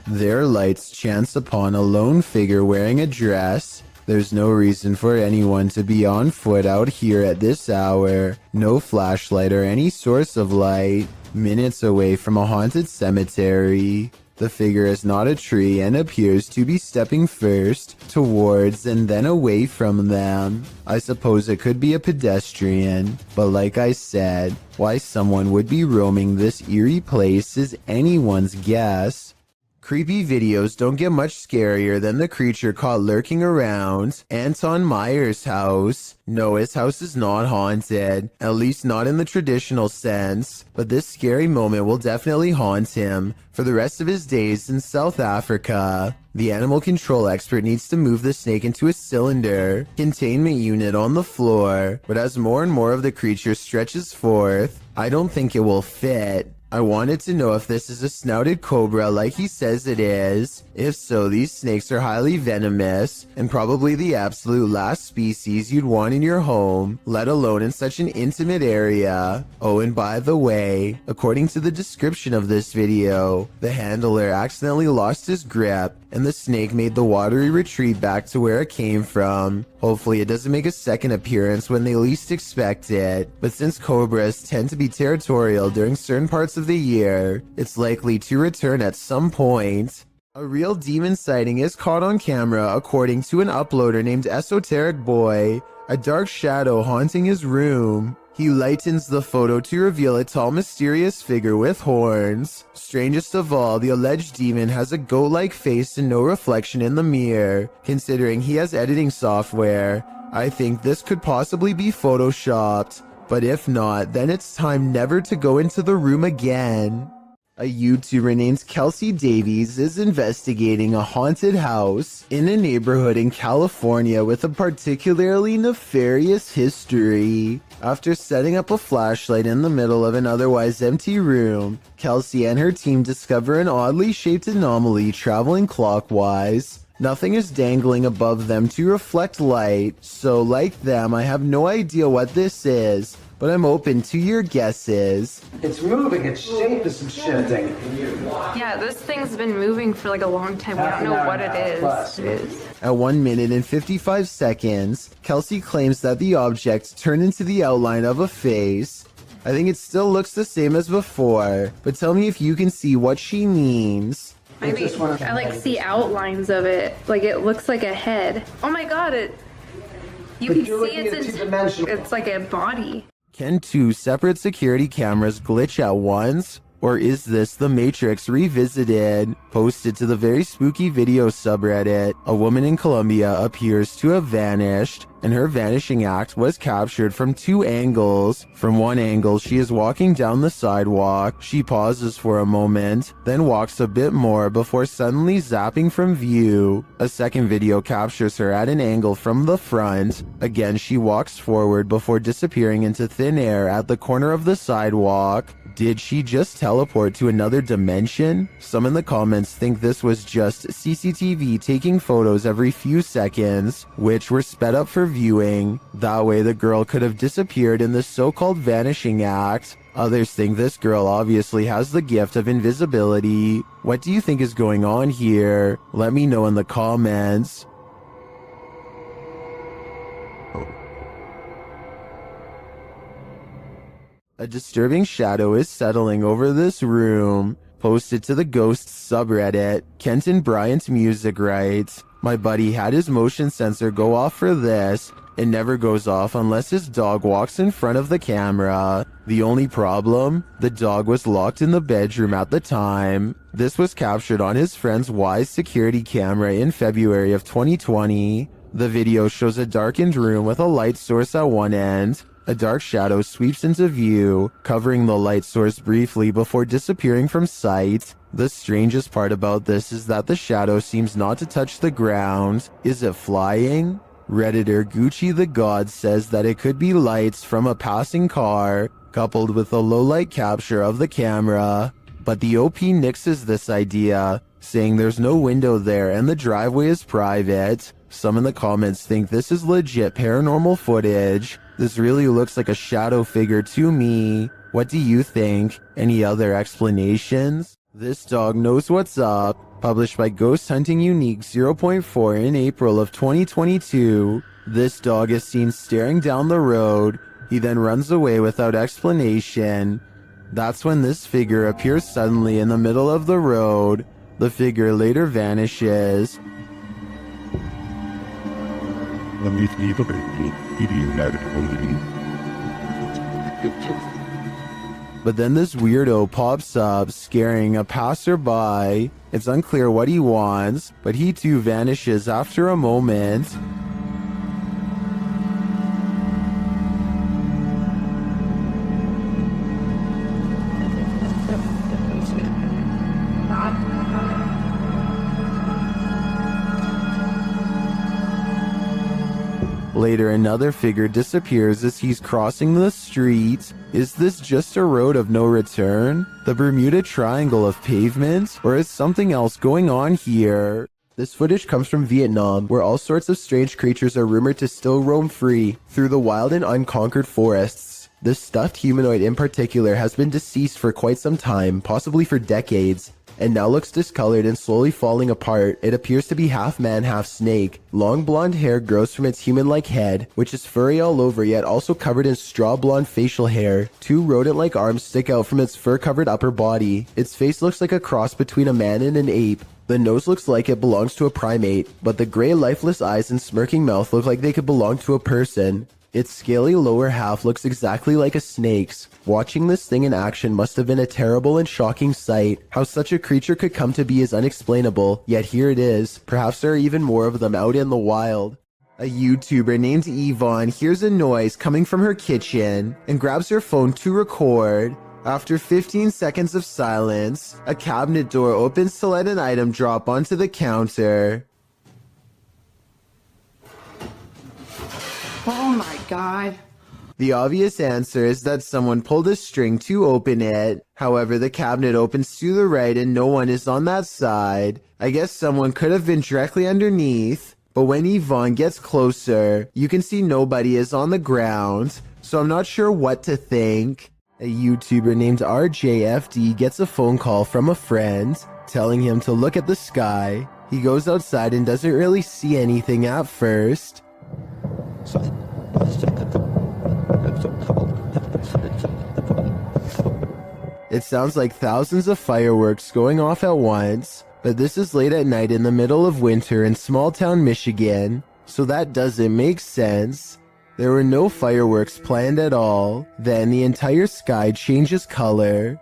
Their lights chance upon a lone figure wearing a dress. There's no reason for anyone to be on foot out here at this hour. No flashlight or any source of light. Minutes away from a haunted cemetery. The figure is not a tree and appears to be stepping first towards and then away from them. I suppose it could be a pedestrian, but like I said, why someone would be roaming this eerie place is anyone's guess. Creepy videos don't get much scarier than the creature caught lurking around Anton Meyer's house. No, his house is not haunted, at least not in the traditional sense, but this scary moment will definitely haunt him for the rest of his days in South Africa. The animal control expert needs to move the snake into a cylinder containment unit on the floor, but as more and more of the creature stretches forth, I don't think it will fit. I wanted to know if this is a snouted cobra like he says it is. If so, these snakes are highly venomous and probably the absolute last species you'd want in your home, let alone in such an intimate area. Oh, and by the way, according to the description of this video, the handler accidentally lost his grip and the snake made the watery retreat back to where it came from. Hopefully it doesn't make a second appearance when they least expect it, but since cobras tend to be territorial during certain parts of the year, it's likely to return at some point. A real demon sighting is caught on camera according to an uploader named Esoteric Boy, a dark shadow haunting his room. He lightens the photo to reveal a tall, mysterious figure with horns. Strangest of all, the alleged demon has a goat-like face and no reflection in the mirror. Considering he has editing software, I think this could possibly be photoshopped. But if not, then it's time never to go into the room again. A YouTuber named Kelsey Davies is investigating a haunted house in a neighborhood in California with a particularly nefarious history. After setting up a flashlight in the middle of an otherwise empty room, Kelsey and her team discover an oddly shaped anomaly traveling clockwise. Nothing is dangling above them to reflect light, so like them, I have no idea what this is, but I'm open to your guesses. It's moving, its shape is shifting. Yeah, this thing's been moving for like a long time. We don't know what it is. At 1 minute and 55 seconds, Kelsey claims that the object turned into the outline of a face. I think it still looks the same as before, but tell me if you can see what she means. Maybe I like see outlines of it. Like it looks like a head. Oh my god, you can see it's like a body. Can two separate security cameras glitch at once? Or is this the Matrix revisited? Posted to the very spooky video subreddit, a woman in Colombia appears to have vanished, and her vanishing act was captured from two angles. From one angle, she is walking down the sidewalk. She pauses for a moment, then walks a bit more before suddenly zapping from view. A second video captures her at an angle from the front. Again, she walks forward before disappearing into thin air at the corner of the sidewalk. Did she just teleport to another dimension? Some in the comments think this was just CCTV taking photos every few seconds, which were sped up for viewing. That way the girl could have disappeared in the so-called vanishing act. Others think this girl obviously has the gift of invisibility. What do you think is going on here? Let me know in the comments. A disturbing shadow is settling over this room. Posted to the Ghosts subreddit, Kenton Bryant Music writes, "My buddy had his motion sensor go off for this. It never goes off unless his dog walks in front of the camera. The only problem? The dog was locked in the bedroom at the time." This was captured on his friend's Wise security camera in February of 2020. The video shows a darkened room with a light source at one end. A dark shadow sweeps into view, covering the light source briefly before disappearing from sight. The strangest part about this is that the shadow seems not to touch the ground. Is it flying? Redditor Gucci the God says that it could be lights from a passing car, coupled with a low-light capture of the camera. But the OP nixes this idea, saying there's no window there and the driveway is private. Some in the comments think this is legit paranormal footage. This really looks like a shadow figure to me. What do you think? Any other explanations? This dog knows what's up. Published by Ghost Hunting Unique 0.4 in April of 2022. This dog is seen staring down the road. He then runs away without explanation. That's when this figure appears suddenly in the middle of the road. The figure later vanishes. But then this weirdo pops up, scaring a passerby. It's unclear what he wants, but he too vanishes after a moment. Later, another figure disappears as he's crossing the street. Is this just a road of no return? The Bermuda Triangle of pavement? Or is something else going on here? This footage comes from Vietnam, where all sorts of strange creatures are rumored to still roam free through the wild and unconquered forests. This stuffed humanoid in particular has been deceased for quite some time, possibly for decades, and now looks discolored and slowly falling apart. It appears to be half man, half snake. Long blonde hair grows from its human-like head, which is furry all over yet also covered in straw blonde facial hair. Two rodent-like arms stick out from its fur-covered upper body. Its face looks like a cross between a man and an ape. The nose looks like it belongs to a primate, but the gray lifeless eyes and smirking mouth look like they could belong to a person. Its scaly lower half looks exactly like a snake's. Watching this thing in action must have been a terrible and shocking sight. How such a creature could come to be is unexplainable, yet here it is. Perhaps there are even more of them out in the wild. A YouTuber named Yvonne hears a noise coming from her kitchen and grabs her phone to record. After 15 seconds of silence, a cabinet door opens to let an item drop onto the counter. Oh my god. The obvious answer is that someone pulled a string to open it. However, the cabinet opens to the right and no one is on that side. I guess someone could have been directly underneath. But when Yvonne gets closer, you can see nobody is on the ground. So I'm not sure what to think. A YouTuber named RJFD gets a phone call from a friend telling him to look at the sky. He goes outside and doesn't really see anything at first. It sounds like thousands of fireworks going off at once, but this is late at night in the middle of winter in small town Michigan, so that doesn't make sense. There were no fireworks planned at all. Then the entire sky changes color.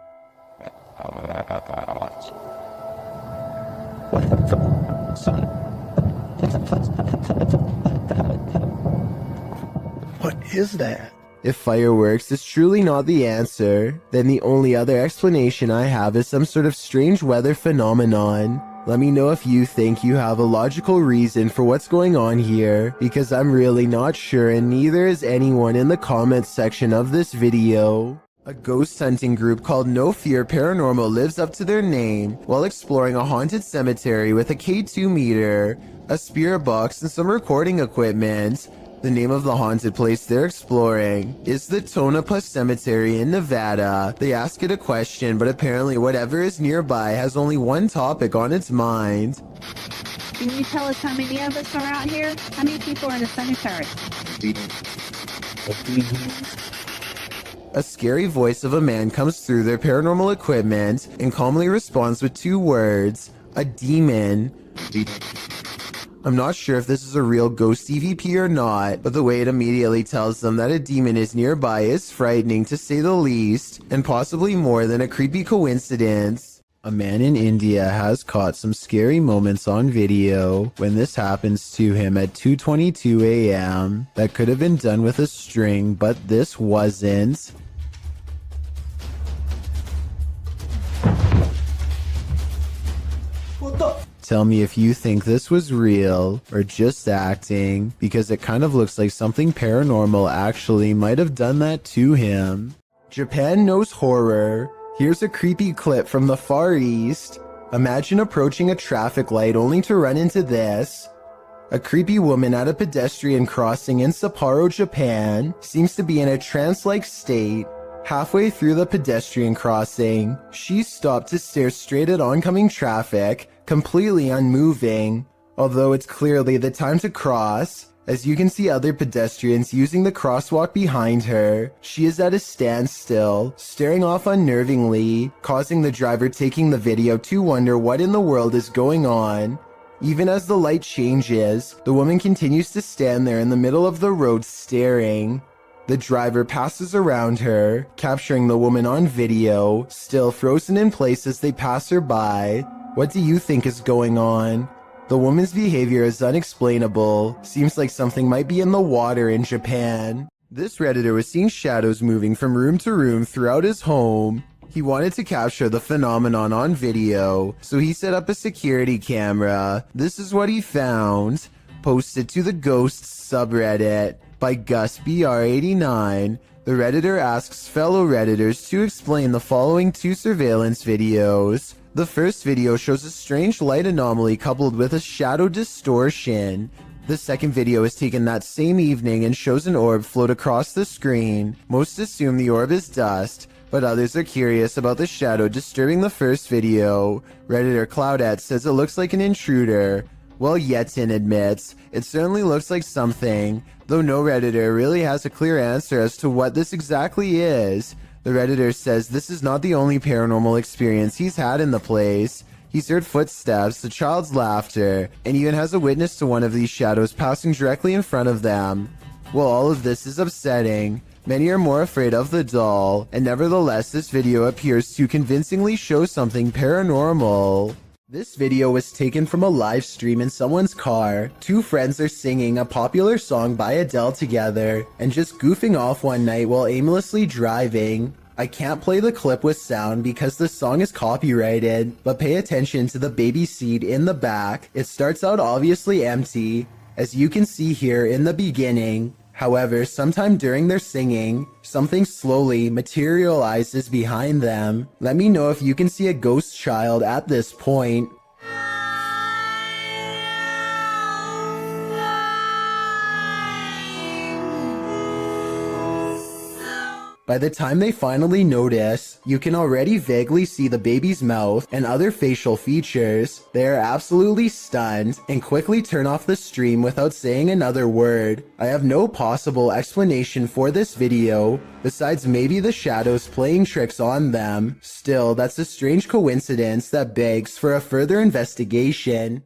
What is that? If fireworks is truly not the answer, then the only other explanation I have is some sort of strange weather phenomenon. Let me know if you think you have a logical reason for what's going on here, because I'm really not sure and neither is anyone in the comments section of this video. A ghost hunting group called No Fear Paranormal lives up to their name while exploring a haunted cemetery with a K2 meter, a spirit box, and some recording equipment. The name of the haunted place they're exploring is the Tonopah Cemetery in Nevada. They ask it a question, but apparently whatever is nearby has only one topic on its mind. Can you tell us how many of us are out here? How many people are in the cemetery? A scary voice of a man comes through their paranormal equipment and calmly responds with two words, a demon. I'm not sure if this is a real ghost EVP or not, but the way it immediately tells them that a demon is nearby is frightening to say the least, and possibly more than a creepy coincidence. A man in India has caught some scary moments on video when this happens to him at 2:22 a.m. That could have been done with a string, but this wasn't. What the? Tell me if you think this was real or just acting, because it kind of looks like something paranormal actually might have done that to him. Japan knows horror. Here's a creepy clip from the Far East. Imagine approaching a traffic light only to run into this. A creepy woman at a pedestrian crossing in Sapporo, Japan, seems to be in a trance-like state. Halfway through the pedestrian crossing, she stopped to stare straight at oncoming traffic, completely unmoving. Although it's clearly the time to cross, as you can see other pedestrians using the crosswalk behind her, she is at a standstill, staring off unnervingly, causing the driver taking the video to wonder what in the world is going on. Even as the light changes, the woman continues to stand there in the middle of the road staring. The driver passes around her, capturing the woman on video, still frozen in place as they pass her by. What do you think is going on? The woman's behavior is unexplainable. Seems like something might be in the water in Japan. This Redditor was seeing shadows moving from room to room throughout his home. He wanted to capture the phenomenon on video, so he set up a security camera. This is what he found. posted to the Ghosts subreddit by GusBR89. The Redditor asks fellow Redditors to explain the following two surveillance videos. The first video shows a strange light anomaly coupled with a shadow distortion. The second video is taken that same evening and shows an orb float across the screen. Most assume the orb is dust, but others are curious about the shadow disturbing the first video. Redditor Cloudette says it looks like an intruder, while Yetin admits it certainly looks like something, though no Redditor really has a clear answer as to what this exactly is. The Redditor says this is not the only paranormal experience he's had in the place. He's heard footsteps, a child's laughter, and even has a witness to one of these shadows passing directly in front of them. While all of this is upsetting, many are more afraid of the doll, and nevertheless this video appears to convincingly show something paranormal. This video was taken from a live stream in someone's car. Two friends are singing a popular song by Adele together and just goofing off one night while aimlessly driving. I can't play the clip with sound because the song is copyrighted, but pay attention to the baby seat in the back. It starts out obviously empty, as you can see here in the beginning. However, sometime during their singing, something slowly materializes behind them. Let me know if you can see a ghost child at this point. By the time they finally notice, you can already vaguely see the baby's mouth and other facial features. They are absolutely stunned and quickly turn off the stream without saying another word. I have no possible explanation for this video, besides maybe the shadows playing tricks on them. Still, that's a strange coincidence that begs for a further investigation.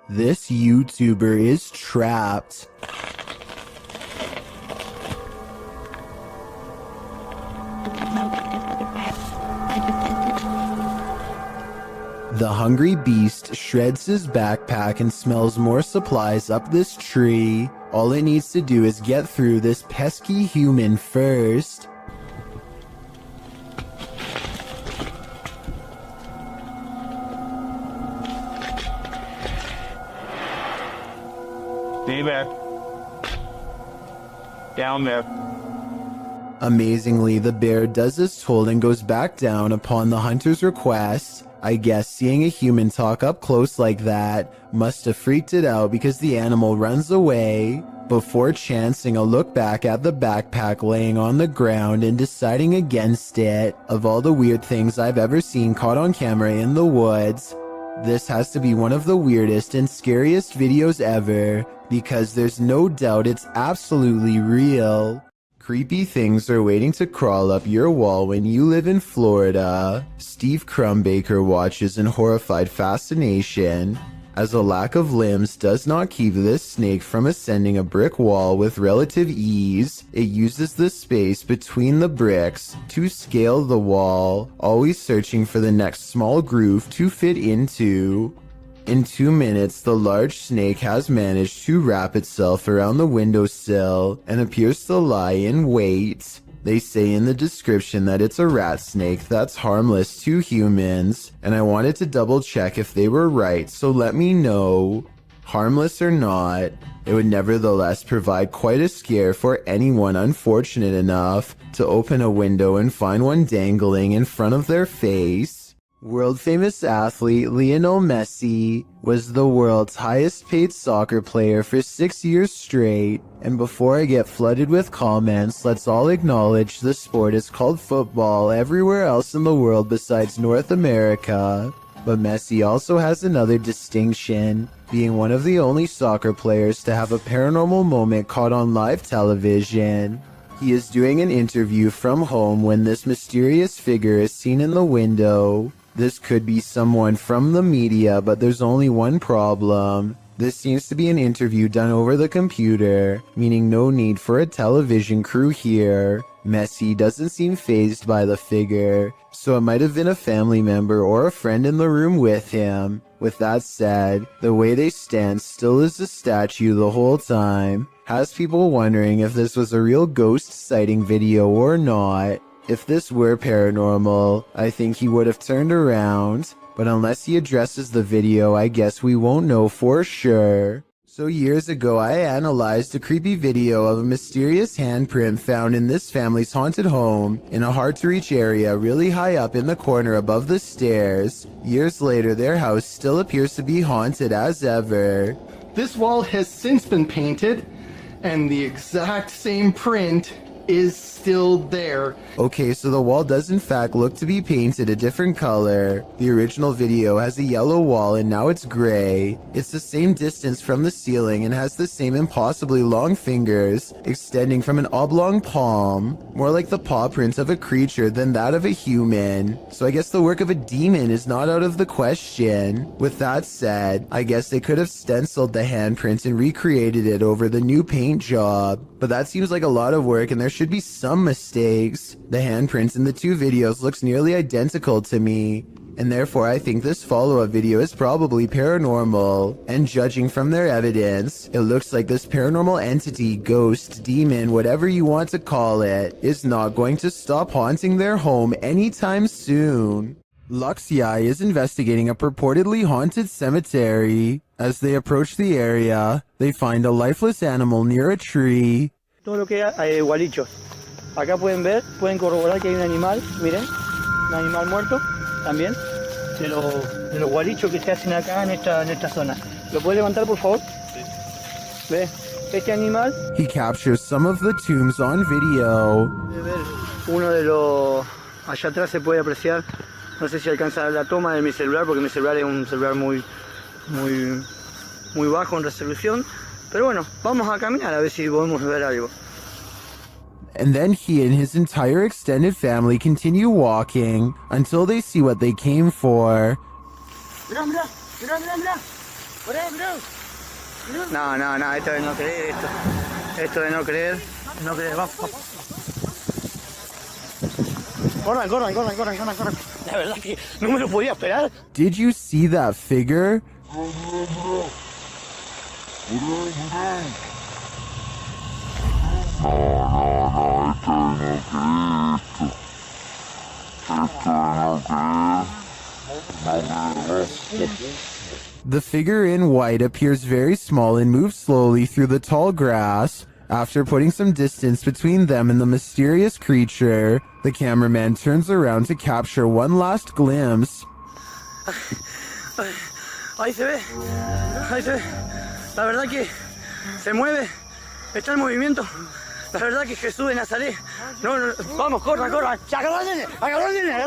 This YouTuber is trapped. The hungry beast shreds his backpack and smells more supplies up this tree. All it needs to do is get through this pesky human first. Stay back. Down there. Amazingly, the bear does as told and goes back down upon the hunter's request. I guess seeing a human talk up close like that must have freaked it out because the animal runs away before chancing a look back at the backpack laying on the ground and deciding against it. Of all the weird things I've ever seen caught on camera in the woods, this has to be one of the weirdest and scariest videos ever because there's no doubt it's absolutely real. Creepy things are waiting to crawl up your wall when you live in Florida. Steve Crumbaker watches in horrified fascination as a lack of limbs does not keep this snake from ascending a brick wall with relative ease. It uses the space between the bricks to scale the wall, always searching for the next small groove to fit into. In 2 minutes, the large snake has managed to wrap itself around the windowsill and appears to lie in wait. They say in the description that it's a rat snake that's harmless to humans, and I wanted to double check if they were right, so let me know. Harmless or not, it would nevertheless provide quite a scare for anyone unfortunate enough to open a window and find one dangling in front of their face. World-famous athlete Lionel Messi was the world's highest-paid soccer player for 6 years straight, and before I get flooded with comments, let's all acknowledge the sport is called football everywhere else in the world besides North America. But Messi also has another distinction, being one of the only soccer players to have a paranormal moment caught on live television. He is doing an interview from home when this mysterious figure is seen in the window. This could be someone from the media, but there's only one problem. This seems to be an interview done over the computer, meaning no need for a television crew here. Messi doesn't seem fazed by the figure, so it might have been a family member or a friend in the room with him. With that said, the way they stand still as a statue the whole time has people wondering if this was a real ghost sighting video or not. If this were paranormal, I think he would have turned around, but unless he addresses the video, I guess we won't know for sure. So years ago, I analyzed a creepy video of a mysterious handprint found in this family's haunted home in a hard-to-reach area really high up in the corner above the stairs. Years later, their house still appears to be haunted as ever. This wall has since been painted, and the exact same print is still there. Okay, so the wall does in fact look to be painted a different color. The original video has a yellow wall and now it's gray. It's the same distance from the ceiling and has the same impossibly long fingers extending from an oblong palm, more like the paw print of a creature than that of a human. So I guess the work of a demon is not out of the question. With that said, I guess they could have stenciled the handprint and recreated it over the new paint job. But that seems like a lot of work and there should be some mistakes. The handprints in the two videos looks nearly identical to me, and therefore I think this follow-up video is probably paranormal. And judging from their evidence, it looks like this paranormal entity, ghost, demon, whatever you want to call it, is not going to stop haunting their home anytime soon. Luxi is investigating a purportedly haunted cemetery. As they approach the area, they find a lifeless animal near a tree. Todo lo que hay gualichos. Acá pueden ver, pueden corroborar que hay un animal, miren, un animal muerto también, de los gualichos que se hacen acá en esta zona. ¿Lo puede levantar, por favor? Ve, este animal. He captures some of the tombs on video. Puede ver uno de los, allá atrás se puede apreciar, no sé si alcanza la toma de mi celular, porque mi celular es un celular muy bajo en resolución. Pero bueno, vamos a caminar a ver si podemos ver algo. And then he and his entire extended family continue walking until they see what they came for. Mirá. Por ahí, mirá. No, esto de no creer, esto de no creer, vamos. Corran. La verdad que no me lo podía esperar. Did you see that figure? The figure in white appears very small and moves slowly through the tall grass. After putting some distance between them and the mysterious creature, the cameraman turns around to capture one last glimpse. Ahí se ve. La verdad que se mueve, está en movimiento. La verdad que Jesús de Nazaret. No, vamos, corran. Agárrale.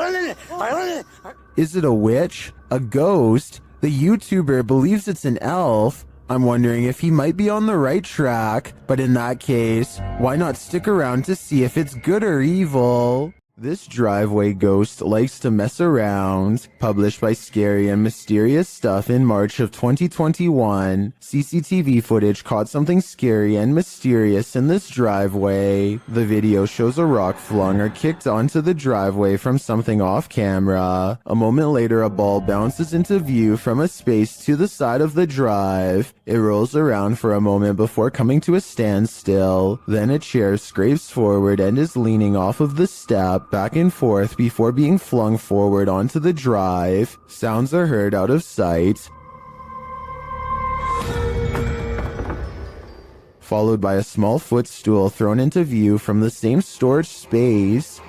Is it a witch? A ghost? The YouTuber believes it's an elf. I'm wondering if he might be on the right track, but in that case, why not stick around to see if it's good or evil? This driveway ghost likes to mess around. Published by Scary and Mysterious Stuff in March of 2021, CCTV footage caught something scary and mysterious in this driveway. The video shows a rock flung or kicked onto the driveway from something off camera. A moment later, a ball bounces into view from a space to the side of the drive. It rolls around for a moment before coming to a standstill. Then a chair scrapes forward and is leaning off of the step back and forth before being flung forward onto the drive. Sounds are heard out of sight, followed by a small footstool thrown into view from the same storage space.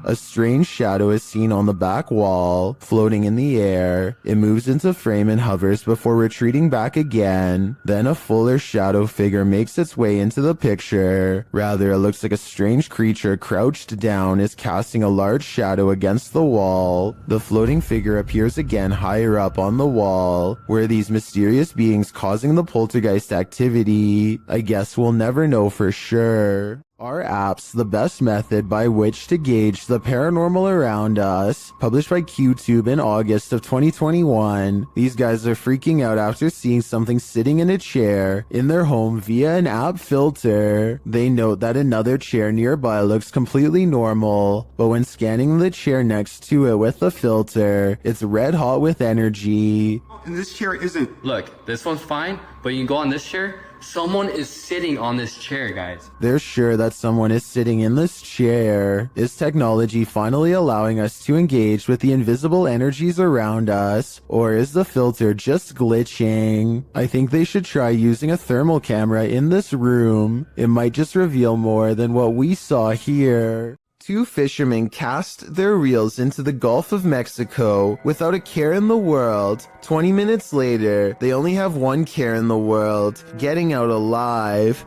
A strange shadow is seen on the back wall, floating in the air. It moves into frame and hovers before retreating back again. Then a fuller shadow figure makes its way into the picture. Rather, it looks like a strange creature crouched down is casting a large shadow against the wall. The floating figure appears again higher up on the wall. Where these mysterious beings causing the poltergeist activity? I guess we'll never know for sure. Are apps the best method by which to gauge the paranormal around us? Published by QTube in August of 2021. These guys are freaking out after seeing something sitting in a chair in their home via an app filter. They note that another chair nearby looks completely normal, but when scanning the chair next to it with the filter, it's red hot with energy. And this chair isn't. Look, this one's fine, but you can go on this chair. Someone is sitting on this chair, guys. They're sure that someone is sitting in this chair. Is technology finally allowing us to engage with the invisible energies around us? Or is the filter just glitching? I think they should try using a thermal camera in this room. It might just reveal more than what we saw here. Two fishermen cast their reels into the Gulf of Mexico without a care in the world. 20 minutes later, they only have one care in the world: getting out alive.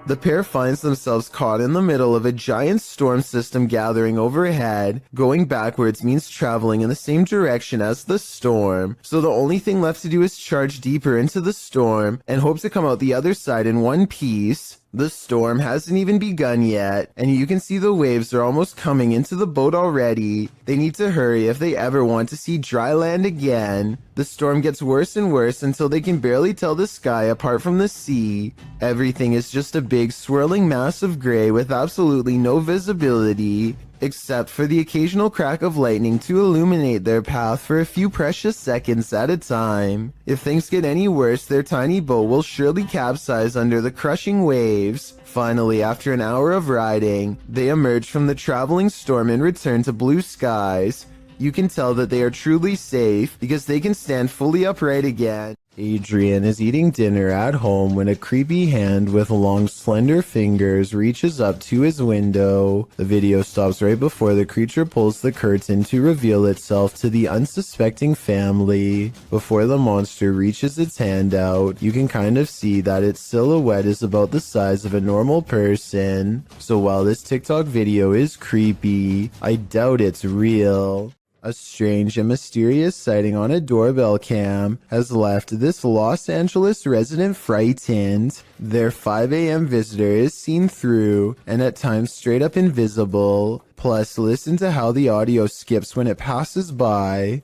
The pair finds themselves caught in the middle of a giant storm system gathering overhead. Going backwards means traveling in the same direction as the storm, so the only thing left to do is charge deeper into the storm and hope to come out the other side in one piece. The storm hasn't even begun yet, and you can see the waves are almost coming into the boat already. They need to hurry if they ever want to see dry land again. The storm gets worse and worse until they can barely tell the sky apart from the sea. Everything is just a big swirling mass of gray with absolutely no visibility, except for the occasional crack of lightning to illuminate their path for a few precious seconds at a time. If things get any worse, their tiny boat will surely capsize under the crushing waves. Finally, after an hour of riding, they emerge from the traveling storm and return to blue skies. You can tell that they are truly safe because they can stand fully upright again. Adrian is eating dinner at home when a creepy hand with long slender fingers reaches up to his window. The video stops right before the creature pulls the curtain to reveal itself to the unsuspecting family. Before the monster reaches its hand out, you can kind of see that its silhouette is about the size of a normal person. So while this TikTok video is creepy, I doubt it's real. A strange and mysterious sighting on a doorbell cam has left this Los Angeles resident frightened. Their 5 a.m. visitor is seen through and at times straight up invisible. Plus, listen to how the audio skips when it passes by.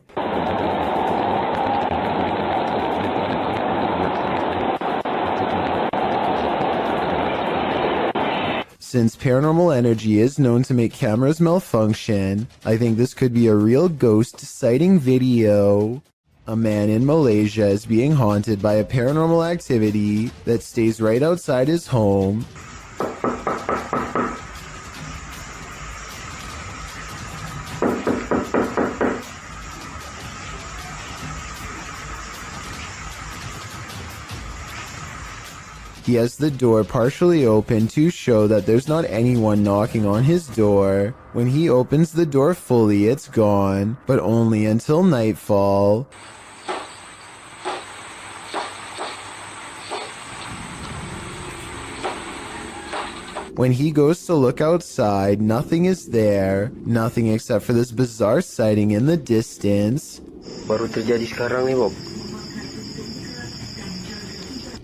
Since paranormal energy is known to make cameras malfunction, I think this could be a real ghost sighting video. A man in Malaysia is being haunted by a paranormal activity that stays right outside his home. He has the door partially open to show that there's not anyone knocking on his door. When he opens the door fully, it's gone, but only until nightfall. When he goes to look outside, nothing is there. Nothing except for this bizarre sighting in the distance. Baru terjadi sekarang nih, Bob.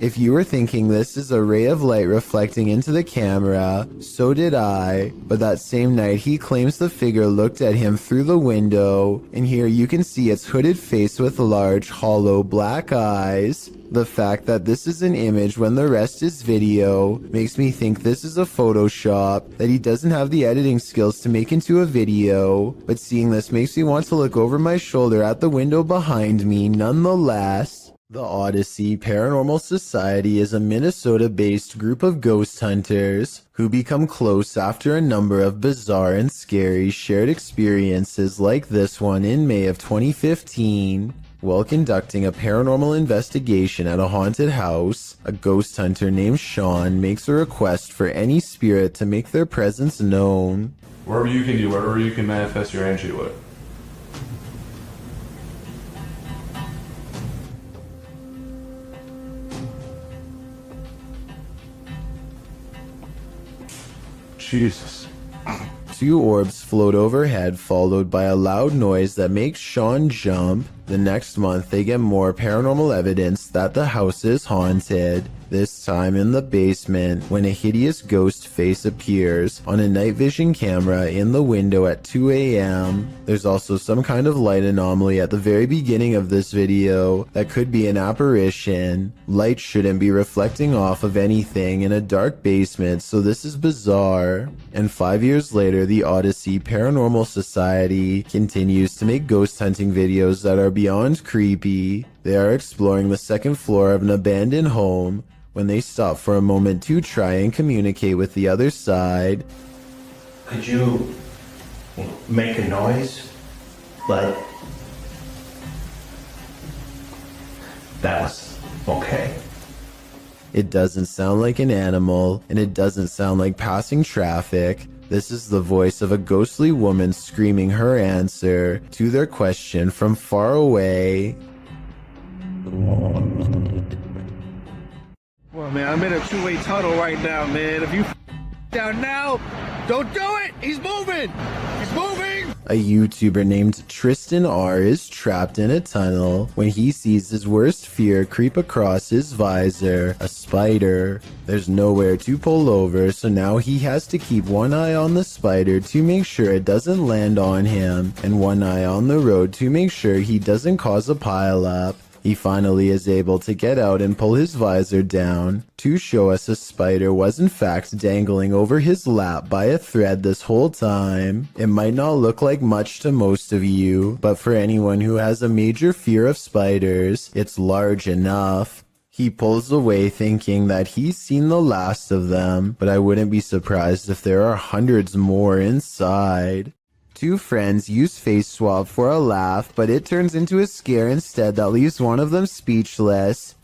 If you were thinking this is a ray of light reflecting into the camera, so did I. But that same night, he claims the figure looked at him through the window, and here you can see its hooded face with large, hollow, black eyes. The fact that this is an image when the rest is video makes me think this is a Photoshop that he doesn't have the editing skills to make into a video. But seeing this makes me want to look over my shoulder at the window behind me nonetheless. The Odyssey Paranormal Society is a Minnesota-based group of ghost hunters who become close after a number of bizarre and scary shared experiences like this one in May of 2015. While conducting a paranormal investigation at a haunted house, a ghost hunter named Sean makes a request for any spirit to make their presence known. Wherever you can do, wherever you can manifest your energy with. Jesus. Two orbs float overhead, followed by a loud noise that makes Sean jump. The next month, they get more paranormal evidence that the house is haunted. This time in the basement, when a hideous ghost face appears on a night vision camera in the window at 2 a.m. There's also some kind of light anomaly at the very beginning of this video that could be an apparition. Light shouldn't be reflecting off of anything in a dark basement, so this is bizarre. And 5 years later, the Odyssey Paranormal Society continues to make ghost hunting videos that are beyond creepy. They are exploring the second floor of an abandoned home when they stop for a moment to try and communicate with the other side. Could you make a noise? Like, that was okay. It doesn't sound like an animal, and it doesn't sound like passing traffic. This is the voice of a ghostly woman screaming her answer to their question from far away. Well, man, I'm in a two-way tunnel right now, man. If you down now, don't do it! He's moving! He's moving! A YouTuber named Tristan R is trapped in a tunnel when he sees his worst fear creep across his visor, a spider. There's nowhere to pull over, so now he has to keep one eye on the spider to make sure it doesn't land on him, and one eye on the road to make sure he doesn't cause a pileup. He finally is able to get out and pull his visor down to show us a spider was in fact dangling over his lap by a thread this whole time. It might not look like much to most of you, but for anyone who has a major fear of spiders, it's large enough. He pulls away thinking that he's seen the last of them, but I wouldn't be surprised if there are hundreds more inside. Two friends use face swap for a laugh, but it turns into a scare instead that leaves one of them speechless.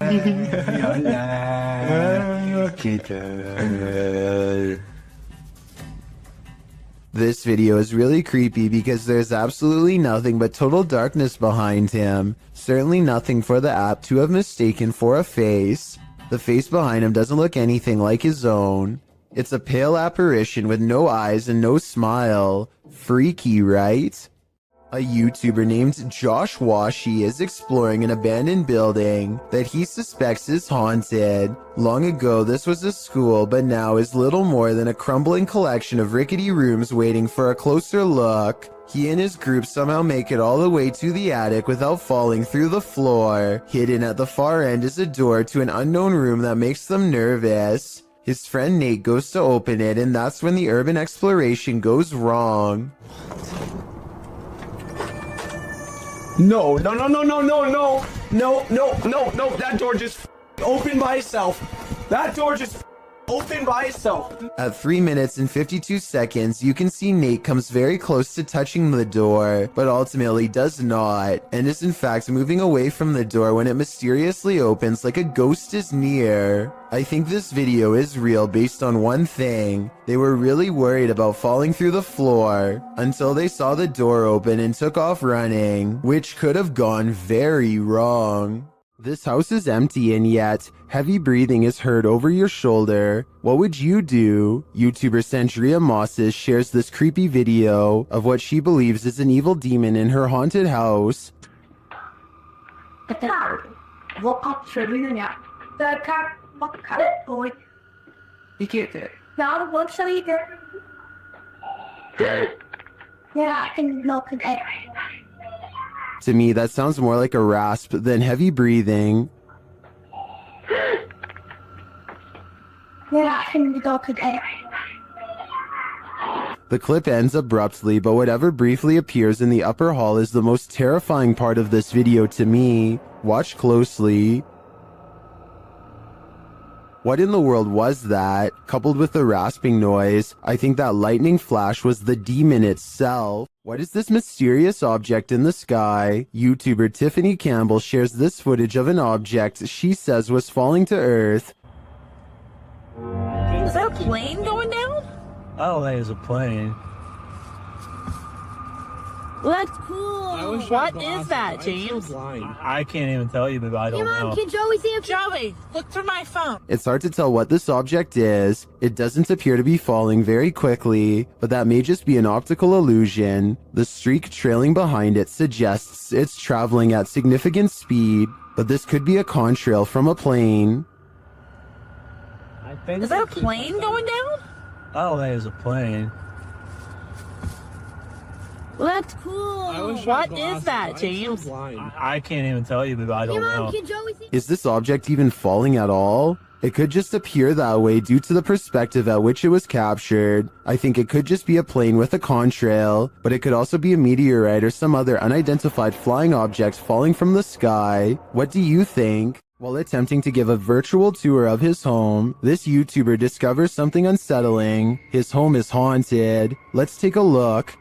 This video is really creepy because there's absolutely nothing but total darkness behind him. Certainly nothing for the app to have mistaken for a face. The face behind him doesn't look anything like his own. It's a pale apparition with no eyes and no smile. Freaky, right? A YouTuber named Josh Washi is exploring an abandoned building that he suspects is haunted. Long ago, this was a school, but now is little more than a crumbling collection of rickety rooms waiting for a closer look. He and his group somehow make it all the way to the attic without falling through the floor. Hidden at the far end is a door to an unknown room that makes them nervous. His friend Nate goes to open it, and that's when the urban exploration goes wrong. No, no, no, no, no, no, no, no, no, no, no, that door just opened by itself. That door just opened by itself. At 3 minutes and 52 seconds, you can see Nate comes very close to touching the door, but ultimately does not, and is in fact moving away from the door when it mysteriously opens like a ghost is near. I think this video is real based on one thing. They were really worried about falling through the floor until they saw the door open and took off running, which could have gone very wrong. This house is empty and yet heavy breathing is heard over your shoulder. What would you do? YouTuber Centuria Mosses shares this creepy video of what she believes is an evil demon in her haunted house. To me, that sounds more like a rasp than heavy breathing. The clip ends abruptly, but whatever briefly appears in the upper hall is the most terrifying part of this video to me. Watch closely. What in the world was that? Coupled with the rasping noise, I think that lightning flash was the demon itself. What is this mysterious object in the sky? YouTuber Tiffany Campbell shares this footage of an object she says was falling to Earth. Is that a plane going down? I don't think it's a plane. Well, that's cool. What is that, James? I can't even tell you, but I don't know. Can Joey see it? Joey, look through my phone. It's hard to tell what this object is. It doesn't appear to be falling very quickly, but that may just be an optical illusion. The streak trailing behind it suggests it's traveling at significant speed, but this could be a contrail from a plane. Is that a plane going down? I don't think it's a plane. Well, that's cool. What is that, James? I can't even tell you, but I don't know. Is this object even falling at all? It could just appear that way due to the perspective at which it was captured. I think it could just be a plane with a contrail, but it could also be a meteorite or some other unidentified flying object falling from the sky. What do you think? While attempting to give a virtual tour of his home, this YouTuber discovers something unsettling. His home is haunted. Let's take a look.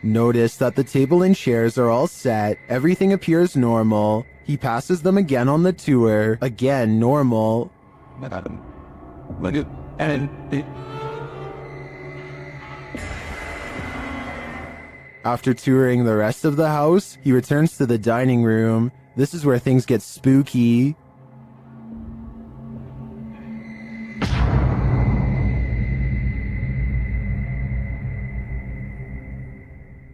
Notice that the table and chairs are all set. Everything appears normal. He passes them again on the tour. Again, normal. After touring the rest of the house, he returns to the dining room. This is where things get spooky.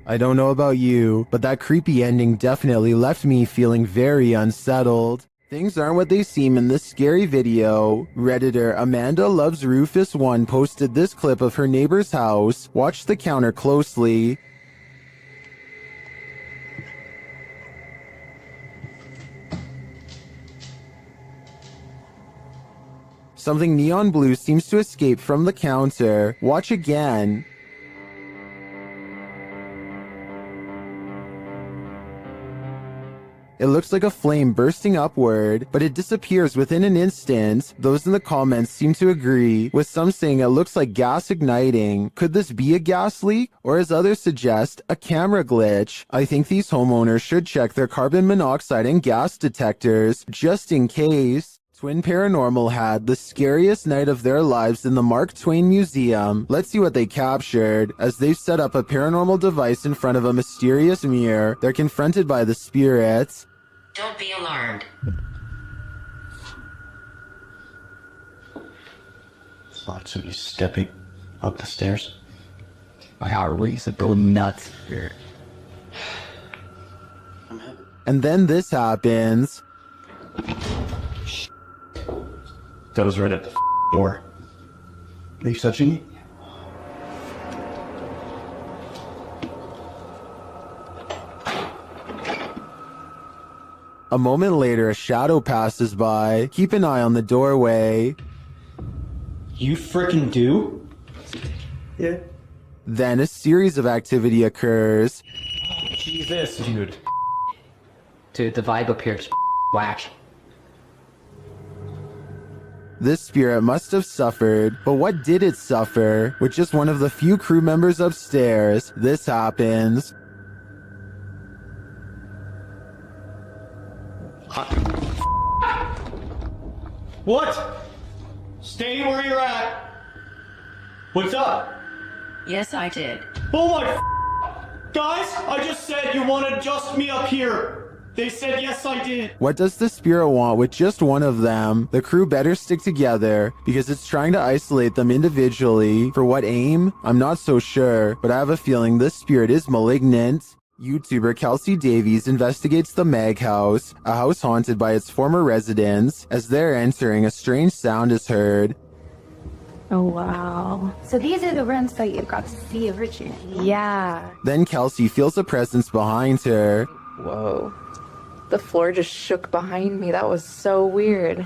I don't know about you, but that creepy ending definitely left me feeling very unsettled. Things aren't what they seem in this scary video. Redditor Amanda Loves Rufus 1 posted this clip of her neighbor's house. Watch the counter closely. Something neon blue seems to escape from the counter. Watch again. It looks like a flame bursting upward, but it disappears within an instant. Those in the comments seem to agree, with some saying it looks like gas igniting. Could this be a gas leak? Or as others suggest, a camera glitch? I think these homeowners should check their carbon monoxide and gas detectors, just in case. Twin Paranormal had the scariest night of their lives in the Mark Twain Museum. Let's see what they captured. As they set up a paranormal device in front of a mysterious mirror, they're confronted by the spirits. Don't be alarmed. Thought somebody stepping up the stairs. My heart races go nuts here. And then this happens. That was right at the door. Are you touching me? A moment later, a shadow passes by. Keep an eye on the doorway. You frickin' do? Yeah. Then a series of activity occurs. Jesus, dude. Dude, the vibe up here is whack. This spirit must have suffered, but what did it suffer? With just one of the few crew members upstairs, this happens. What? Stay where you're at. What's up? Yes, I did. Oh my guys, I just said you wanted just me up here. They said yes, I did. What does the spirit want with just one of them? The crew better stick together because it's trying to isolate them individually. For what aim? I'm not so sure, but I have a feeling this spirit is malignant. YouTuber Kelsey Davies investigates the Meg House, a house haunted by its former residents. As they're entering, a strange sound is heard. Oh, wow. So these are the rooms that you got to see originally. Yeah. Then Kelsey feels a presence behind her. Whoa. The floor just shook behind me. That was so weird.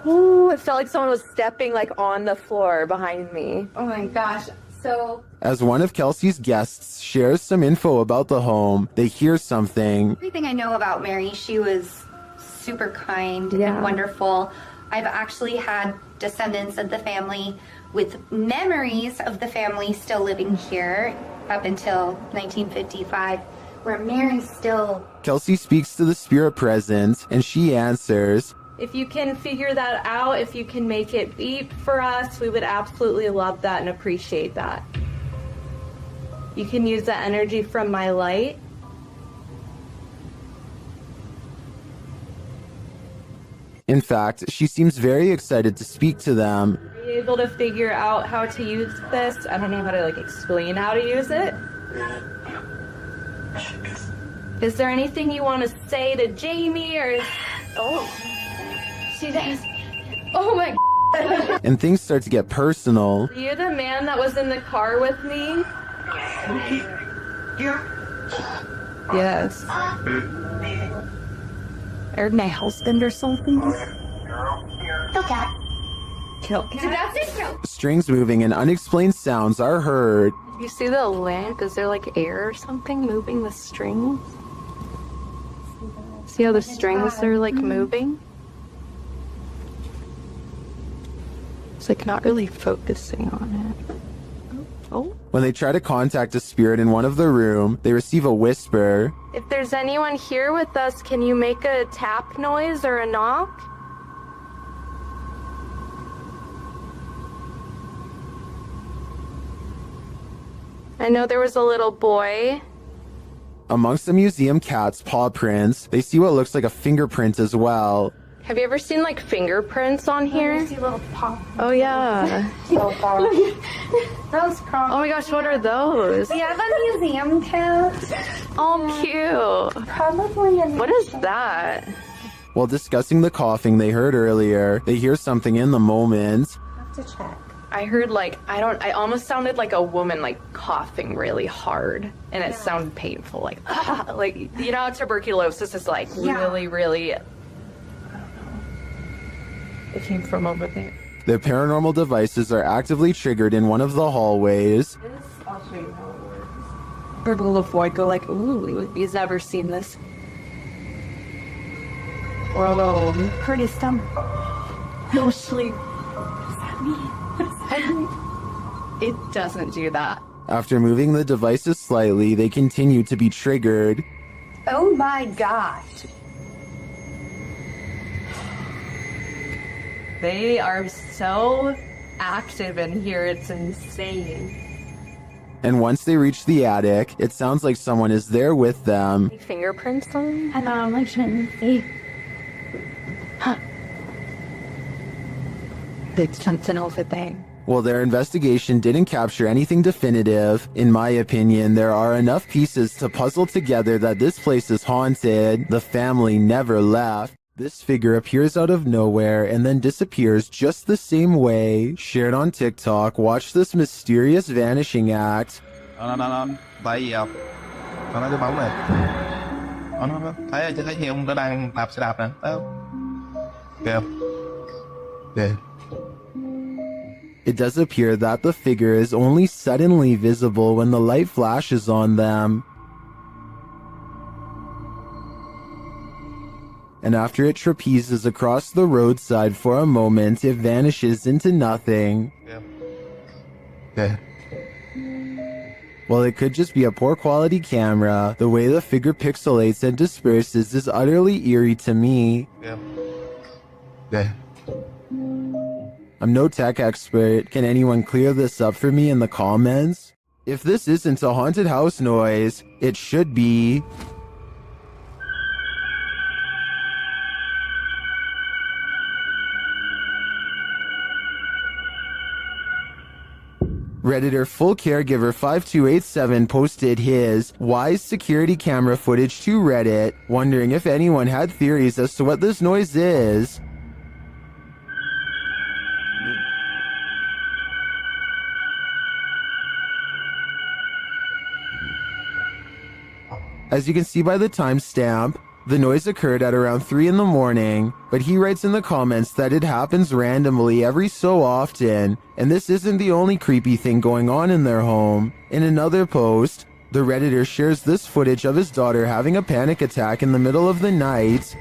Ooh, it felt like someone was stepping like on the floor behind me. Oh my gosh. So As one of Kelsey's guests shares some info about the home, they hear something. everything I know about Mary, she was super kind and wonderful. I've actually had descendants of the family with memories of the family still living here up until 1955, where Mary's still... Kelsey speaks to the spirit present, and she answers. If you can figure that out, if you can make it beep for us, we would absolutely love that and appreciate that. You can use the energy from my light. In fact, she seems very excited to speak to them. Are you able to figure out how to use this? I don't know how to like explain how to use it. Is there anything you want to say to Jamie or... Oh. She does. Oh my... And things start to get personal. Are you the man that was in the car with me? Yes. Or my husband or something? Kill cat. Strings moving and unexplained sounds are heard. You see the lamp? Is there like air or something moving the strings? See how the strings are like moving? It's like not really focusing on it. Oh. When they try to contact a spirit in one of the room, they receive a whisper. If there's anyone here with us, can you make a tap noise or a knock? I know there was a little boy. Amongst the museum cat's paw prints, they see what looks like a fingerprint as well. Have you ever seen like fingerprints on here? See little pop. Oh yeah. Those crawling. Oh my gosh, what are those? We have a museum cat. Oh, cute. Probably a What is that? While discussing the coughing they heard earlier, they hear something in the moment. have to check. I heard like, I almost sounded like a woman like coughing really hard and it sounded painful. Like, like, you know, tuberculosis is like really, it came from over there. The paranormal devices are actively triggered in one of the hallways. I'll show you how it works. Or the little boy go like, ooh, he's never seen this. Or a little hurt his stomach. No sleep. What does that mean? It doesn't do that. After moving the devices slightly, they continue to be triggered. Oh my gosh. They are so active in here, it's insane. And once they reach the attic, it sounds like someone is there with them. Fingerprints on? I know, like shouldn't see. Huh. It's something over there. While their investigation didn't capture anything definitive, in my opinion, there are enough pieces to puzzle together that this place is haunted. The family never left. This figure appears out of nowhere and then disappears just the same way. Shared on TikTok, watch this mysterious vanishing act. Tại vì nó nói cái bóng này. Nó thấy trên cái gì ông nó đang đạp xe đạp nè. Thấy không? Kìa. Kìa. It does appear that the figure is only suddenly visible when the light flashes on them. And after it trapezes across the roadside for a moment, it vanishes into nothing. Yeah. While it could just be a poor quality camera, the way the figure pixelates and disperses is utterly eerie to me. Yeah. I'm no tech expert. Can anyone clear this up for me in the comments? If this isn't a haunted house noise, it should be. Redditor Full Caregiver 5287 posted his wise security camera footage to Reddit, wondering if anyone had theories as to what this noise is. As you can see by the timestamp, the noise occurred at around 3 in the morning, but he writes in the comments that it happens randomly every so often, and this isn't the only creepy thing going on in their home. In another post, the Redditor shares this footage of his daughter having a panic attack in the middle of the night.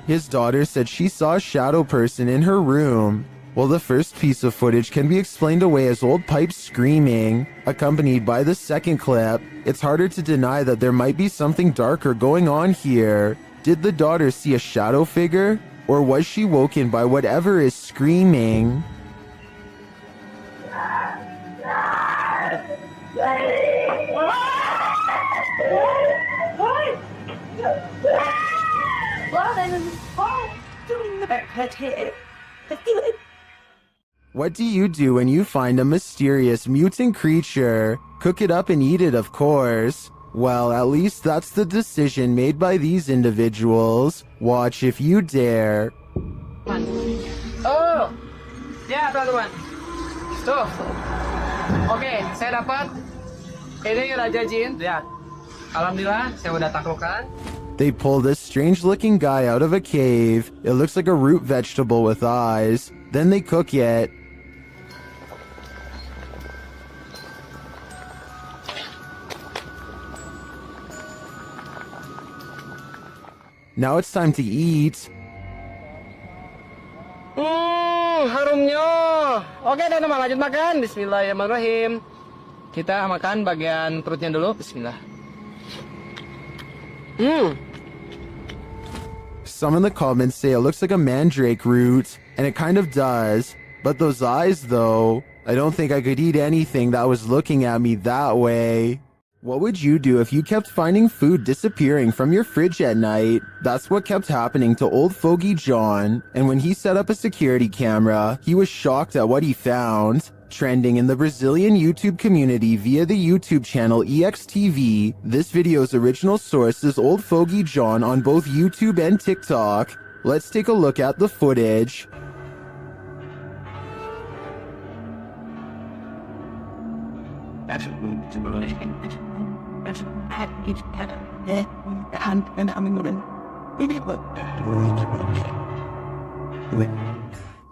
His daughter said she saw a shadow person in her room. While the first piece of footage can be explained away as old pipes screaming, accompanied by the second clip, it's harder to deny that there might be something darker going on here. Did the daughter see a shadow figure? Or was she woken by whatever is screaming? What do you do when you find a mysterious mutant creature? Cook it up and eat it, of course. Well, at least that's the decision made by these individuals. Watch if you dare. Oh, ya teman-teman. Tuh. Oke, saya dapat. Ini Raja Jin. Ya. Alhamdulillah, saya udah taklukkan. They pull this strange-looking guy out of a cave. It looks like a root vegetable with eyes. Then they cook it. Now it's time to eat. Harumnya. Oke, teman-teman, lanjut makan. Bismillahirrahmanirrahim. Kita makan bagian perutnya dulu. Bismillah. Some in the comments say it looks like a mandrake root, and it kind of does. But those eyes, though, I don't think I could eat anything that was looking at me that way. What would you do if you kept finding food disappearing from your fridge at night? That's what kept happening to old fogey John, and when he set up a security camera, he was shocked at what he found. Trending in the Brazilian YouTube community via the YouTube channel EXTV, this video's original source is old fogey John on both YouTube and TikTok. Let's take a look at the footage.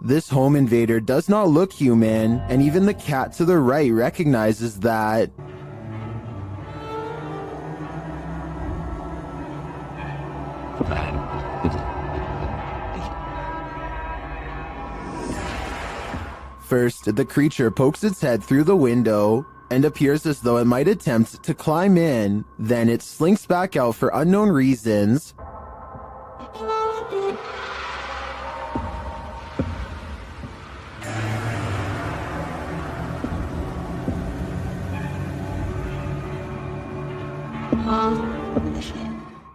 This home invader does not look human, and even the cat to the right recognizes that. First, the creature pokes its head through the window and appears as though it might attempt to climb in. Then it slinks back out for unknown reasons.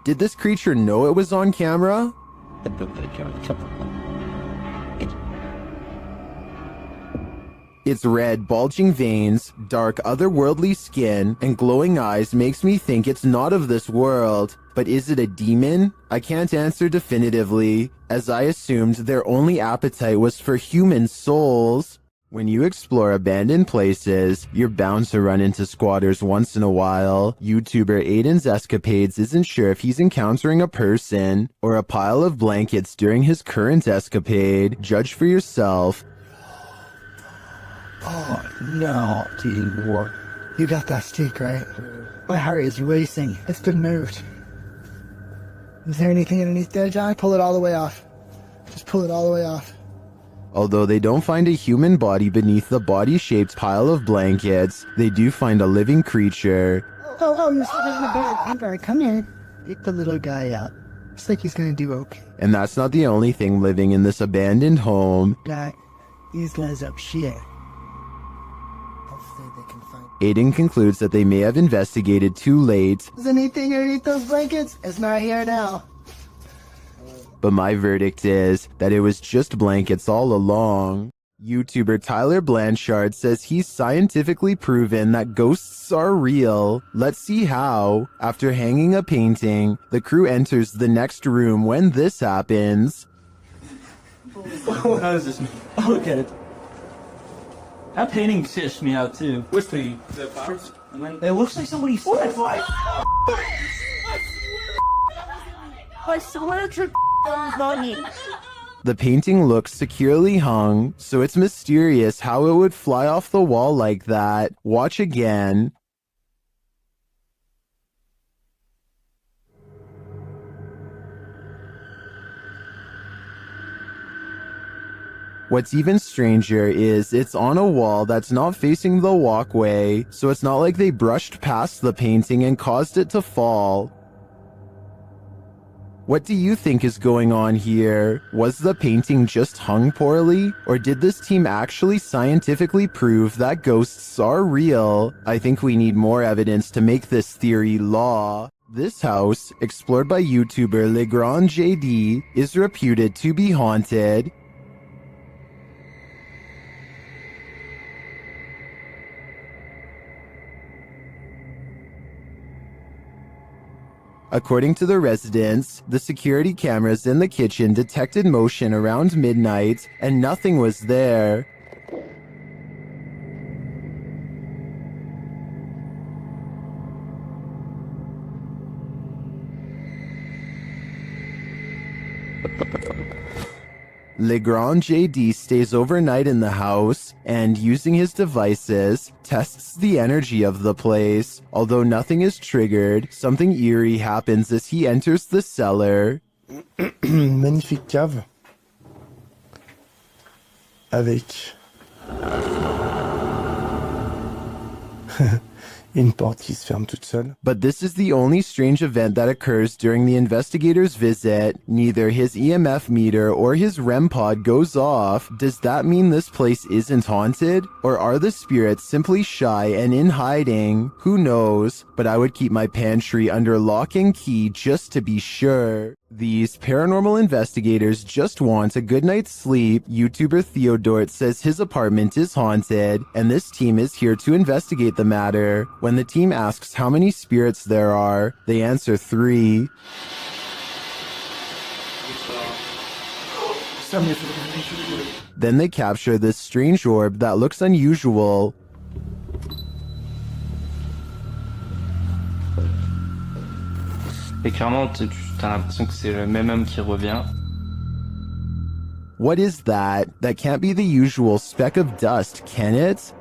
Did this creature know it was on camera? Its red, bulging veins, dark, otherworldly skin, and glowing eyes makes me think it's not of this world. But is it a demon? I can't answer definitively, as I assumed their only appetite was for human souls. When you explore abandoned places, you're bound to run into squatters once in a while. YouTuber Aiden's escapades isn't sure if he's encountering a person or a pile of blankets during his current escapade. Judge for yourself. Oh, no, T-War. You got that stick, right? My heart is racing. It's been moved. Is there anything underneath there, John? Pull it all the way off. Just pull it all the way off. Although they don't find a human body beneath the body-shaped pile of blankets, they do find a living creature. Oh, you're sitting in the bed. Amber, come here. Pick the little guy up. Looks like he's gonna do okay. And that's not the only thing living in this abandoned home. These guys up shit. Aiden concludes that they may have investigated too late. Is anything underneath those blankets? It's not here now. But my verdict is that it was just blankets all along. YouTuber Tyler Blanchard says he's scientifically proven that ghosts are real. Let's see how. After hanging a painting, the crew enters the next room when this happens. How is this? Oh, look at it. That painting stitched me out too. What's the flowers? It looks like somebody said like. I swear to money. The painting looks securely hung, so it's mysterious how it would fly off the wall like that. Watch again. What's even stranger is it's on a wall that's not facing the walkway, so it's not like they brushed past the painting and caused it to fall. What do you think is going on here? Was the painting just hung poorly? Or did this team actually scientifically prove that ghosts are real? I think we need more evidence to make this theory law. This house, explored by YouTuber Legrand JD, is reputed to be haunted. According to the residents, the security cameras in the kitchen detected motion around midnight and nothing was there. Legrand JD stays overnight in the house and, using his devices, tests the energy of the place. Although nothing is triggered, something eerie happens as he enters the cellar. Magnifique cave. Avec une porte qui se ferme toute seule. But this is the only strange event that occurs during the investigator's visit. Neither his EMF meter or his REM pod goes off. Does that mean this place isn't haunted? Or are the spirits simply shy and in hiding? Who knows? But I would keep my pantry under lock and key just to be sure. These paranormal investigators just want a good night's sleep. YouTuber Theodort says his apartment is haunted, and this team is here to investigate the matter. When the team asks how many spirits there are, they answer 3. Then they capture this strange orb that looks unusual. Et clairement, t'as l'impression que c'est le même homme qui revient. What is that? That can't be the usual speck of dust, can it?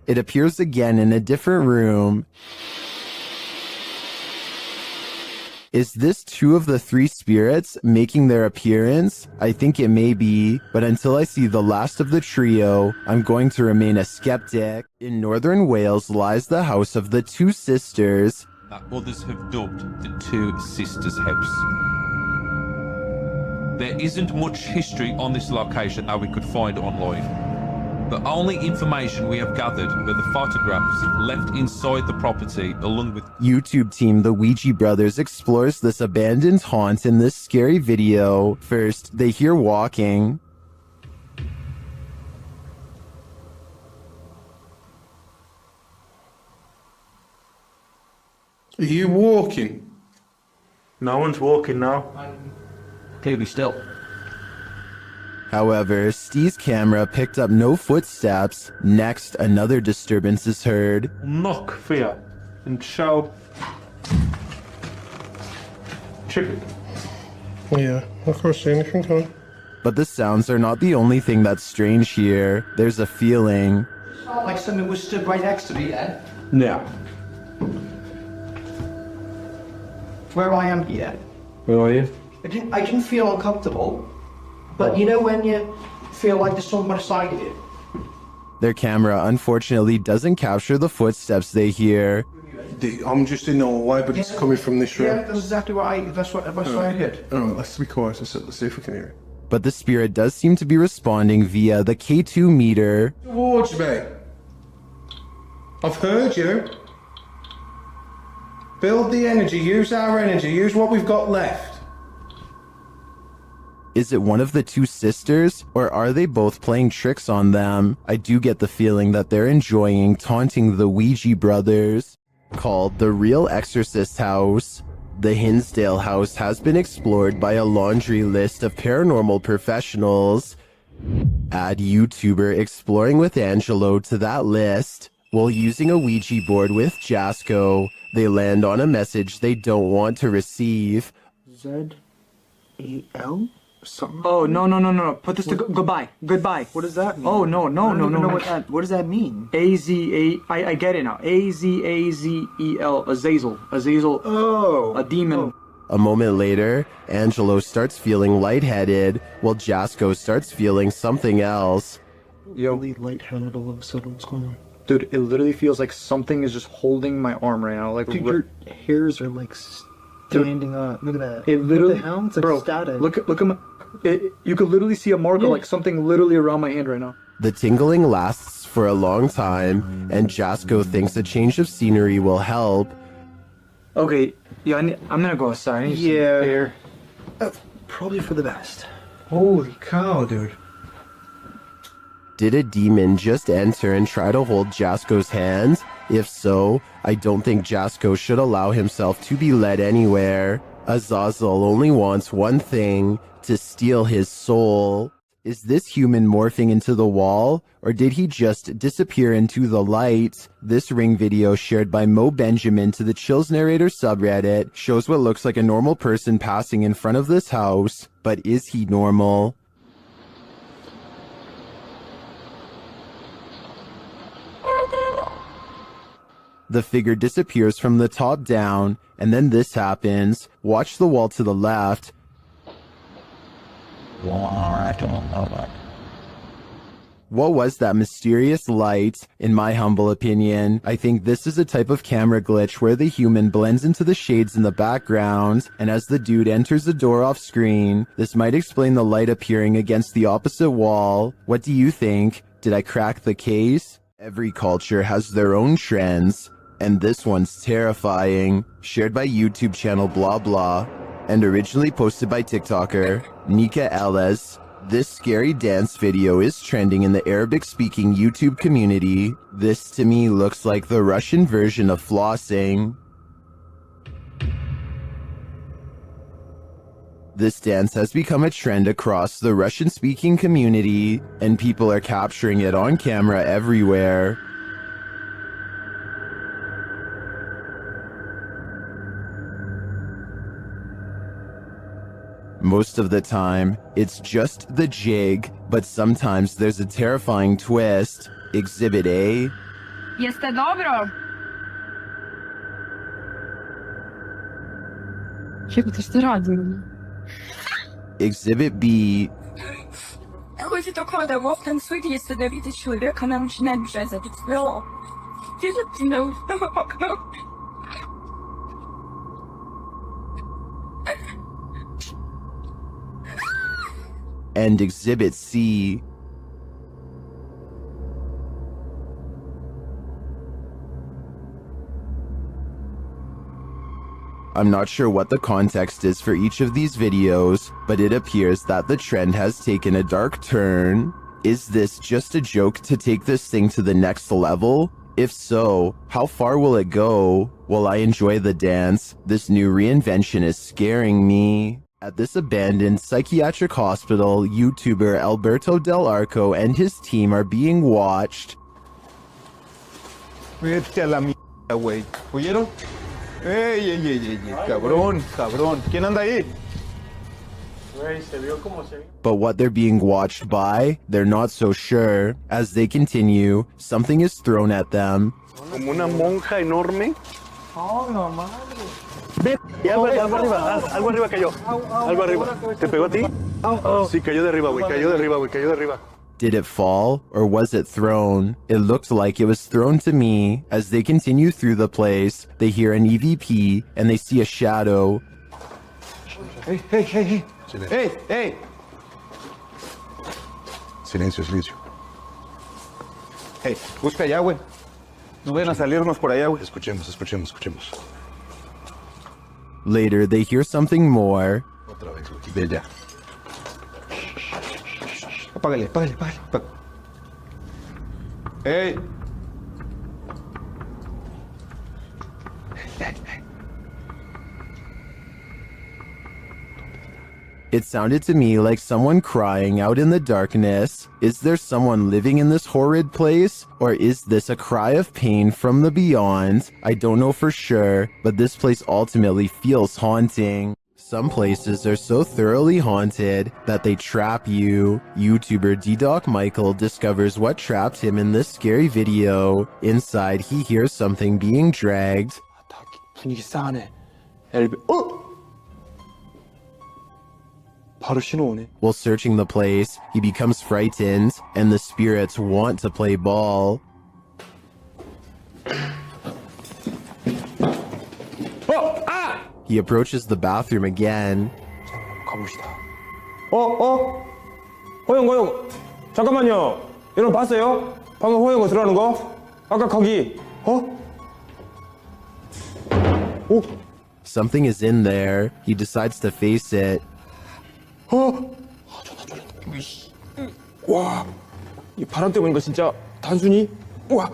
It appears again in a different room. Is this 2 of the 3 spirits making their appearance? I think it may be, but until I see the last of the trio, I'm going to remain a skeptic. In northern Wales lies the house of the 2 sisters. That others have dubbed the 2 Sisters House. There isn't much history on this location that we could find online. The only information we have gathered are the photographs left inside the property along with... YouTube team The Ouija Brothers explores this abandoned haunt in this scary video. First, they hear walking. Are you walking? No one's walking now. Clearly still. However, Steve's camera picked up no footsteps. Next, another disturbance is heard. Knock for you and show. Check it. Yeah, I can't see anything, can I? But the sounds are not the only thing that's strange here. There's a feeling. Like something was stood right next to me then. Yeah. Where I am here. Where are you? I didn't feel uncomfortable. But you know when you feel like there's someone beside you? Their camera unfortunately doesn't capture the footsteps they hear. I'm just in the hallway, but it's coming from this room. Yeah, that's exactly what I heard. Alright, let's be quiet. Let's see if we can hear it. But the spirit does seem to be responding via the K2 meter. Towards me. I've heard you. Build the energy, use our energy, use what we've got left. Is it one of the 2 sisters, or are they both playing tricks on them? I do get the feeling that they're enjoying taunting the Ouija brothers. Called the Real Exorcist House, the Hinsdale house has been explored by a laundry list of paranormal professionals. Add YouTuber Exploring with Angelo to that list. While using a Ouija board with Jasco, they land on a message they don't want to receive. Z-E-L? Something. Oh, no. Put this to goodbye. Goodbye. What does that mean? Oh, no. What does that mean? A-Z-A... I get it now. A-Z-A-Z-E-L. Azazel. Azazel. Oh. A demon. A moment later, Angelo starts feeling lightheaded, while Jasco starts feeling something else. Yo. Really lightheaded all of a sudden. What's going on? Dude, it literally feels like something is just holding my arm right now. Like, dude, your hairs are like standing up. Look at that. It literally... What the hell? It's like static. Look at my... you could literally see a marker, like something literally around my hand right now. The tingling lasts for a long time, and Jasco thinks a change of scenery will help. Okay, yeah, I'm gonna go outside. I need some air. Probably for the best. Holy cow, dude. Did a demon just enter and try to hold Jasko's hand? If so, I don't think Jasko should allow himself to be led anywhere. Azazel only wants one thing, to steal his soul. Is this human morphing into the wall, or did he just disappear into the light? This Ring video shared by Mo Benjamin to the Chills Narrator subreddit shows what looks like a normal person passing in front of this house, but is he normal? The figure disappears from the top down, and then this happens. Watch the wall to the left. What was that mysterious light? In my humble opinion, I think this is a type of camera glitch where the human blends into the shades in the background, and as the dude enters the door off screen, this might explain the light appearing against the opposite wall. What do you think? Did I crack the case? Every culture has their own trends, and this one's terrifying. Shared by YouTube channel blah blah, and originally posted by TikToker Nika Ellis. This scary dance video is trending in the Arabic-speaking YouTube community. This to me looks like the Russian version of flossing. This dance has become a trend across the Russian-speaking community, and people are capturing it on camera everywhere. Most of the time, it's just the jig, but sometimes there's a terrifying twist. Exhibit A. Jeste dobro? Jebote, šta radim? Exhibit B. Kako ti to kao da u ovom svijetu jeste da vidiš čovjeka, ne možeš ne brzati bilo. Ti ne ustavno. And Exhibit C. I'm not sure what the context is for each of these videos, but it appears that the trend has taken a dark turn. Is this just a joke to take this thing to the next level? If so, how far will it go? While I enjoy the dance, this new reinvention is scaring me. At this abandoned psychiatric hospital, YouTuber Alberto Del Arco and his team are being watched. Vete a la mierda, güey. ¿Oyeron? ¡Ey! Cabrón. ¿Quién anda ahí? But what they're being watched by, they're not so sure. As they continue, something is thrown at them. Como una monja enorme. Oh, no, madre. Ven, algo arriba cayó. Algo arriba. ¿Te pegó a ti? Sí, cayó de arriba, güey. Cayó de arriba. Did it fall, or was it thrown? It looked like it was thrown to me. As they continue through the place, they hear an EVP, and they see a shadow. Hey. Hey. Silencio. Hey, busca allá, güey. No vayan a salirnos por allá, güey. Escuchemos. Later, they hear something more. Otra vez, güey. Ve ya. Apágale. Hey. It sounded to me like someone crying out in the darkness. Is there someone living in this horrid place? Or is this a cry of pain from the beyond? I don't know for sure, but this place ultimately feels haunting. Some places are so thoroughly haunted that they trap you. YouTuber D-Doc Michael discovers what trapped him in this scary video. Inside, he hears something being dragged. 분위기 싸하네. 바로 신호 오네. While searching the place, he becomes frightened, and the spirits want to play ball. He approaches the bathroom again. 가봅시다. 호영. 잠깐만요. 여러분 봤어요? 방금 호영이 들어가는 거? 아까 거기. Something is in there. He decides to face it. 와, 이 바람 때문인 거 진짜 단순히 우와.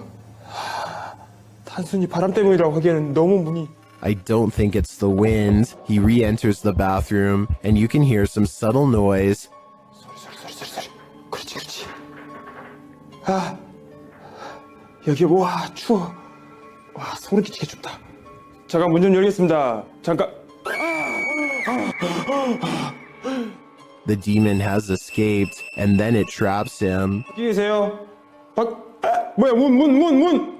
단순히 바람 때문이라고 하기에는 너무 문이. I don't think it's the wind. He re-enters the bathroom, and you can hear some subtle noise. 그렇지. 아, 여기 와 추워. 와 소름 끼치게 춥다. 잠깐 문 좀 열겠습니다. 잠깐. The demon has escaped, and then it traps him. 여기 계세요. 뭐야 문.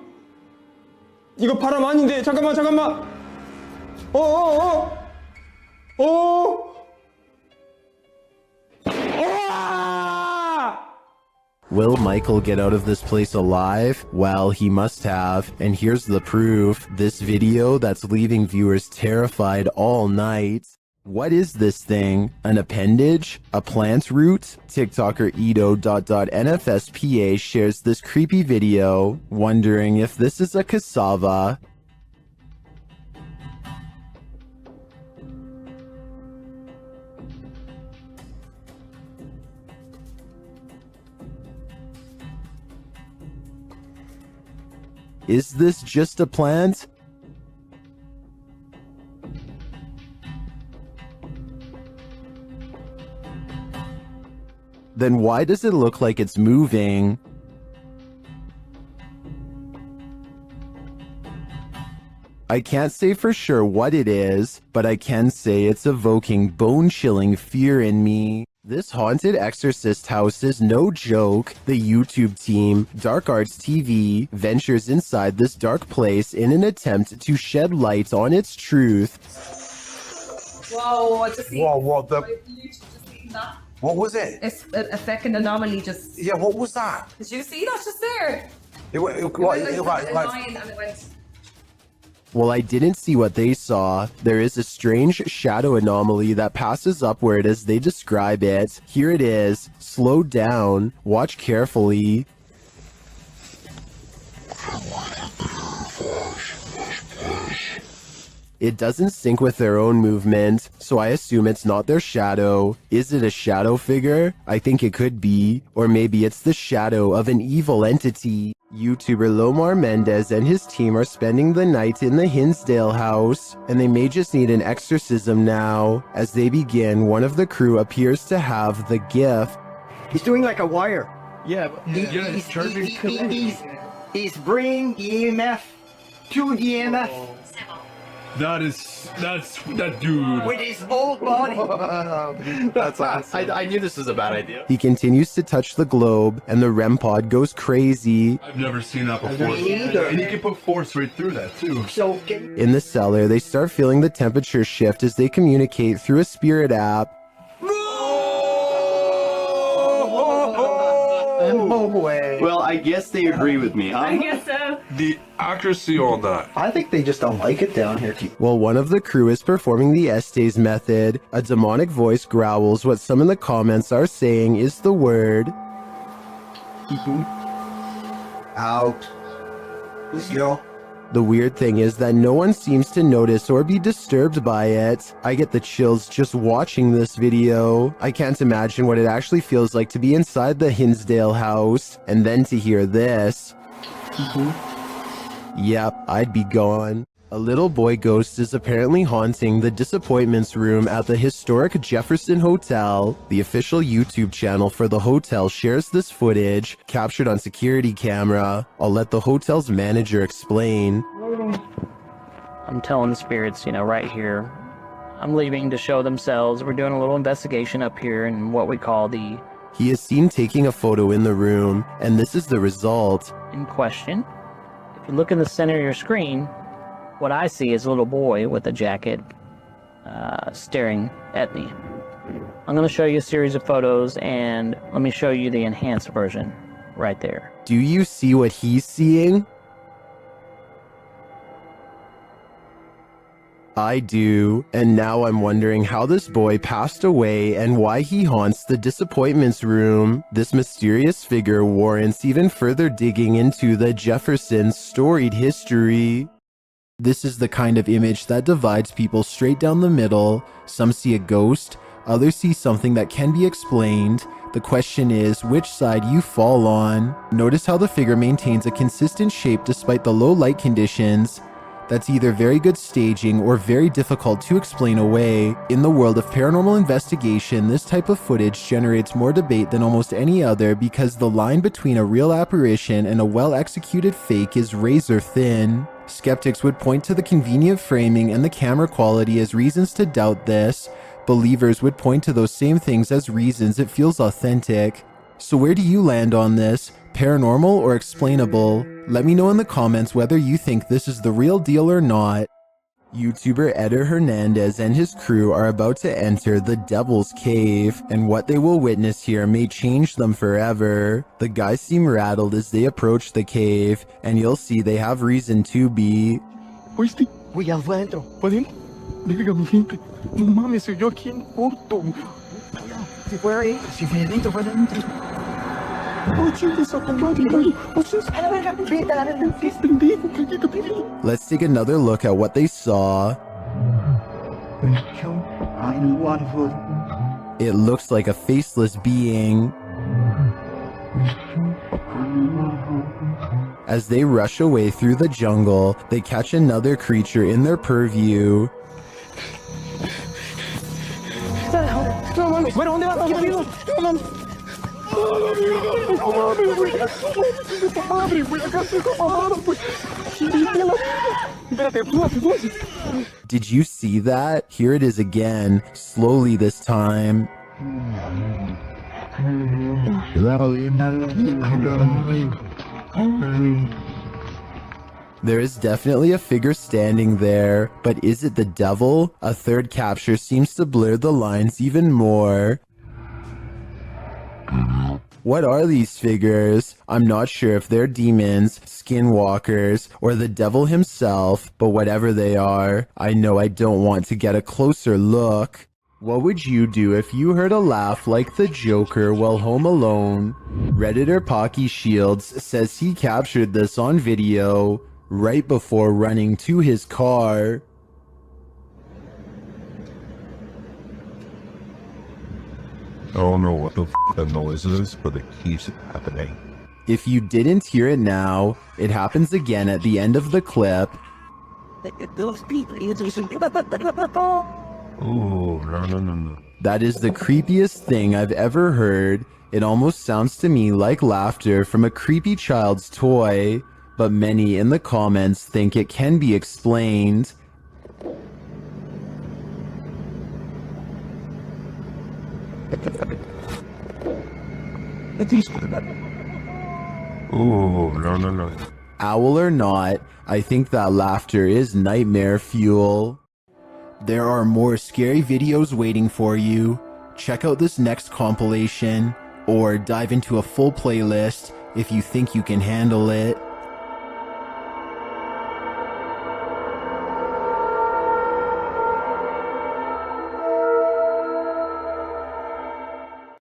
이거 바람 아닌데 잠깐만. Will Michael get out of this place alive? Well, he must have. And here's the proof. This video that's leaving viewers terrified all night. What is this thing? An appendage? A plant root? TikToker Edo.NFSPA shares this creepy video, wondering if this is a cassava. Is this just a plant? Then why does it look like it's moving? I can't say for sure what it is, but I can say it's evoking bone-chilling fear in me. This haunted exorcist house is no joke. The YouTube team, Dark Arts TV, ventures inside this dark place in an attempt to shed light on its truth. Whoa, what just What was it? It's a second anomaly just. Yeah, what was that? Did you see that's just there? It went Line and it went. Well, I didn't see what they saw. There is a strange shadow anomaly that passes upward as they describe it. Here it is. Slow down. Watch carefully. It doesn't sync with their own movement, so I assume it's not their shadow. Is it a shadow figure? I think it could be. Or maybe it's the shadow of an evil entity. YouTuber Lomar Mendez and his team are spending the night in the Hinsdale house, and they may just need an exorcism now. As they begin, one of the crew appears to have the gift. He's doing like a wire. Yeah, He's bringing EMF to EMF. That's that dude. With his whole body. That's awesome. I knew this was a bad idea. He continues to touch the globe, and the REM pod goes crazy. I've never seen that before. Me either. And you can put force right through that too. So In the cellar, they start feeling the temperature shift as they communicate through a spirit app. no way. Well, I guess they agree with me, huh? I guess so. The accuracy on that. I think they just don't like it down here. While one of the crew is performing the Estes method, a demonic voice growls what some in the comments are saying is the word out. Yo. The weird thing is that no one seems to notice or be disturbed by it. I get the chills just watching this video. I can't imagine what it actually feels like to be inside the Hinsdale house, and then to hear this. Yep, I'd be gone. A little boy ghost is apparently haunting the disappointments room at the historic Jefferson Hotel. The official YouTube channel for the hotel shares this footage, captured on security camera. I'll let the hotel's manager explain. I'm telling the spirits, right here, I'm leaving to show themselves. We're doing a little investigation up here in what we call the... He is seen taking a photo in the room, and this is the result. In question. If you look in the center of your screen, what I see is a little boy with a jacket staring at me. I'm going to show you a series of photos, and let me show you the enhanced version right there. Do you see what he's seeing? I do, and now I'm wondering how this boy passed away and why he haunts the disappointments room. This mysterious figure warrants even further digging into the Jefferson's storied history. This is the kind of image that divides people straight down the middle. Some see a ghost, Others see something that can be explained. The question is which side you fall on. Notice how the figure maintains a consistent shape despite the low light conditions. That's either very good staging or very difficult to explain away. In the world of paranormal investigation, this type of footage generates more debate than almost any other because the line between a real apparition and a well-executed fake is razor thin. Skeptics would point to the convenient framing and the camera quality as reasons to doubt this. Believers would point to those same things as reasons it feels authentic. So where do you land on this? Paranormal or explainable? Let me know in the comments whether you think this is the real deal or not. YouTuber Eder Hernandez and his crew are about to enter the Devil's Cave, and what they will witness here may change them forever. The guys seem rattled as they approach the cave, and you'll see they have reason to be. ¿Oíste? Güey, ya fue adentro. ¿Podemos? Verga, mi gente. No mames, se oyó aquí en corto. Si fue ahí, si fue adentro, fue adentro. Let's take another look at what they saw. It looks like a faceless being. As they rush away through the jungle, they catch another creature in their purview. Did you see that? Here it is again, slowly this time. There is definitely a figure standing there, but is it the devil? A third capture seems to blur the lines even more. What are these figures? I'm not sure if they're demons, skinwalkers, or the devil himself, but whatever they are, I know I don't want to get a closer look. What would you do if you heard a laugh like the Joker while home alone? Redditor Pocky Shields says he captured this on video right before running to his car. I don't know what the that noise is, but it keeps happening. If you didn't hear it now, it happens again at the end of the clip. Oh, no. That is the creepiest thing I've ever heard. It almost sounds to me like laughter from a creepy child's toy, but many in the comments think it can be explained. Oh, no. Owl or not, I think that laughter is nightmare fuel. There are more scary videos waiting for you. Check out this next compilation, or dive into a full playlist if you think you can handle it.